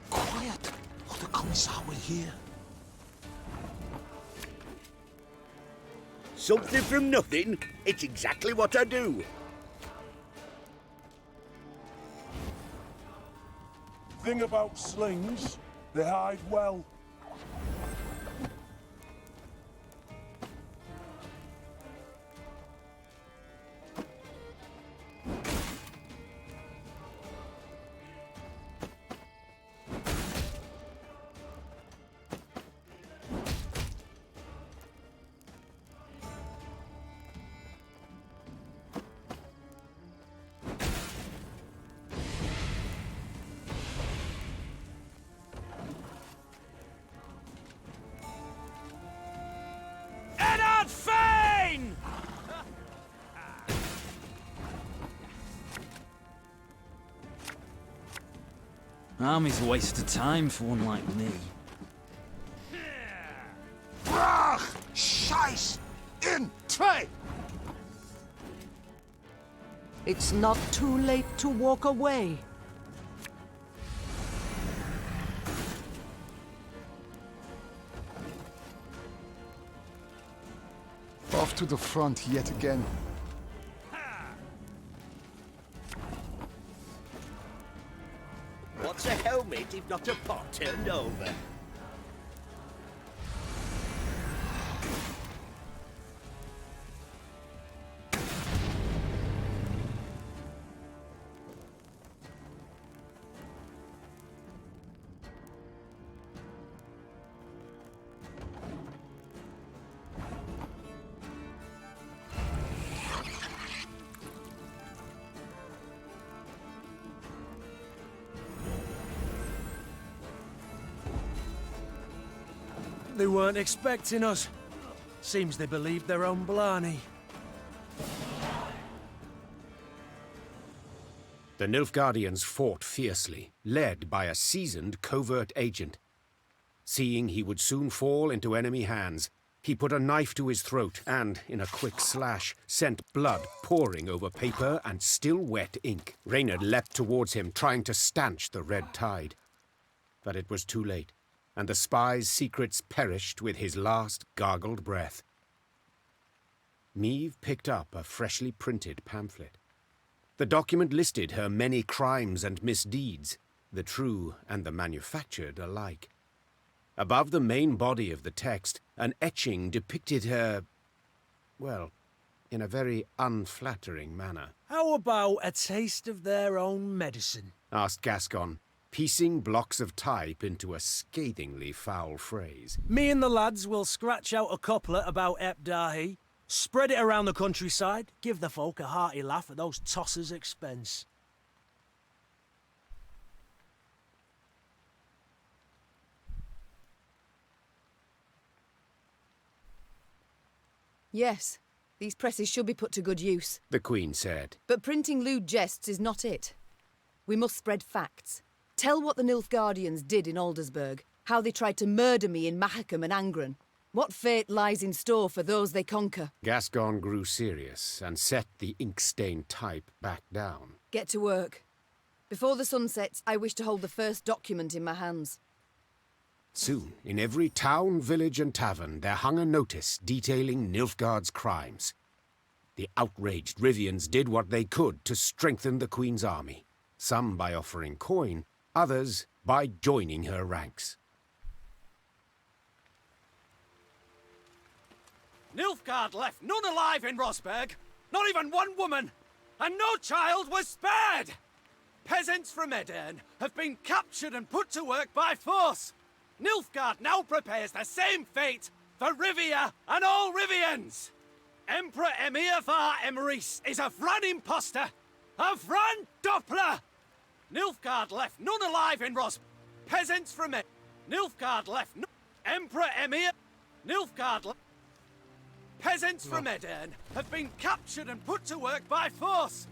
Quiet, or the commissar will hear. Something from nothing? It's exactly what I do. Thing about slings, they hide well. Army's a waste of time for one like me. Brach! Scheiß! In! Zwei! It's not too late to walk away. Off to the front yet again. What's a helmet if not a pot turned over? They weren't expecting us. Seems they believed their own blarney. The Nilfgaardians fought fiercely, led by a seasoned covert agent. Seeing he would soon fall into enemy hands, he put a knife to his throat and, in a quick slash, sent blood pouring over paper and still wet ink. Reynard leapt towards him, trying to stanch the red tide. But it was too late, and the spy's secrets perished with his last gargled breath. Meve picked up a freshly printed pamphlet. The document listed her many crimes and misdeeds, the true and the manufactured alike. Above the main body of the text, an etching depicted her, well, in a very unflattering manner. How about a taste of their own medicine? Asked Gascon, piecing blocks of type into a scathingly foul phrase. Me and the lads will scratch out a couplet about Epdahi, spread it around the countryside, give the folk a hearty laugh at those tossers' expense. Yes, these presses should be put to good use. The Queen said. But printing lewd jests is not it. We must spread facts. Tell what the Nilfgaardians did in Aldersburg, how they tried to murder me in Mahakam and Angren. What fate lies in store for those they conquer? Gascon grew serious and set the ink-stained type back down. Get to work. Before the sun sets, I wish to hold the first document in my hands. Soon, in every town, village and tavern, there hung a notice detailing Nilfgaard's crimes. The outraged Rivians did what they could to strengthen the Queen's army, some by offering coin, others by joining her ranks. Nilfgaard left none alive in Rosberg, not even one woman, and no child was spared! Peasants from Edern have been captured and put to work by force. Nilfgaard now prepares the same fate for Rivia and all Rivians. Emperor Emir var Emrys is a Fran imposter, a Fran Doppler. Nilfgaard left none alive in Rosberg. Peasants from Nilfgaard left Emperor Emir. Nilfgaard Peasants from Edern have been captured and put to work by force.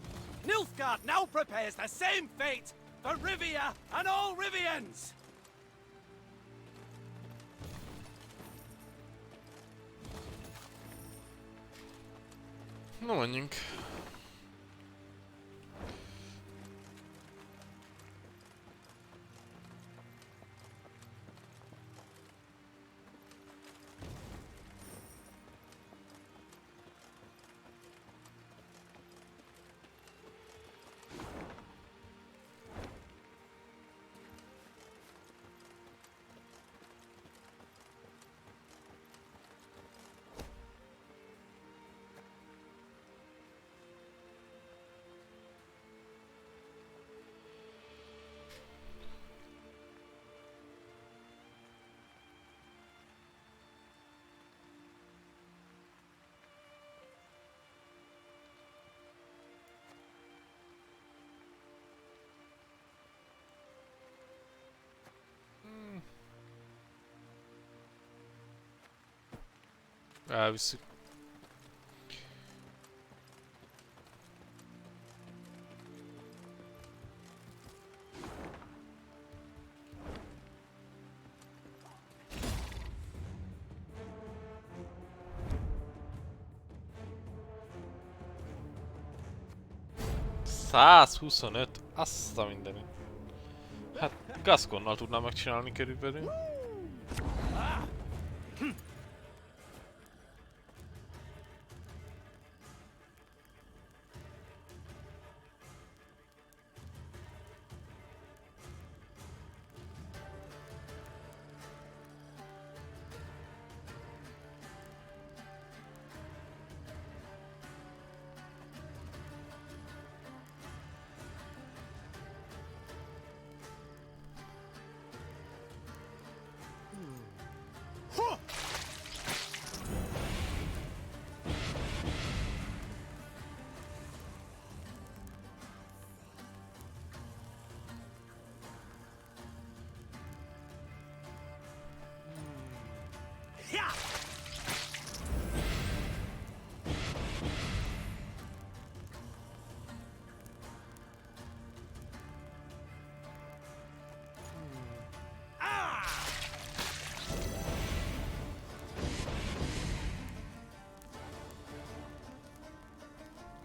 Nilfgaard now prepares the same fate for Rivia and all Rivians. Na menjünk. Elviszük. 125? Azt a mindenit. Hát Gasconnal tudnám megcsinálni körülbelül.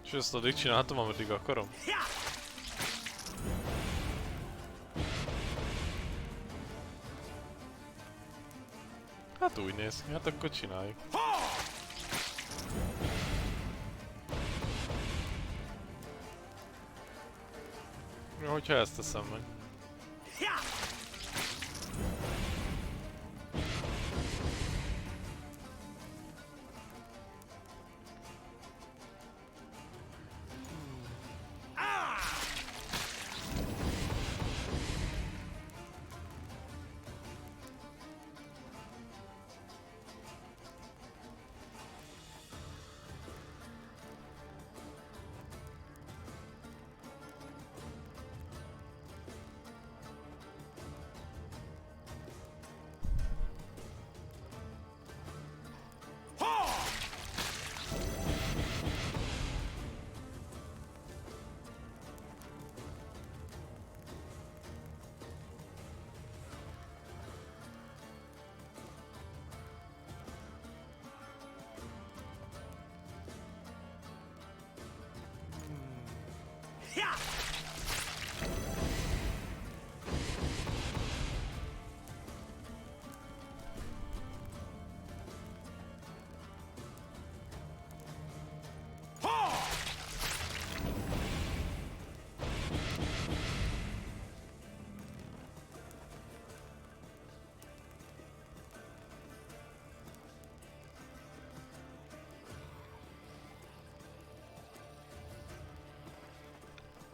És ezt addig csinálhatom, ameddig akarom. Hát úgy néz ki, hát akkor csináljuk. Ja, hogyha ezt teszem meg.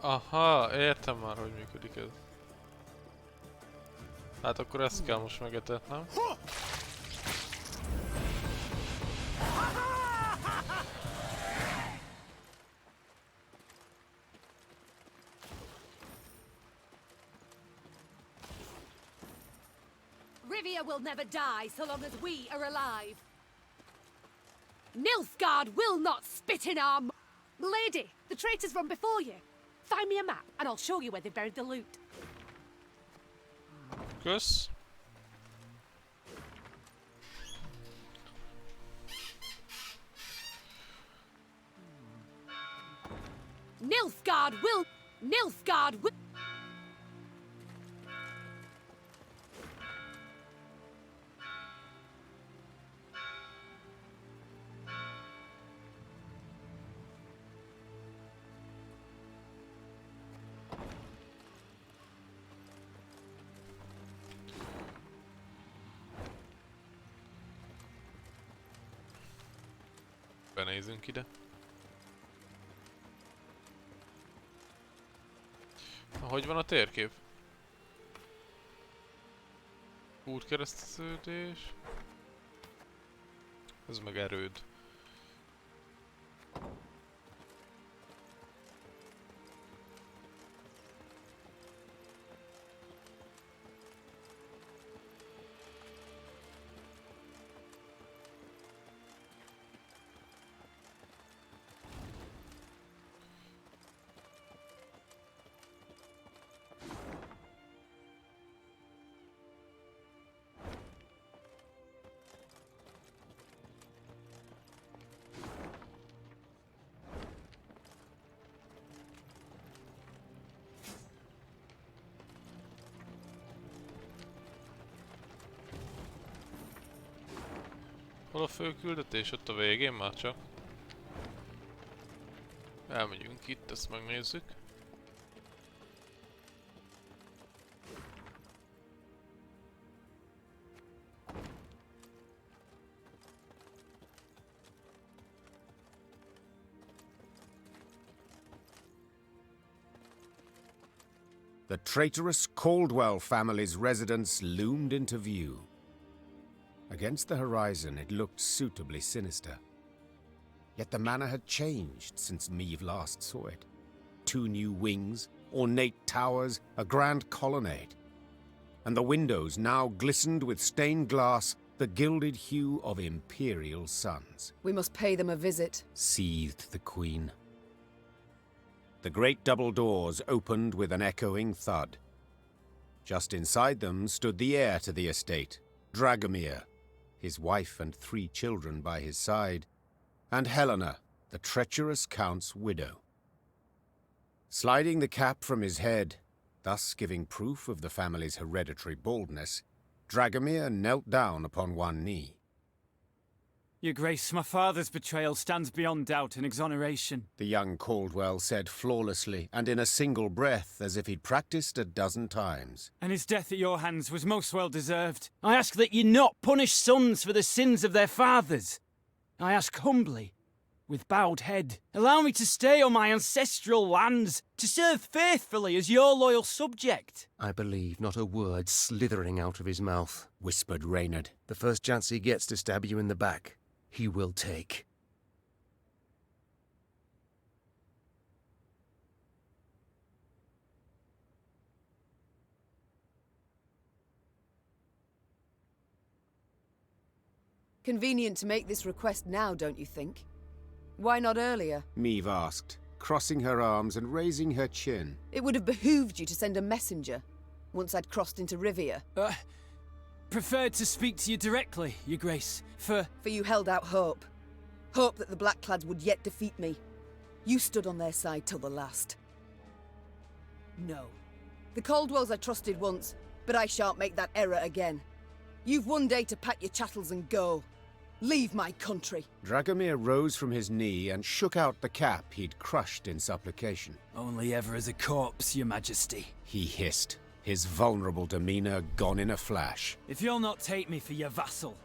Aha, értem már, hogy működik ez. Hát akkor ezt kell most megetetnem. Rivia will never die so long as we are alive. Nilfgaard will not spit in our... Lady, the traitors run before you. Find me a map, and I'll show you where they buried the loot. Kösz. Nilfgaard will... Nilfgaard will... Benézünk ide. Hogy van a térkép? Útkereszteződés. Ez meg erőd. Hol a fő küldetés? Ott a végén már csak. Elmegyünk itt, ezt megnézzük. The traitorous Caldwell family's residence loomed into view. Against the horizon, it looked suitably sinister. Yet the manor had changed since Meve last saw it. 2 new wings, ornate towers, a grand colonnade. And the windows now glistened with stained glass, the gilded hue of imperial suns. We must pay them a visit, Seethed the queen. The great double doors opened with an echoing thud. Just inside them stood the heir to the estate, Dragomir, his wife and 3 children by his side, and Helena, the treacherous count's widow. Sliding the cap from his head, thus giving proof of the family's hereditary baldness, Dragomir knelt down upon one knee. Your Grace, my father's betrayal stands beyond doubt and exoneration. The young Caldwell said flawlessly, and in a single breath, as if he'd practiced a dozen times. And his death at your hands was most well deserved. I ask that ye not punish sons for the sins of their fathers. I ask humbly, with bowed head, allow me to stay on my ancestral lands, to serve faithfully as your loyal subject. I believe not a word slithering out of his mouth, whispered Reynard. The first chance he gets to stab you in the back, he will take. Convenient to make this request now, don't you think? Why not earlier? Meve asked, crossing her arms and raising her chin. It would have behooved you to send a messenger, once I'd crossed into Rivia. Preferred to speak to you directly, Your Grace, For you held out hope. Hope that the Blackclads would yet defeat me. You stood on their side till the last. No. The Caldwells I trusted once, but I shan't make that error again. You've one day to pack your chattels and go. Leave my country. Dragomir rose from his knee and shook out the cap he'd crushed in supplication. Only ever as a corpse, Your Majesty. He hissed, his vulnerable demeanor gone in a flash. If you'll not take me for your vassal,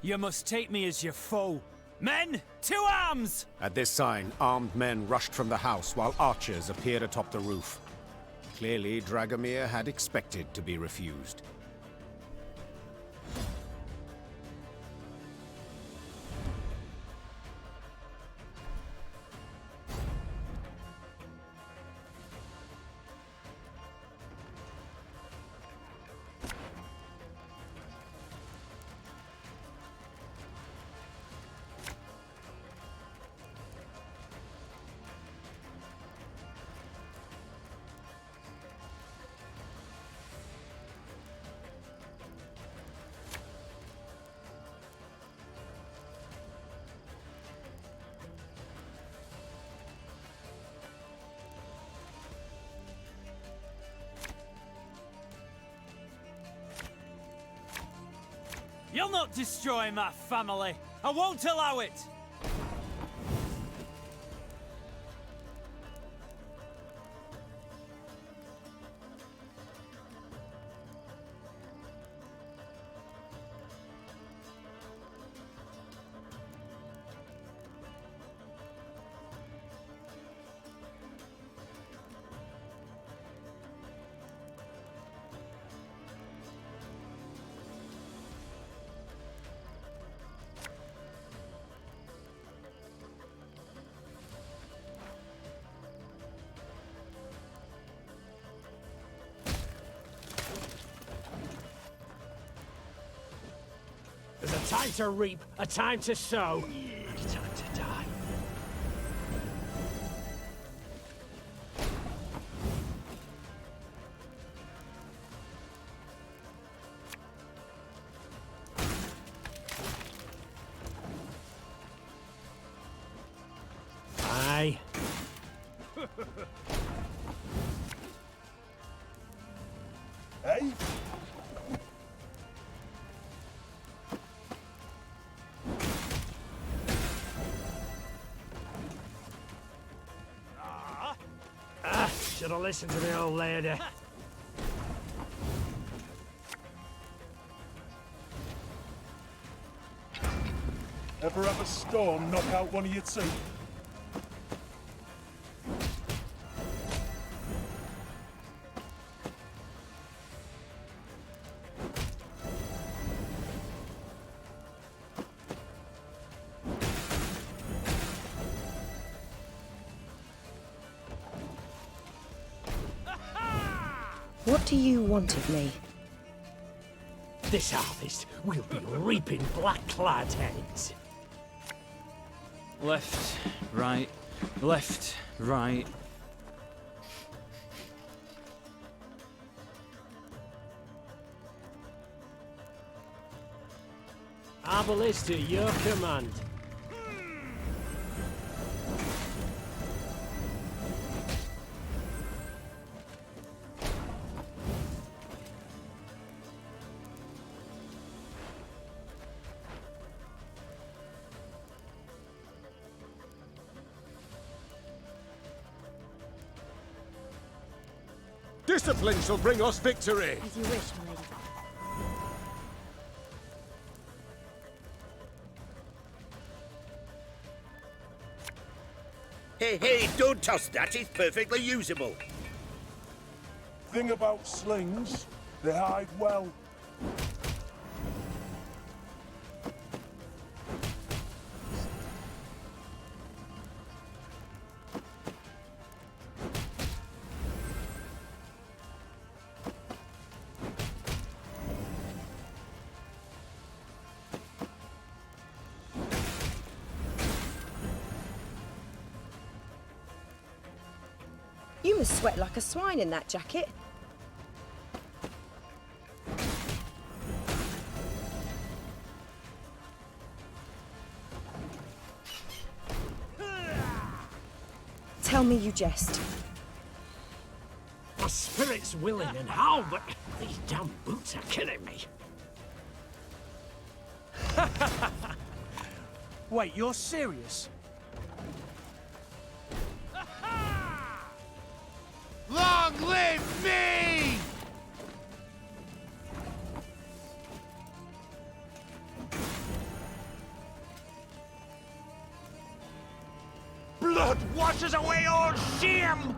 you must take me as your foe. Men, to arms! At this sign, armed men rushed from the house while archers appeared atop the roof. Clearly, Dragomir had expected to be refused. You'll not destroy my family. I won't allow it. There's a time to reap, a time to sow, and a time to die. Aye. Hey? Should have listened to the old lady. Ever have a stone knock out one of your teeth? What do you want of me? This harvest, we'll be reaping black-clad heads. Left, right, left, right. Abel is to your command. Discipline shall bring us victory! As you wish, my lady. Hey, don't toss that. It's perfectly usable. Thing about slings, they hide well. You must sweat like a swine in that jacket. Tell me you jest. My spirit's willing and how, but these damn boots are killing me. Wait, you're serious? Long live me! Blood washes away all shame!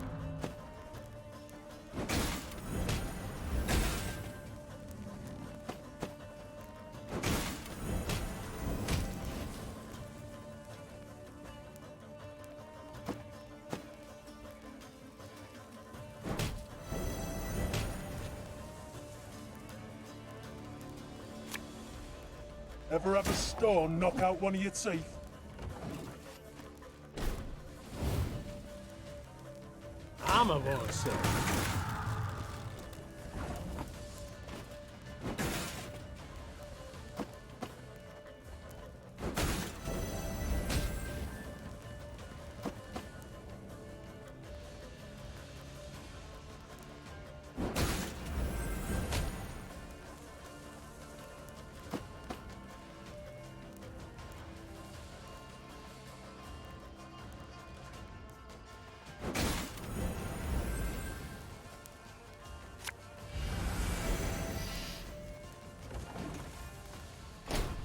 Ever have a stone knock out one of your teeth? I'm a monster.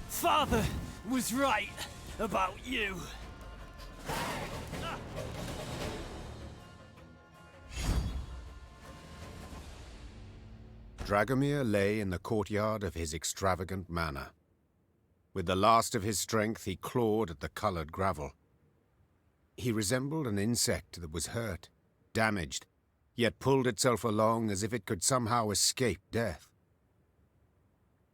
Father was right about you. Dragomir lay in the courtyard of his extravagant manor. With the last of his strength, he clawed at the coloured gravel. He resembled an insect that was hurt, damaged, yet pulled itself along as if it could somehow escape death.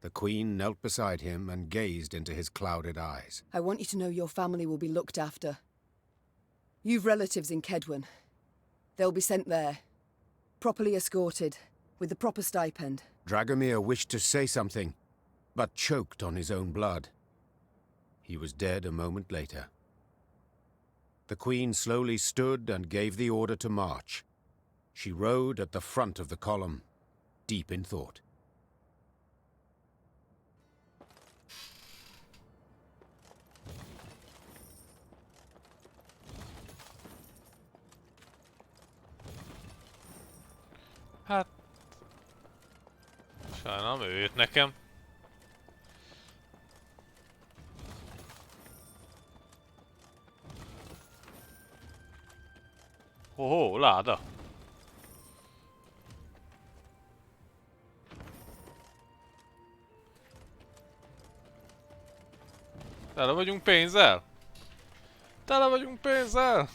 The Queen knelt beside him and gazed into his clouded eyes. I want you to know your family will be looked after. You've relatives in Kedwen. They'll be sent there, properly escorted, with the proper stipend. Dragomir wished to say something, but choked on his own blood. He was dead a moment later. The Queen slowly stood and gave the order to march. She rode at the front of the column, deep in thought. Hát... sajnálom őt nekem. Hoho, láda! Tele vagyunk pénzzel? Tele vagyunk pénzzel!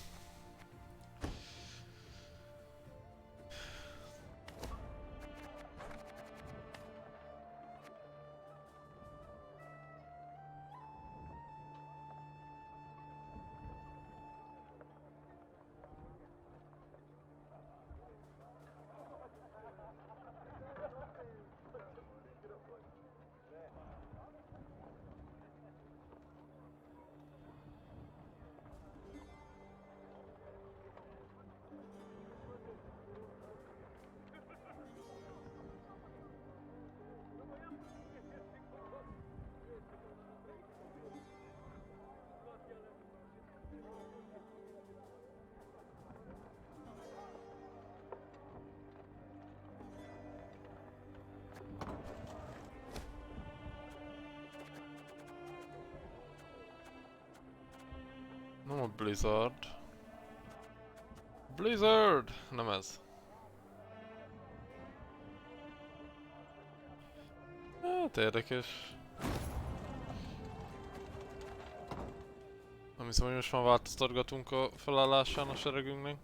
Nem a Blizzard. Blizzard! Nem ez. Hát érdekes. Nem hiszem, hogy most már változtatgatunk a felállásán a seregünknek.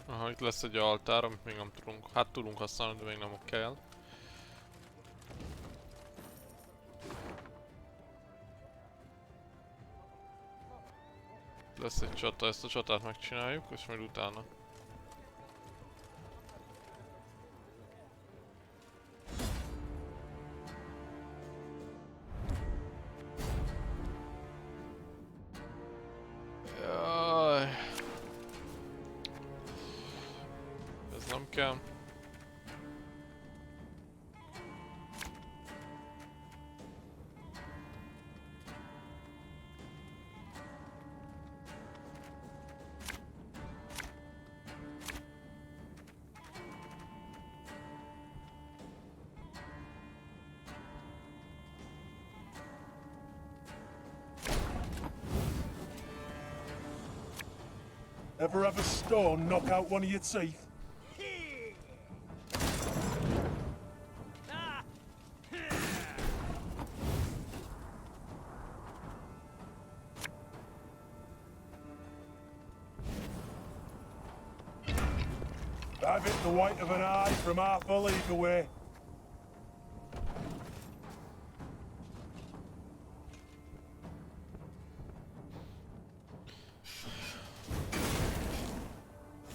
Aha, itt lesz egy altár, amit még nem tudunk, hát tudunk használni, de még nem kell. Lesz egy csata, ezt a csatát megcsináljuk, és majd utána. Jaj. Ez nem kell. Ever have a stone knock out one of your teeth? I've hit the white of an eye from half a league away.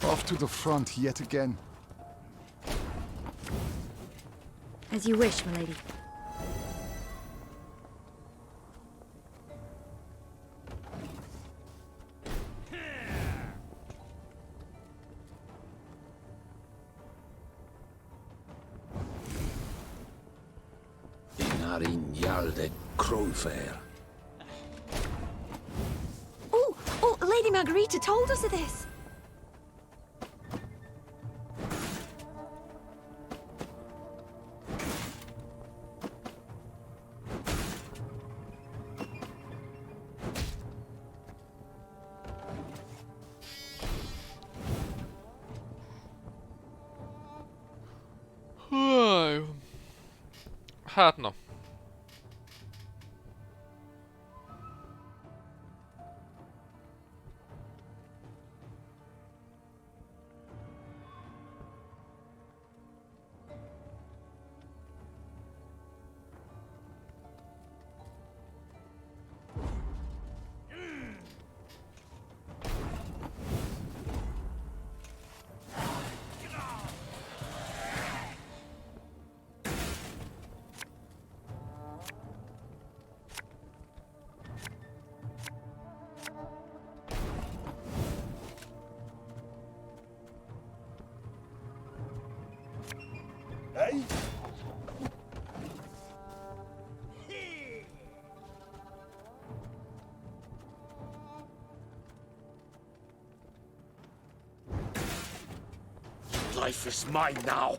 Off to the front yet again. As you wish, milady. Oh, Lady Margarita told us of this. Hát na. Eh? Life is mine now.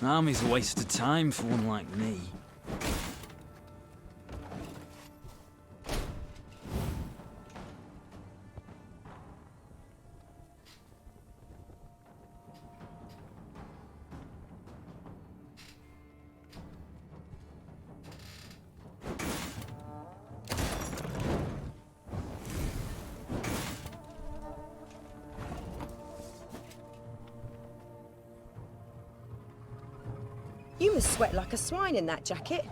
Army's a waste of time for one like me. You must sweat like a swine in that jacket.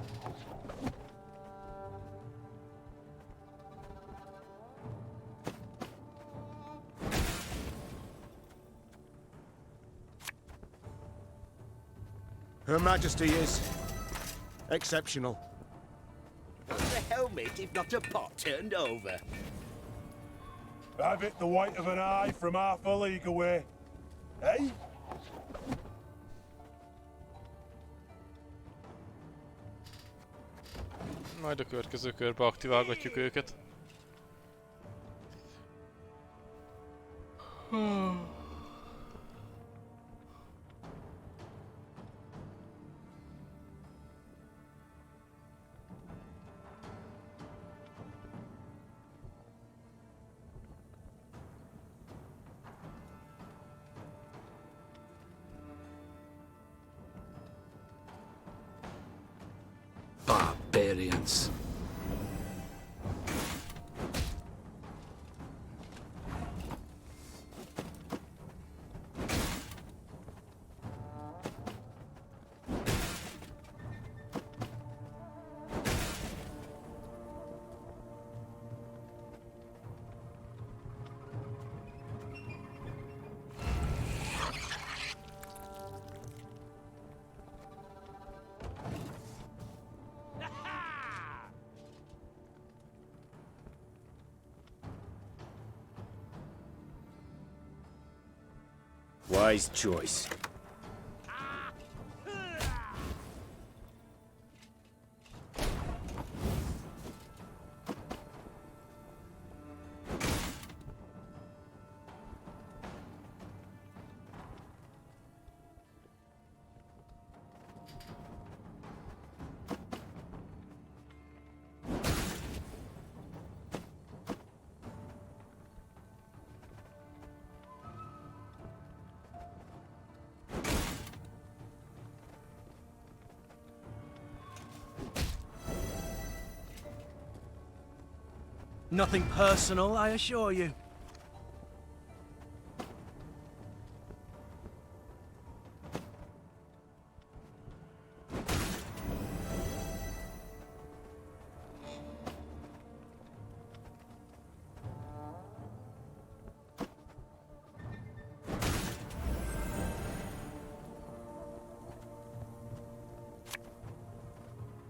Her Majesty is exceptional. What's the helmet if not a pot turned over? I've hit the white of an eye from half a league away. Eh? Majd a következő körbe aktiválgatjuk őket. Barbarians. Wise choice. Nothing personal, I assure you.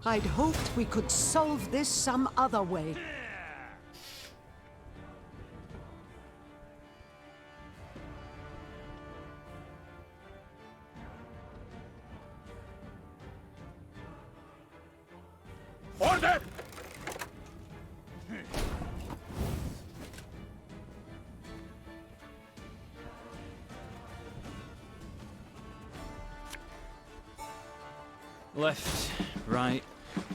I'd hoped we could solve this some other way. Order! Left, right,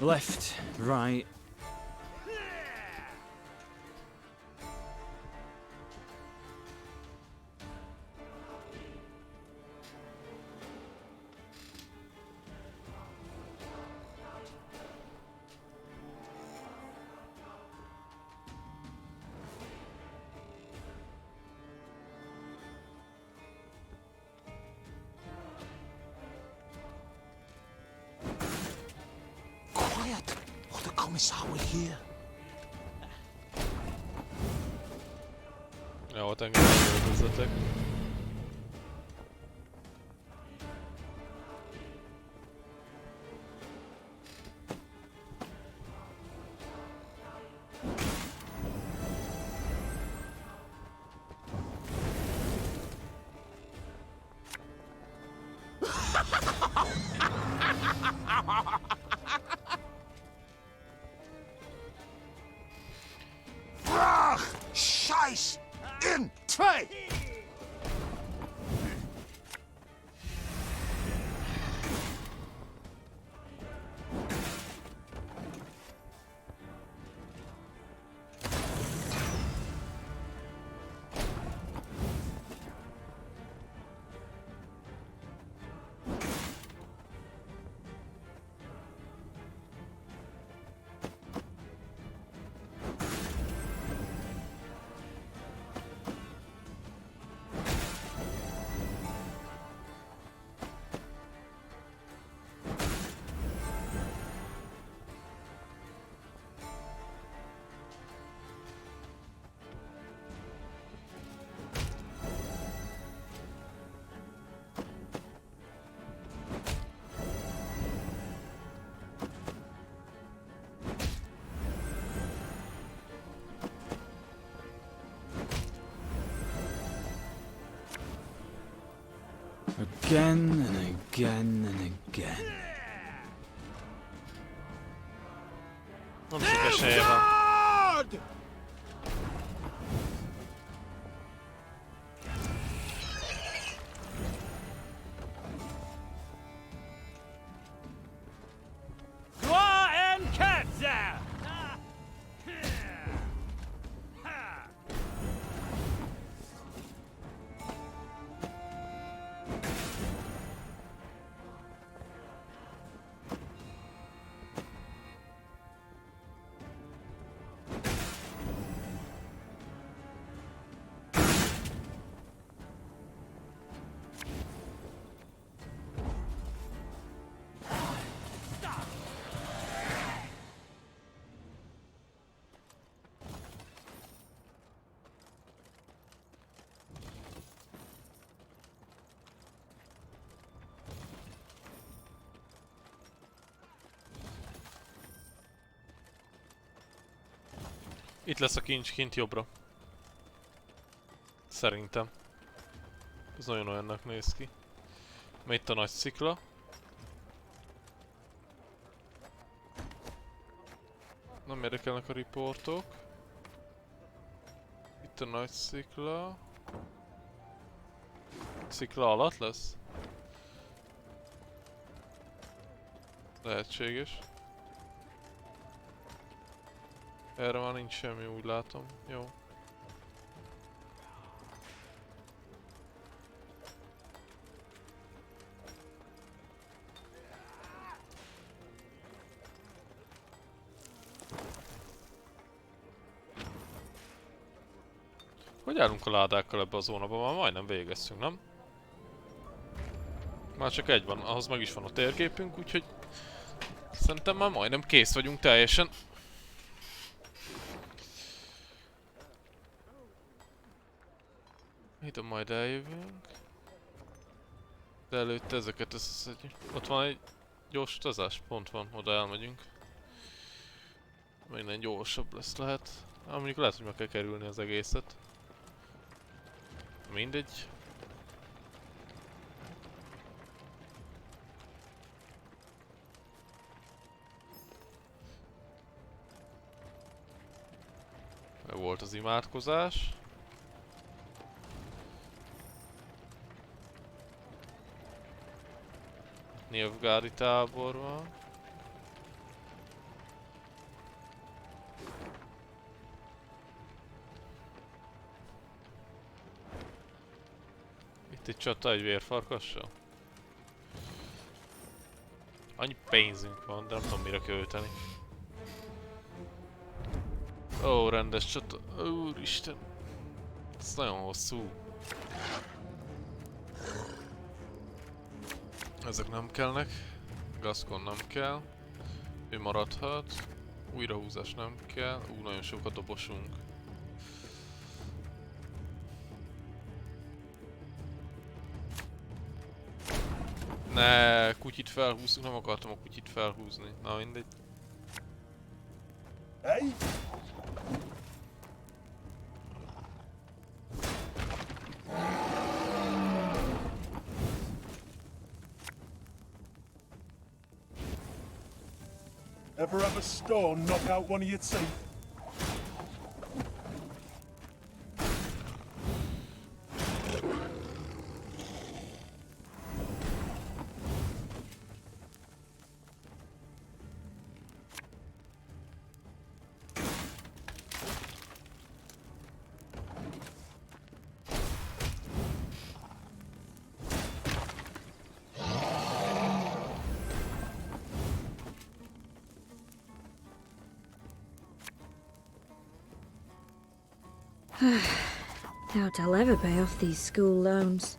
left, right. Quiet, or the Commissar will hear. Jó, engem előzzetek. Slice in twain! Again and again and again. Nem sok esélye van. Itt lesz a kincs, kint jobbra. Szerintem. Ez nagyon olyannak néz ki. Mert itt a nagy szikla. Nem érdekelnek a riportok. Itt a nagy szikla. Szikla alatt lesz? Lehetséges. Erre már nincs semmi, úgy látom. Jó. Hogy állunk a ládákkal ebbe a zónában? Már majdnem végeztünk, nem? Már csak egy van, ahhoz meg is van a térképünk, úgyhogy szerintem már majdnem kész vagyunk teljesen. Ide majd eljövünk. De előtte ezeket összeszedjük. Ott van egy gyors utazás, pont van, oda elmegyünk. Minden gyorsabb lesz lehet. Mondjuk lehet, hogy meg kell kerülni az egészet. Mindegy. Meg volt az imádkozás. Nilfgaardi tábor van. Itt egy csata egy vérfarkassal. Annyi pénzünk van, de nem tudom mire költeni. Ó, rendes csata. Úristen. Ez nagyon hosszú. Ezek nem kellnek. Gascon nem kell. Ő maradhat. Újrahúzás nem kell. Nagyon sok a dobosunk. Ne, kutyit felhúzzuk, nem akartam a kutyit felhúzni. Na mindegy. Hey? Ever have a stone knock out one of your teeth? Doubt I'll ever pay off these school loans.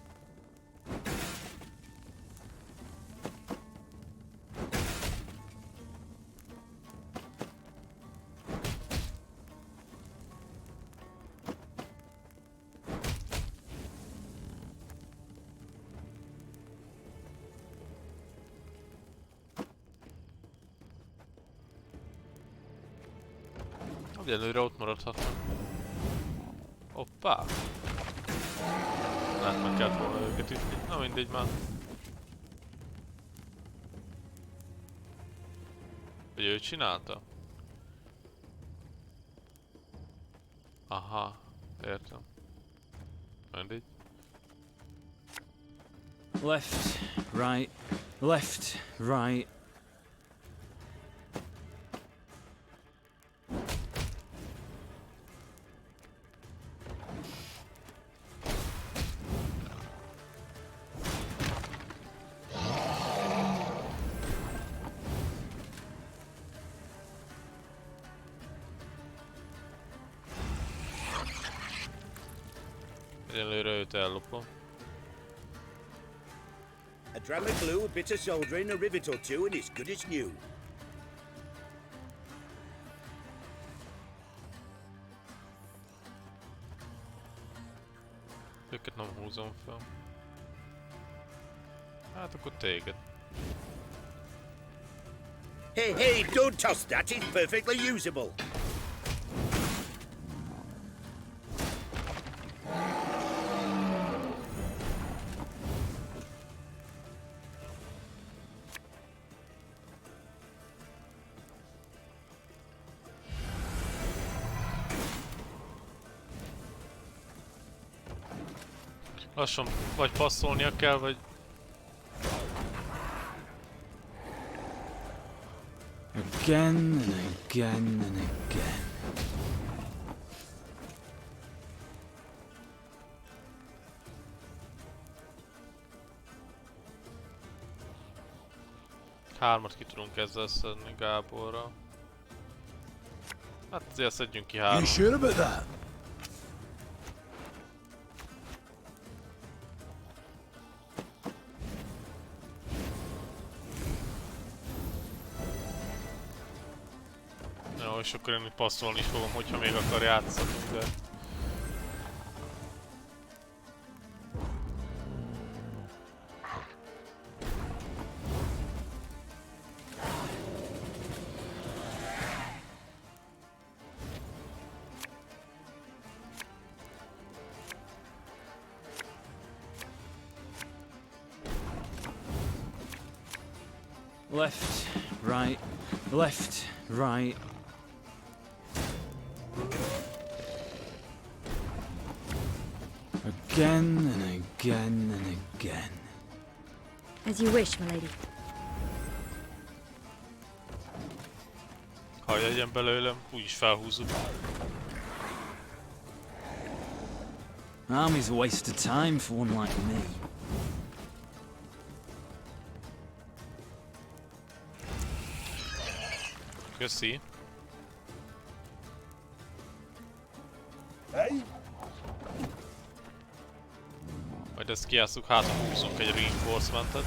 Egyelőre ott maradhatnak. Hoppá! Hát meg kellett volna őket ütni. Na mindegy már. Vagy ő csinálta? Aha, értem. Mindegy. Left, right, left, right. Egyelőre őt ellopom. A dram of glue, a bit of soldering, a rivet or two, and it's good as new. Őket nem húzom fel. Hát akkor téged. Hey, hey, don't toss that, it's perfectly usable. Lassan vagy passzolnia kell, vagy... Again and again and again. Hármat ki tudunk ezzel szedni Gáborra. Hát azért szedjünk ki hármat. You sure about that? Jó, és akkor én itt passzolni is fogom, hogyha még akar játszani, de... Left, right, left, right. Again and again and again. As you wish, milady. Ha legyen belőlem, úgyis felhúzom. Army's a waste of time for one like me. Köszi. Hey? Majd ezt kijátszuk, hát húzunk egy reinforcementet.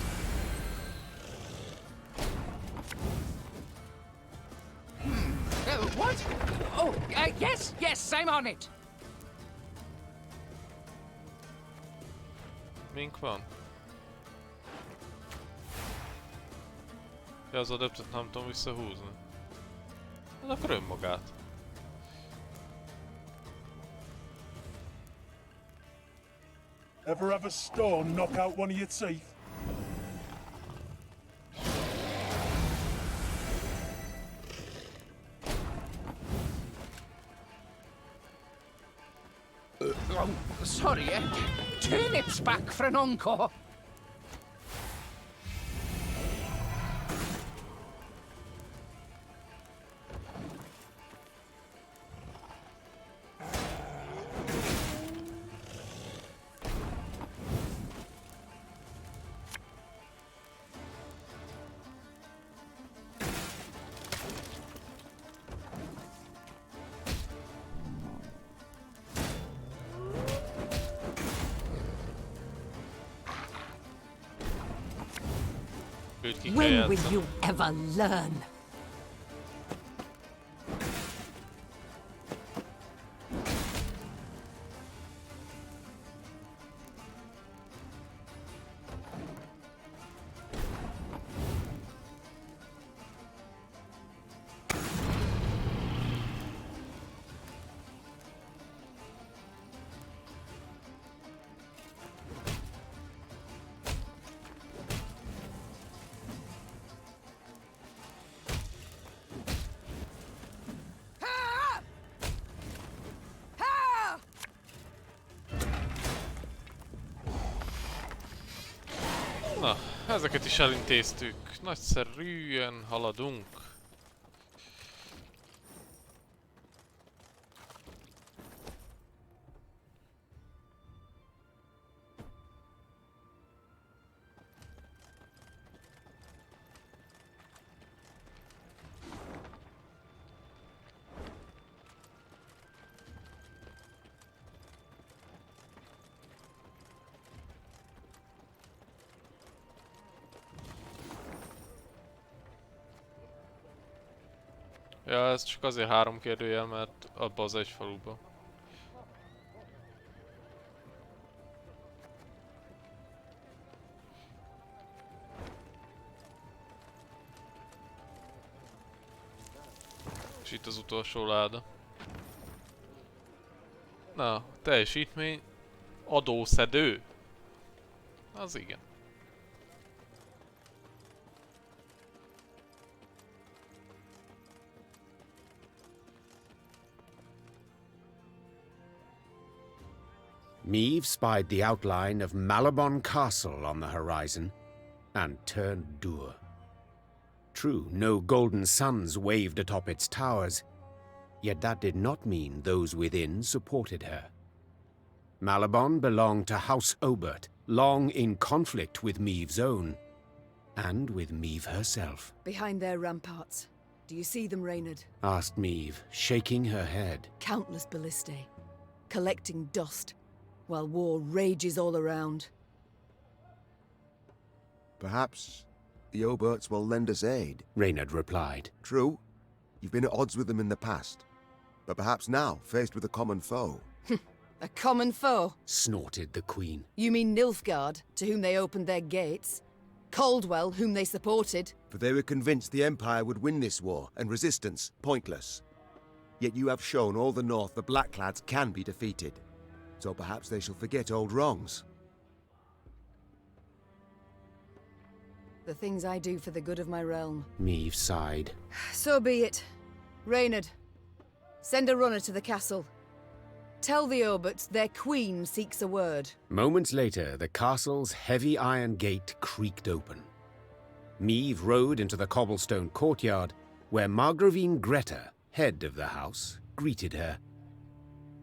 What? Oh, yes, yes, I'm on it. Mink van? Ja, az adeptet nem tudom visszahúzni. Hát akkor önmagát. Ever have a stone knock out one of your teeth? Oh, sorry, turnips back for an encore. hogy ki kell When játszani. will you ever learn? Na, ezeket is elintéztük. Nagyszerűen haladunk. Ja, ez csak azért 3 kérdőjel, mert abba az egy faluba. És itt az utolsó láda. Na, teljesítmény. Adószedő. Az igen. Meave spied the outline of Malabon Castle on the horizon and turned dour. True, no golden suns waved atop its towers, yet that did not mean those within supported her. Malabon belonged to House Obert, long in conflict with Meave's own, and with Meave herself. Behind their ramparts. Do you see them, Reynard? Asked Meave, shaking her head. Countless ballistae, collecting dust, while war rages all around. Perhaps the Oberts will lend us aid, Reynard replied. True, you've been at odds with them in the past, but perhaps now, faced with a common foe. A common foe? Snorted the Queen. You mean Nilfgaard, to whom they opened their gates? Caldwell, whom they supported? For they were convinced the Empire would win this war, and resistance pointless. Yet you have shown all the North the Blackclads can be defeated. So perhaps they shall forget old wrongs. The things I do for the good of my realm. Meave sighed. So be it. Reynard, send a runner to the castle. Tell the Oberts their queen seeks a word. Moments later, the castle's heavy iron gate creaked open. Meave rode into the cobblestone courtyard, where Margravine Greta, head of the house, greeted her.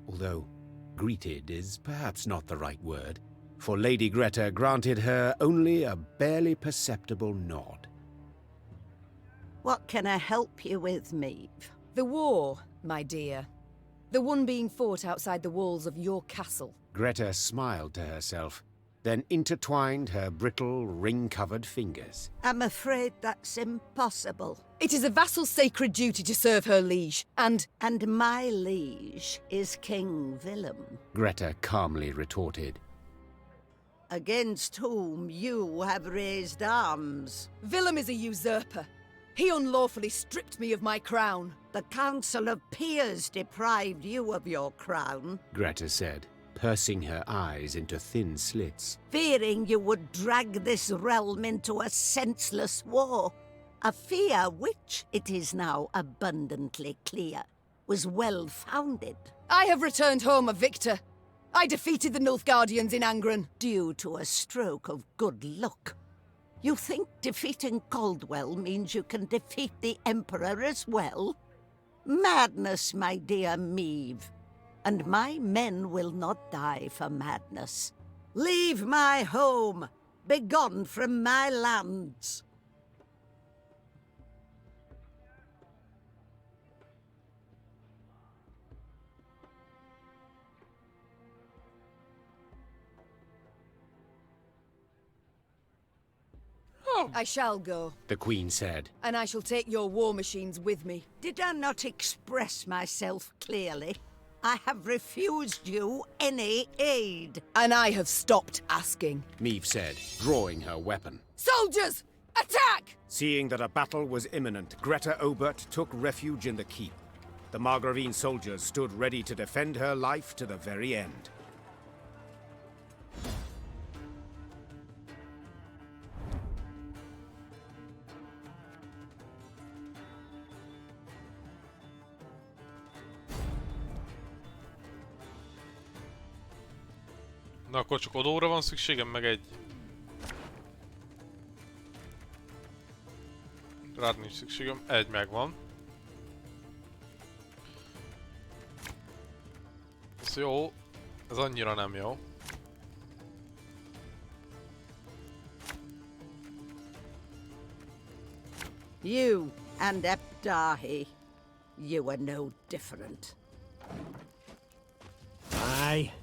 Although greeted is perhaps not the right word, for Lady Greta granted her only a barely perceptible nod. What can I help you with, Meave? The war, my dear. The one being fought outside the walls of your castle. Greta smiled to herself, then intertwined her brittle, ring-covered fingers. I'm afraid that's impossible. It is a vassal's sacred duty to serve her liege, and my liege is King Willem. Greta calmly retorted. Against whom you have raised arms. Willem is a usurper. He unlawfully stripped me of my crown. The Council of Peers deprived you of your crown. Greta said, pursing her eyes into thin slits. Fearing you would drag this realm into a senseless war. A fear which, it is now abundantly clear, was well-founded. I have returned home a victor. I defeated the Nilfgaardians in Angren. Due to a stroke of good luck. You think defeating Caldwell means you can defeat the Emperor as well? Madness, my dear Meave. And my men will not die for madness. Leave my home! Begone from my lands! I shall go, the Queen said. and I shall take your war machines with me. Did I not express myself clearly? I have refused you any aid. And I have stopped asking. Meve said, drawing her weapon. Soldiers, attack! Seeing that a battle was imminent, Greta Obert took refuge in the keep. The Margravine soldiers stood ready to defend her life to the very end. Na akkor csak odóra van szükségem, meg egy... Rád nincs szükségem, egy megvan. Ez jó, ez annyira nem jó. You and Epdahi, you are no different. Aye.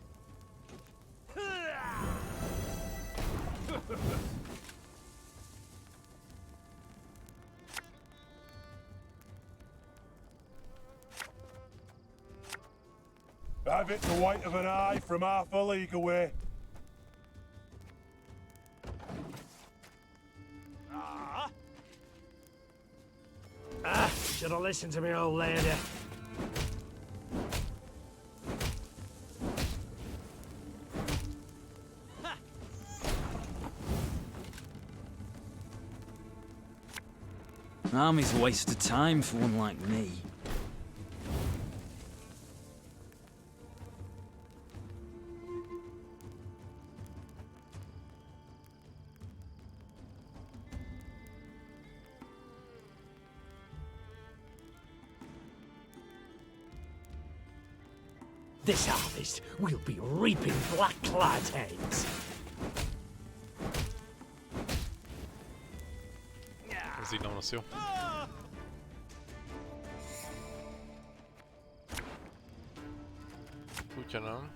I've hit the white of an eye from half a league away. Should have listened to me, old lady. Army's a waste of time for one like me. This harvest, we'll be reaping black-clad heads. Ez így nem lesz jó. Kutya nem.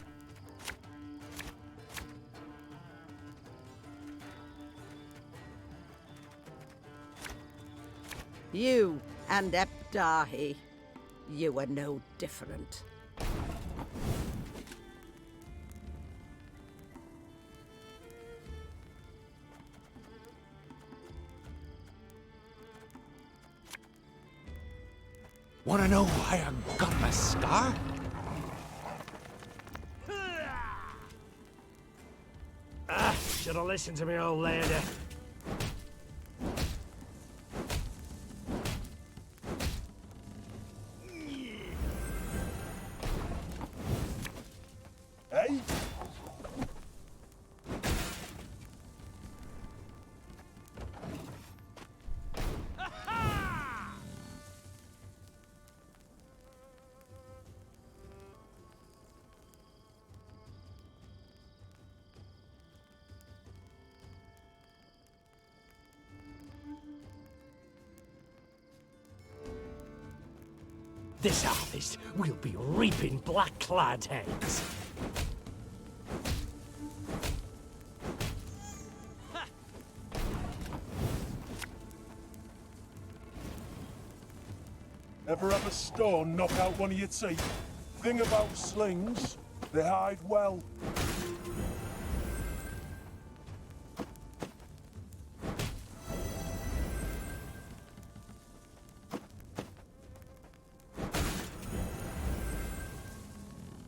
You and Epdahi, you are no different. Wanna know why I got my scar? Should have listened to me, old lady. Hey? This harvest, we'll be reaping black-clad heads. Ever have a stone knock out one of your teeth? Thing about slings, they hide well.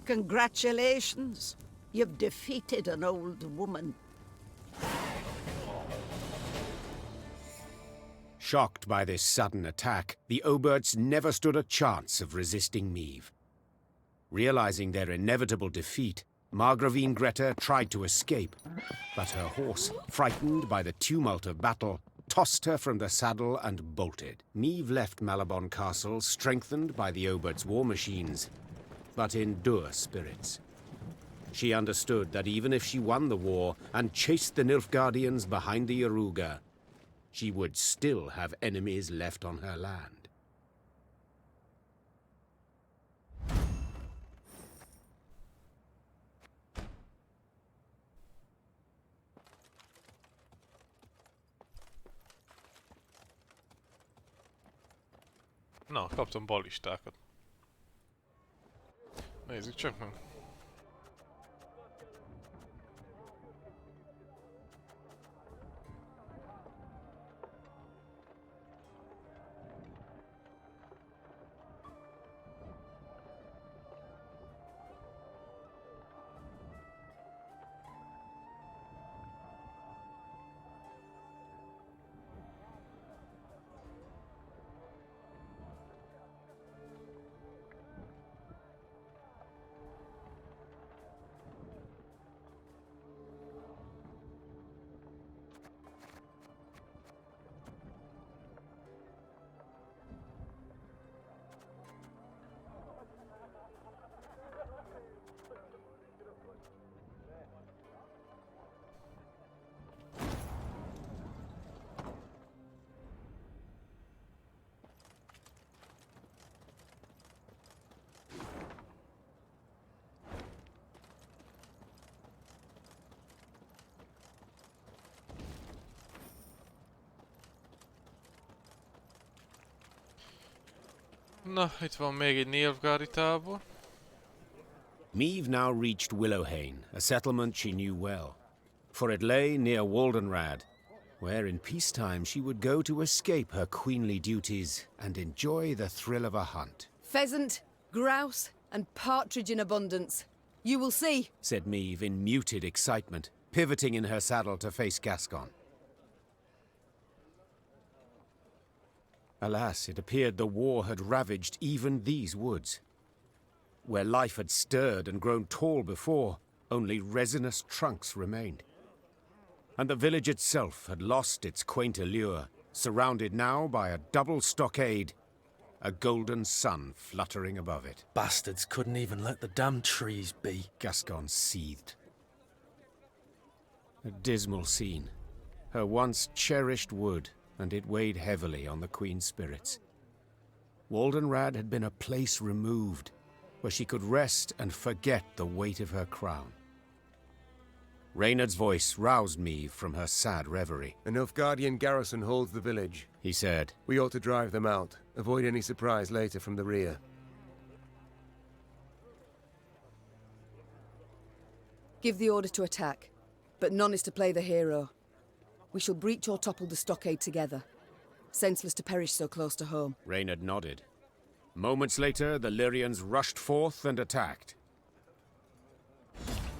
Congratulations. You've defeated an old woman. Shocked by this sudden attack, the Oberts never stood a chance of resisting Meve. Realizing their inevitable defeat, Margravine Greta tried to escape, but her horse, frightened by the tumult of battle, tossed her from the saddle and bolted. Meve left Malabon Castle strengthened by the Oberts' war machines, but in dour spirits. She understood that even if she won the war and chased the Nilfgaardians behind the Yaruga, she would still have enemies left on her land. Na, kaptam ballistákat. Nézzük csak meg. Na, itt van még egy nilfgaardi tábor. Maeve now reached Willowhain, a settlement she knew well, for it lay near Waldenrad, where in peacetime she would go to escape her queenly duties and enjoy the thrill of a hunt. Pheasant, grouse, and partridge in abundance. You will see, said Maeve in muted excitement, pivoting in her saddle to face Gascon. Alas, it appeared the war had ravaged even these woods. Where life had stirred and grown tall before, only resinous trunks remained. And the village itself had lost its quaint allure, surrounded now by a double stockade, a golden sun fluttering above it. Bastards couldn't even let the damn trees be. Gascon seethed. A dismal scene. Her once cherished wood, and it weighed heavily on the Queen's spirits. Waldenrad had been a place removed, where she could rest and forget the weight of her crown. Reynard's voice roused me from her sad reverie. A Nilfgaardian garrison holds the village, he said. We ought to drive them out, avoid any surprise later from the rear. give the order to attack, but none is to play the hero. We shall breach or topple the stockade together. Senseless to perish so close to home. Reynard nodded. Moments later, the Lyrians rushed forth and attacked.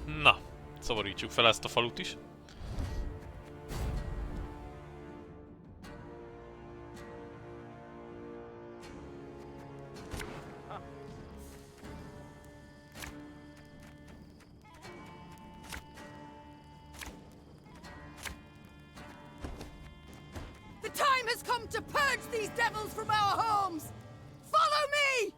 Na, szabadítsuk fel ezt a falut is. The time has come to purge these devils from our homes! Follow me!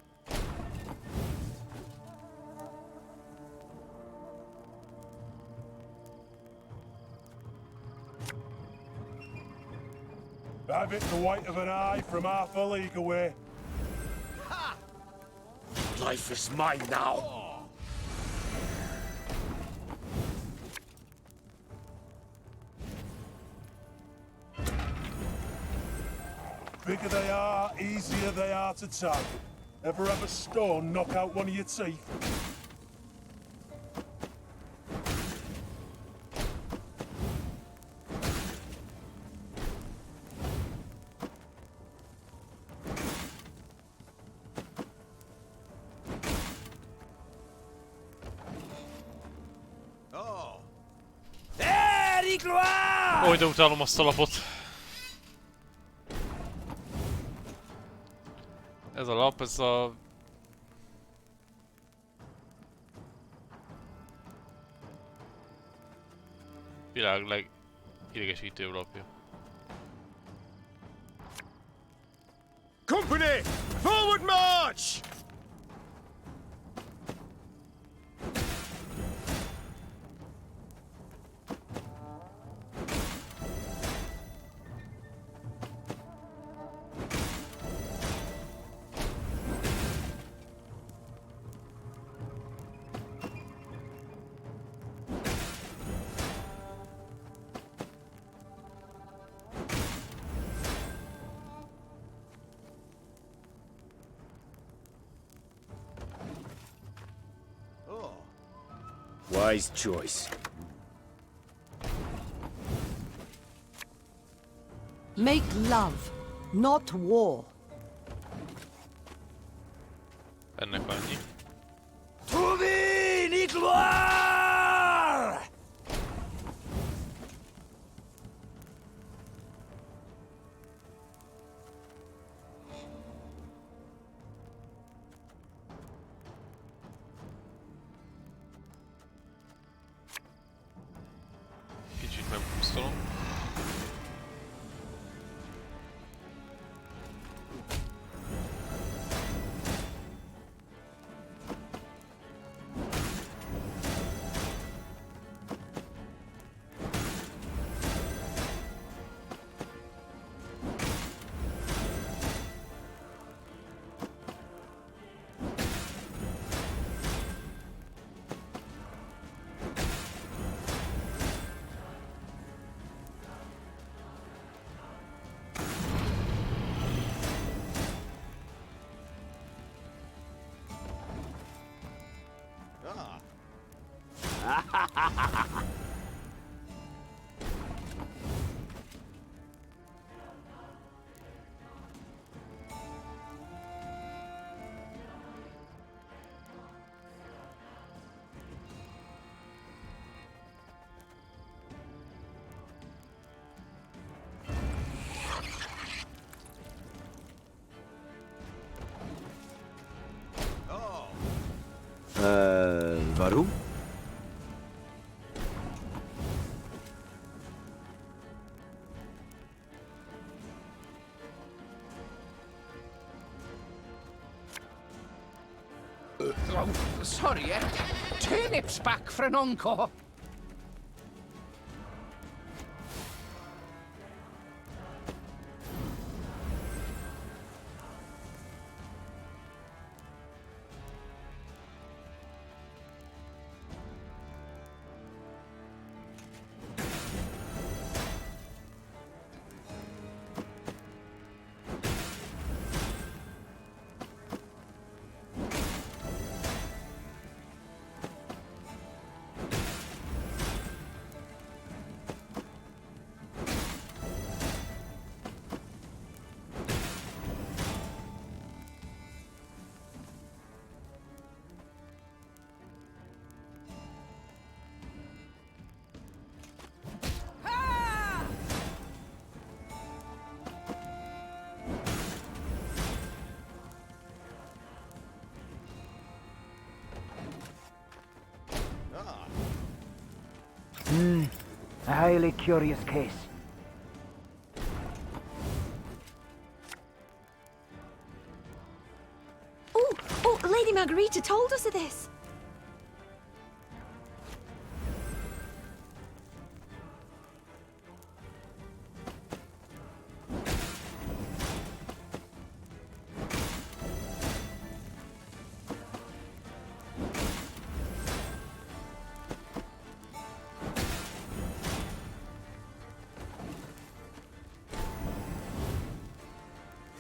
Have it the white of an eye from half a league away. Ha! Life is mine now. Bigger they are, easier they are to tag. Ever have a stone knock out one of your teeth? Ó, de utálom azt a lapot. Ez a lap, ez a... világ legidegesítőbb lapja. Company! Forward march! Wise choice. Make love, not war. Ennek annyi. Tuvi Nikloir! Kicsit megpusztolom. Warum? Oh, sorry, turnips back for an encore. A highly curious case. Oh, Lady Margarita told us of this.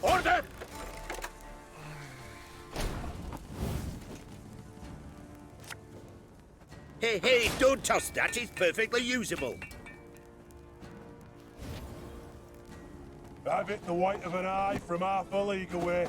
Order! Hey, don't toss that. It's perfectly usable. I've hit the white of an eye from half a league away.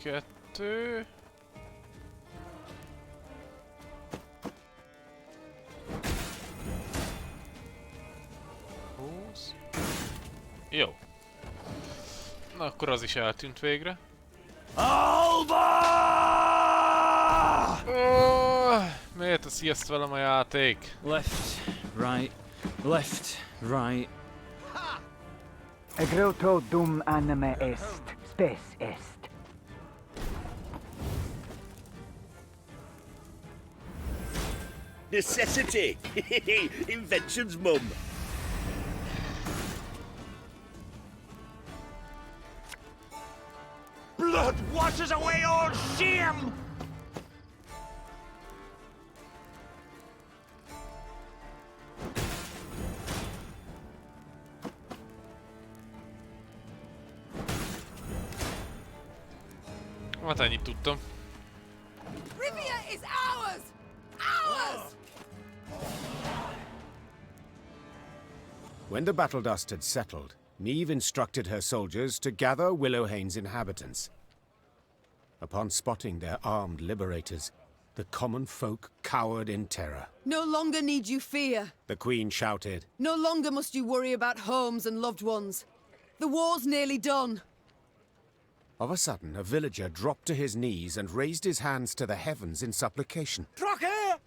Kettő. Húsz. Jó. Na akkor az is eltűnt végre. Alba! Miért teszi ezt velem a játék? Left, right, Left, right. Egreto dum anime est, spes est. Necessity! Invention's mum. Blood washes away all shame! Hát ennyit tudtam. Rivia is ours! Ours! When the battle dust had settled, Niamh instructed her soldiers to gather Willowhane's inhabitants. Upon spotting their armed liberators, the common folk cowered in terror. No longer need you fear. The Queen shouted. No longer must you worry about homes and loved ones. The war's nearly done. Of a sudden, a villager dropped to his knees and raised his hands to the heavens in supplication. Troche!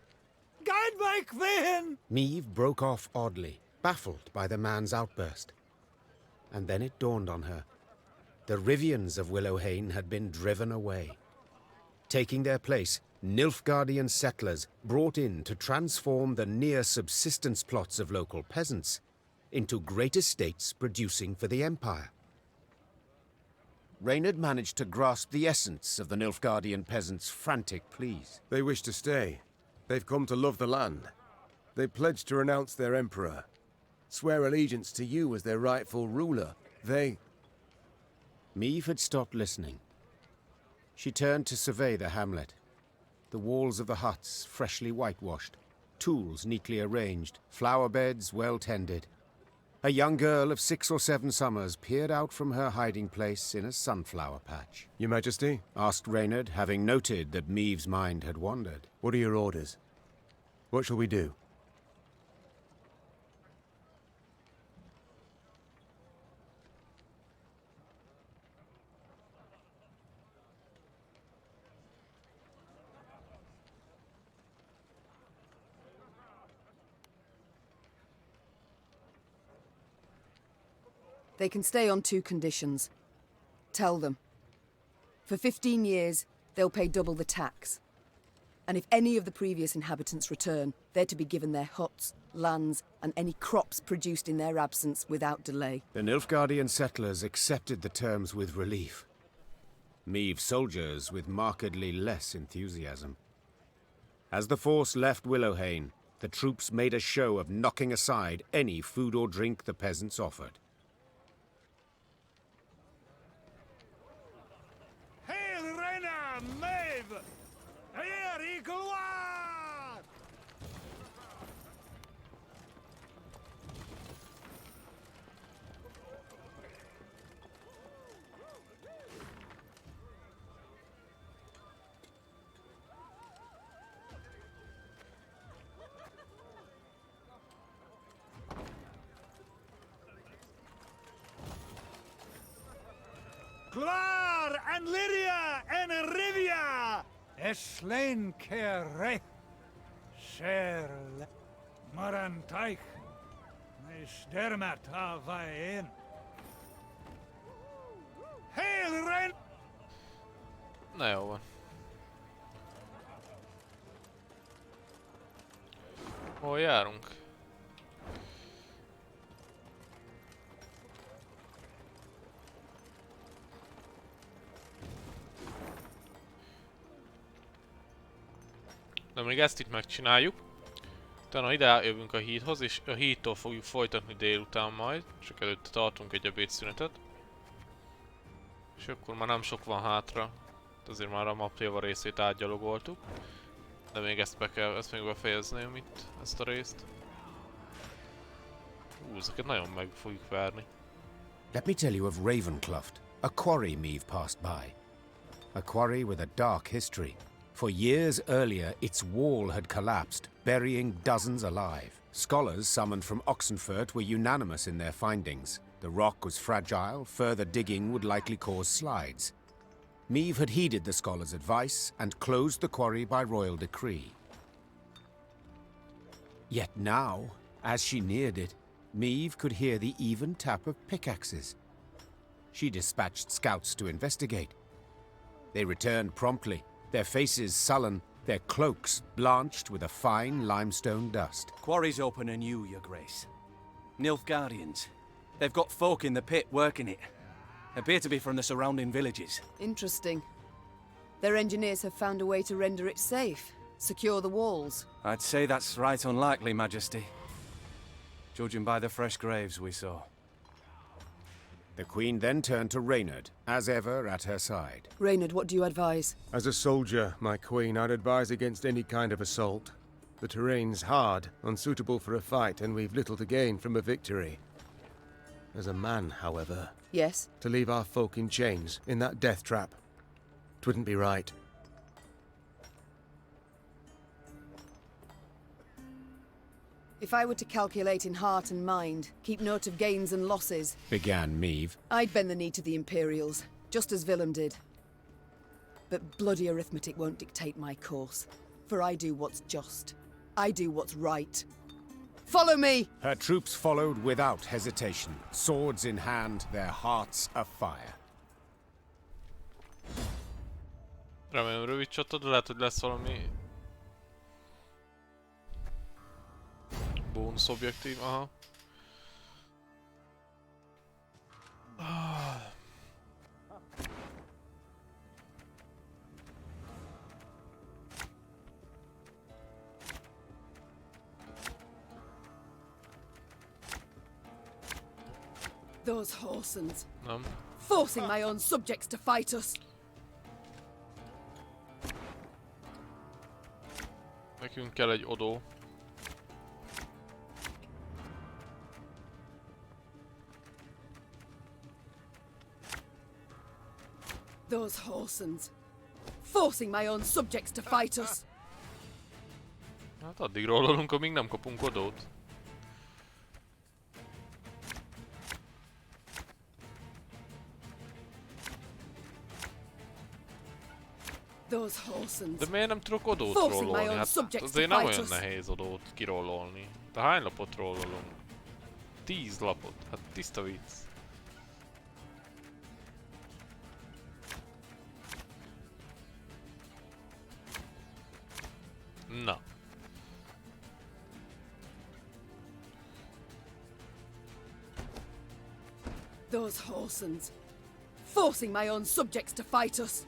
Guide my queen! Niamh broke off oddly, baffled by the man's outburst. And then it dawned on her. The Rivians of Willowhane had been driven away. Taking their place, Nilfgaardian settlers brought in to transform the near-subsistence plots of local peasants into great estates producing for the Empire. Reynard managed to grasp the essence of the Nilfgaardian peasants' frantic pleas. They wish to stay. They've come to love the land. They pledged to renounce their emperor, swear allegiance to you as their rightful ruler. Niamh had stopped listening. She turned to survey the hamlet. The walls of the huts freshly whitewashed, tools neatly arranged, flower beds well tended. A young girl of 6 or 7 summers peered out from her hiding place in a sunflower patch. Your Majesty? Asked Reynard, having noted that Niamh's mind had wandered. What are your orders? What shall we do? They can stay on 2 conditions. Tell them. For 15 years, they'll pay double the tax. And if any of the previous inhabitants return, they're to be given their huts, lands, and any crops produced in their absence without delay. The Nilfgaardian settlers accepted the terms with relief. Niamh's soldiers with markedly less enthusiasm. As the force left Willowhane, the troops made a show of knocking aside any food or drink the peasants offered. Clar and Lydia and Rivia! Eslain Kere. Sherle. Marantaich. Stermat Havain. Hail Ren! Na jó van. Hol járunk? De még ezt itt megcsináljuk. Utána ide jövünk a hídhoz, és a hídtól fogjuk folytatni délután majd. Csak előtte tartunk egy ebédszünetet. És akkor már nem sok van hátra. Azért már a map java részét átgyalogoltuk. De még ezt még befejezném itt, ezt a részt. Ezeket nagyon meg fogjuk várni. Let me tell you of Ravencloft, a quarry Niamh passed by. A quarry with a dark history. For years earlier, its wall had collapsed, burying dozens alive. Scholars summoned from Oxenfurt were unanimous in their findings. The rock was fragile, further digging would likely cause slides. Niamh had heeded the scholars' advice and closed the quarry by royal decree. Yet now, As she neared it, Maeve could hear the even tap of pickaxes. She dispatched scouts to investigate. They returned promptly, their faces sullen, their cloaks blanched with a fine limestone dust. Quarry's open anew, Your Grace. Nilfgaardians. They've got folk in the pit working it. Appear to be from the surrounding villages. Interesting. Their engineers have found a way to render it safe. Secure the walls. I'd say that's right unlikely, Majesty. Judging by the fresh graves we saw. The Queen then turned to Reynard, as ever at her side. Reynard, what do you advise? As a soldier, my queen, I'd advise against any kind of assault. The terrain's hard, unsuitable for a fight, and we've little to gain from a victory. As a man, however... Yes? To leave our folk in chains, in that death trap. 'Twouldn't be right. If I were to calculate in heart and mind, keep note of gains and losses... Began Maeve. I'd bend the knee to the Imperials, just as Willem did. But bloody arithmetic won't dictate my course. For I do what's just. I do what's right. Follow me! Her troops followed without hesitation, swords in hand, their hearts afire. Remélem rövid csata, de lehet, hogy lesz valami... bónusz objektív, aha. Those Horsens. Nem. Forcing my own subjects to fight us. Nekünk kell egy odó. Those Horsens. Forcing my own subjects to fight us. Hát addig rollolunk, amíg nem kapunk odót. Those Horsens. De miért nem tudok odót rollolni? Hát azért nem olyan nehéz odót kirollolni. De hány lapot rollolunk? 10 lapot. Hát tiszta vicc. Na. Those Horsens. Forcing my own subjects to fight us.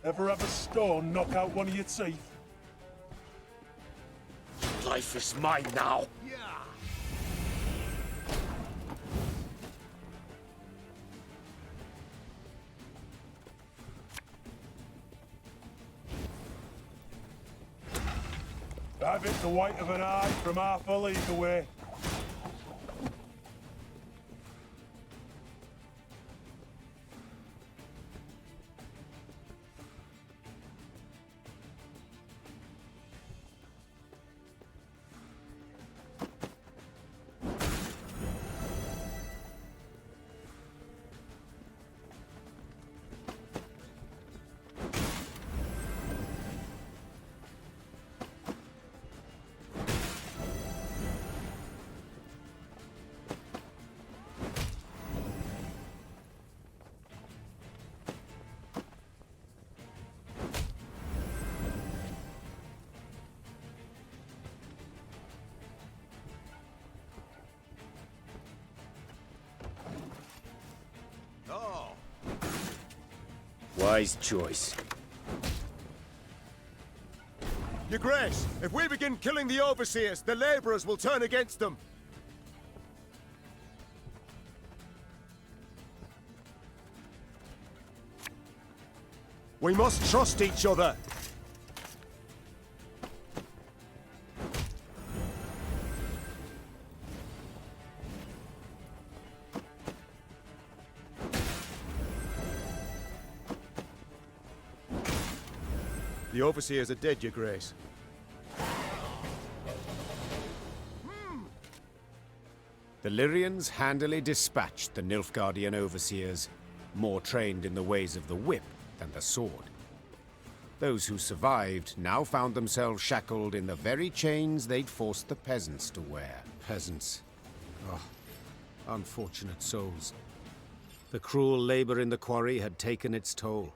Ever have a stone knock out one of your teeth? Life is mine now. I've hit the white of an eye from half a league away. Wise choice. Your Grace, if we begin killing the overseers, the labourers will turn against them. We must trust each other. The overseers are dead, Your Grace. The Lyrians handily dispatched the Nilfgaardian overseers, more trained in the ways of the whip than the sword. Those who survived now found themselves shackled in the very chains they'd forced the peasants to wear. Peasants. Oh, unfortunate souls. The cruel labor in the quarry had taken its toll.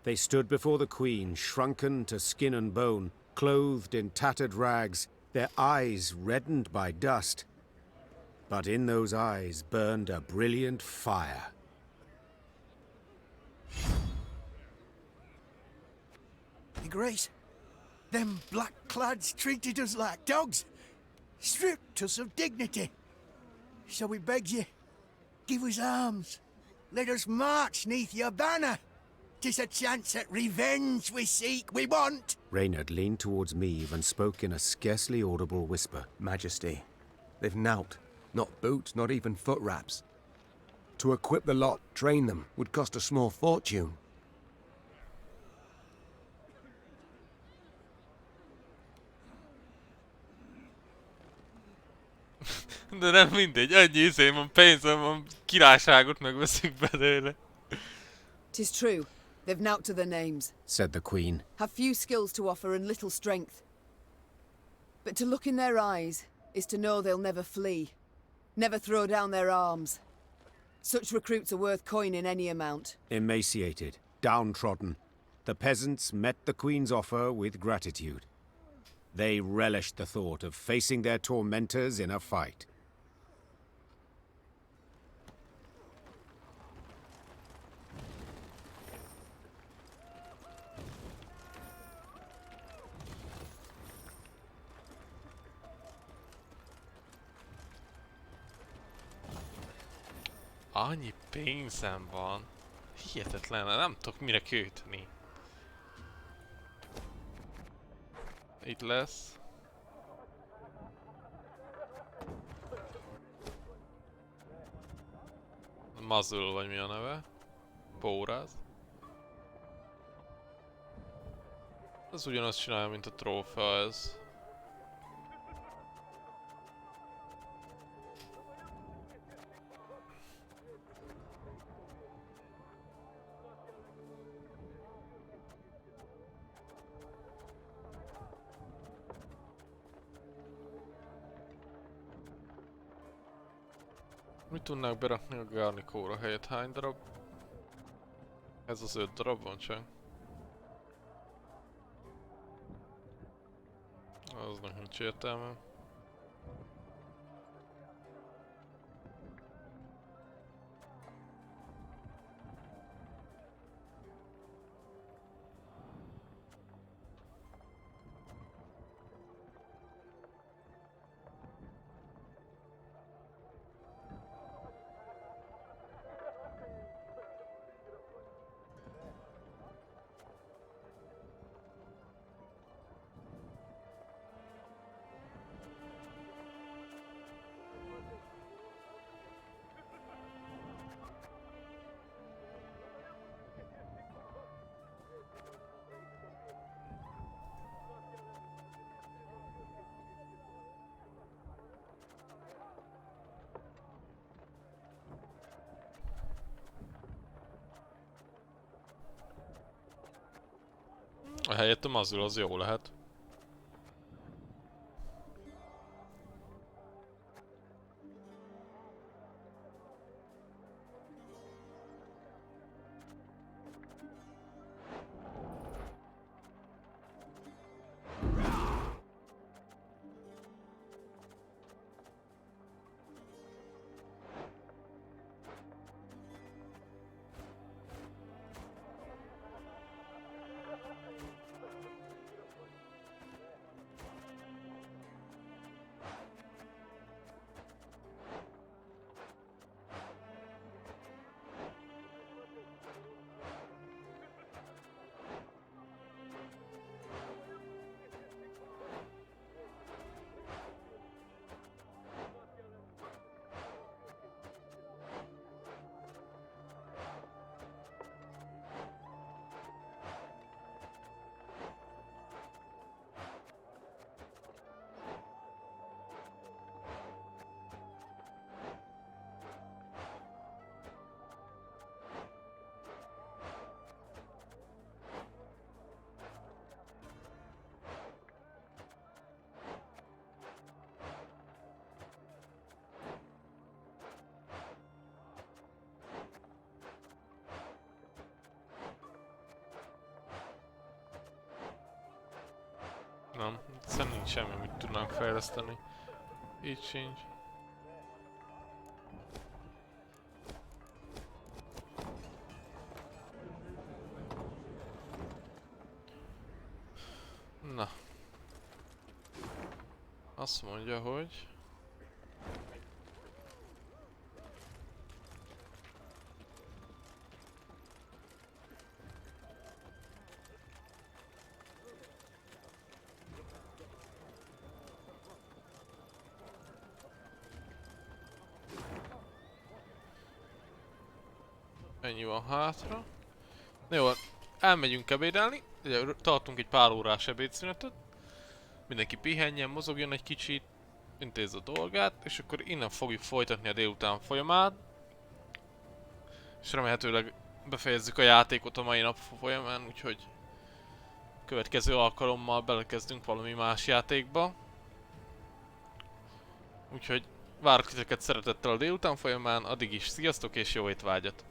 They stood before the queen, shrunken to skin and bone, clothed in tattered rags, their eyes reddened by dust. But in those eyes burned a brilliant fire. Your Grace, them black-clads treated us like dogs, stripped us of dignity. So we beg you, give us arms, let us march neath your banner. 'Tis a chance at revenge we seek, we want. Reynard leaned towards Meve and spoke in a scarcely audible whisper. Majesty, they've nowt. Not boots, not even foot wraps. To equip the lot, train them, would cost a small fortune. De nem mindegy, annyi izém van, pénzem van, királyságot megveszünk belőle. 'Tis true. They've nought to their names, said the queen. have few skills to offer and little strength. But to look in their eyes is to know they'll never flee, never throw down their arms. Such recruits are worth coin in any amount. Emaciated, downtrodden, the peasants met the queen's offer with gratitude. They relished the thought of facing their tormentors in a fight. Annyi pénzem van. Hihetetlen, nem tudok mire költeni. Itt lesz. Muzzle vagy mi a neve? Póráz. Ez ugyanazt csinálja, mint a trófea ez. Mit tudnák berakni a garnikóra helyett? Hány darab? Ez az 5 darab van csak. Aznak nincs értelme. A helyett a muzzle az jó lehet. Nem, szerintem nincs semmi, amit tudnánk fejleszteni. Így sincs. Na. Azt mondja, hogy... Ennyi van hátra. Jó, elmegyünk ebédelni. Ugye, tartunk egy pár órás ebédszünetet. Mindenki pihenjen, mozogjon egy kicsit, intézze a dolgát, és akkor innen fogjuk folytatni a délután folyamán. És remélhetőleg befejezzük a játékot a mai nap folyamán, úgyhogy következő alkalommal belekezdünk valami más játékba. Úgyhogy várok titeket szeretettel a délután folyamán, addig is sziasztok és jó étvágyat!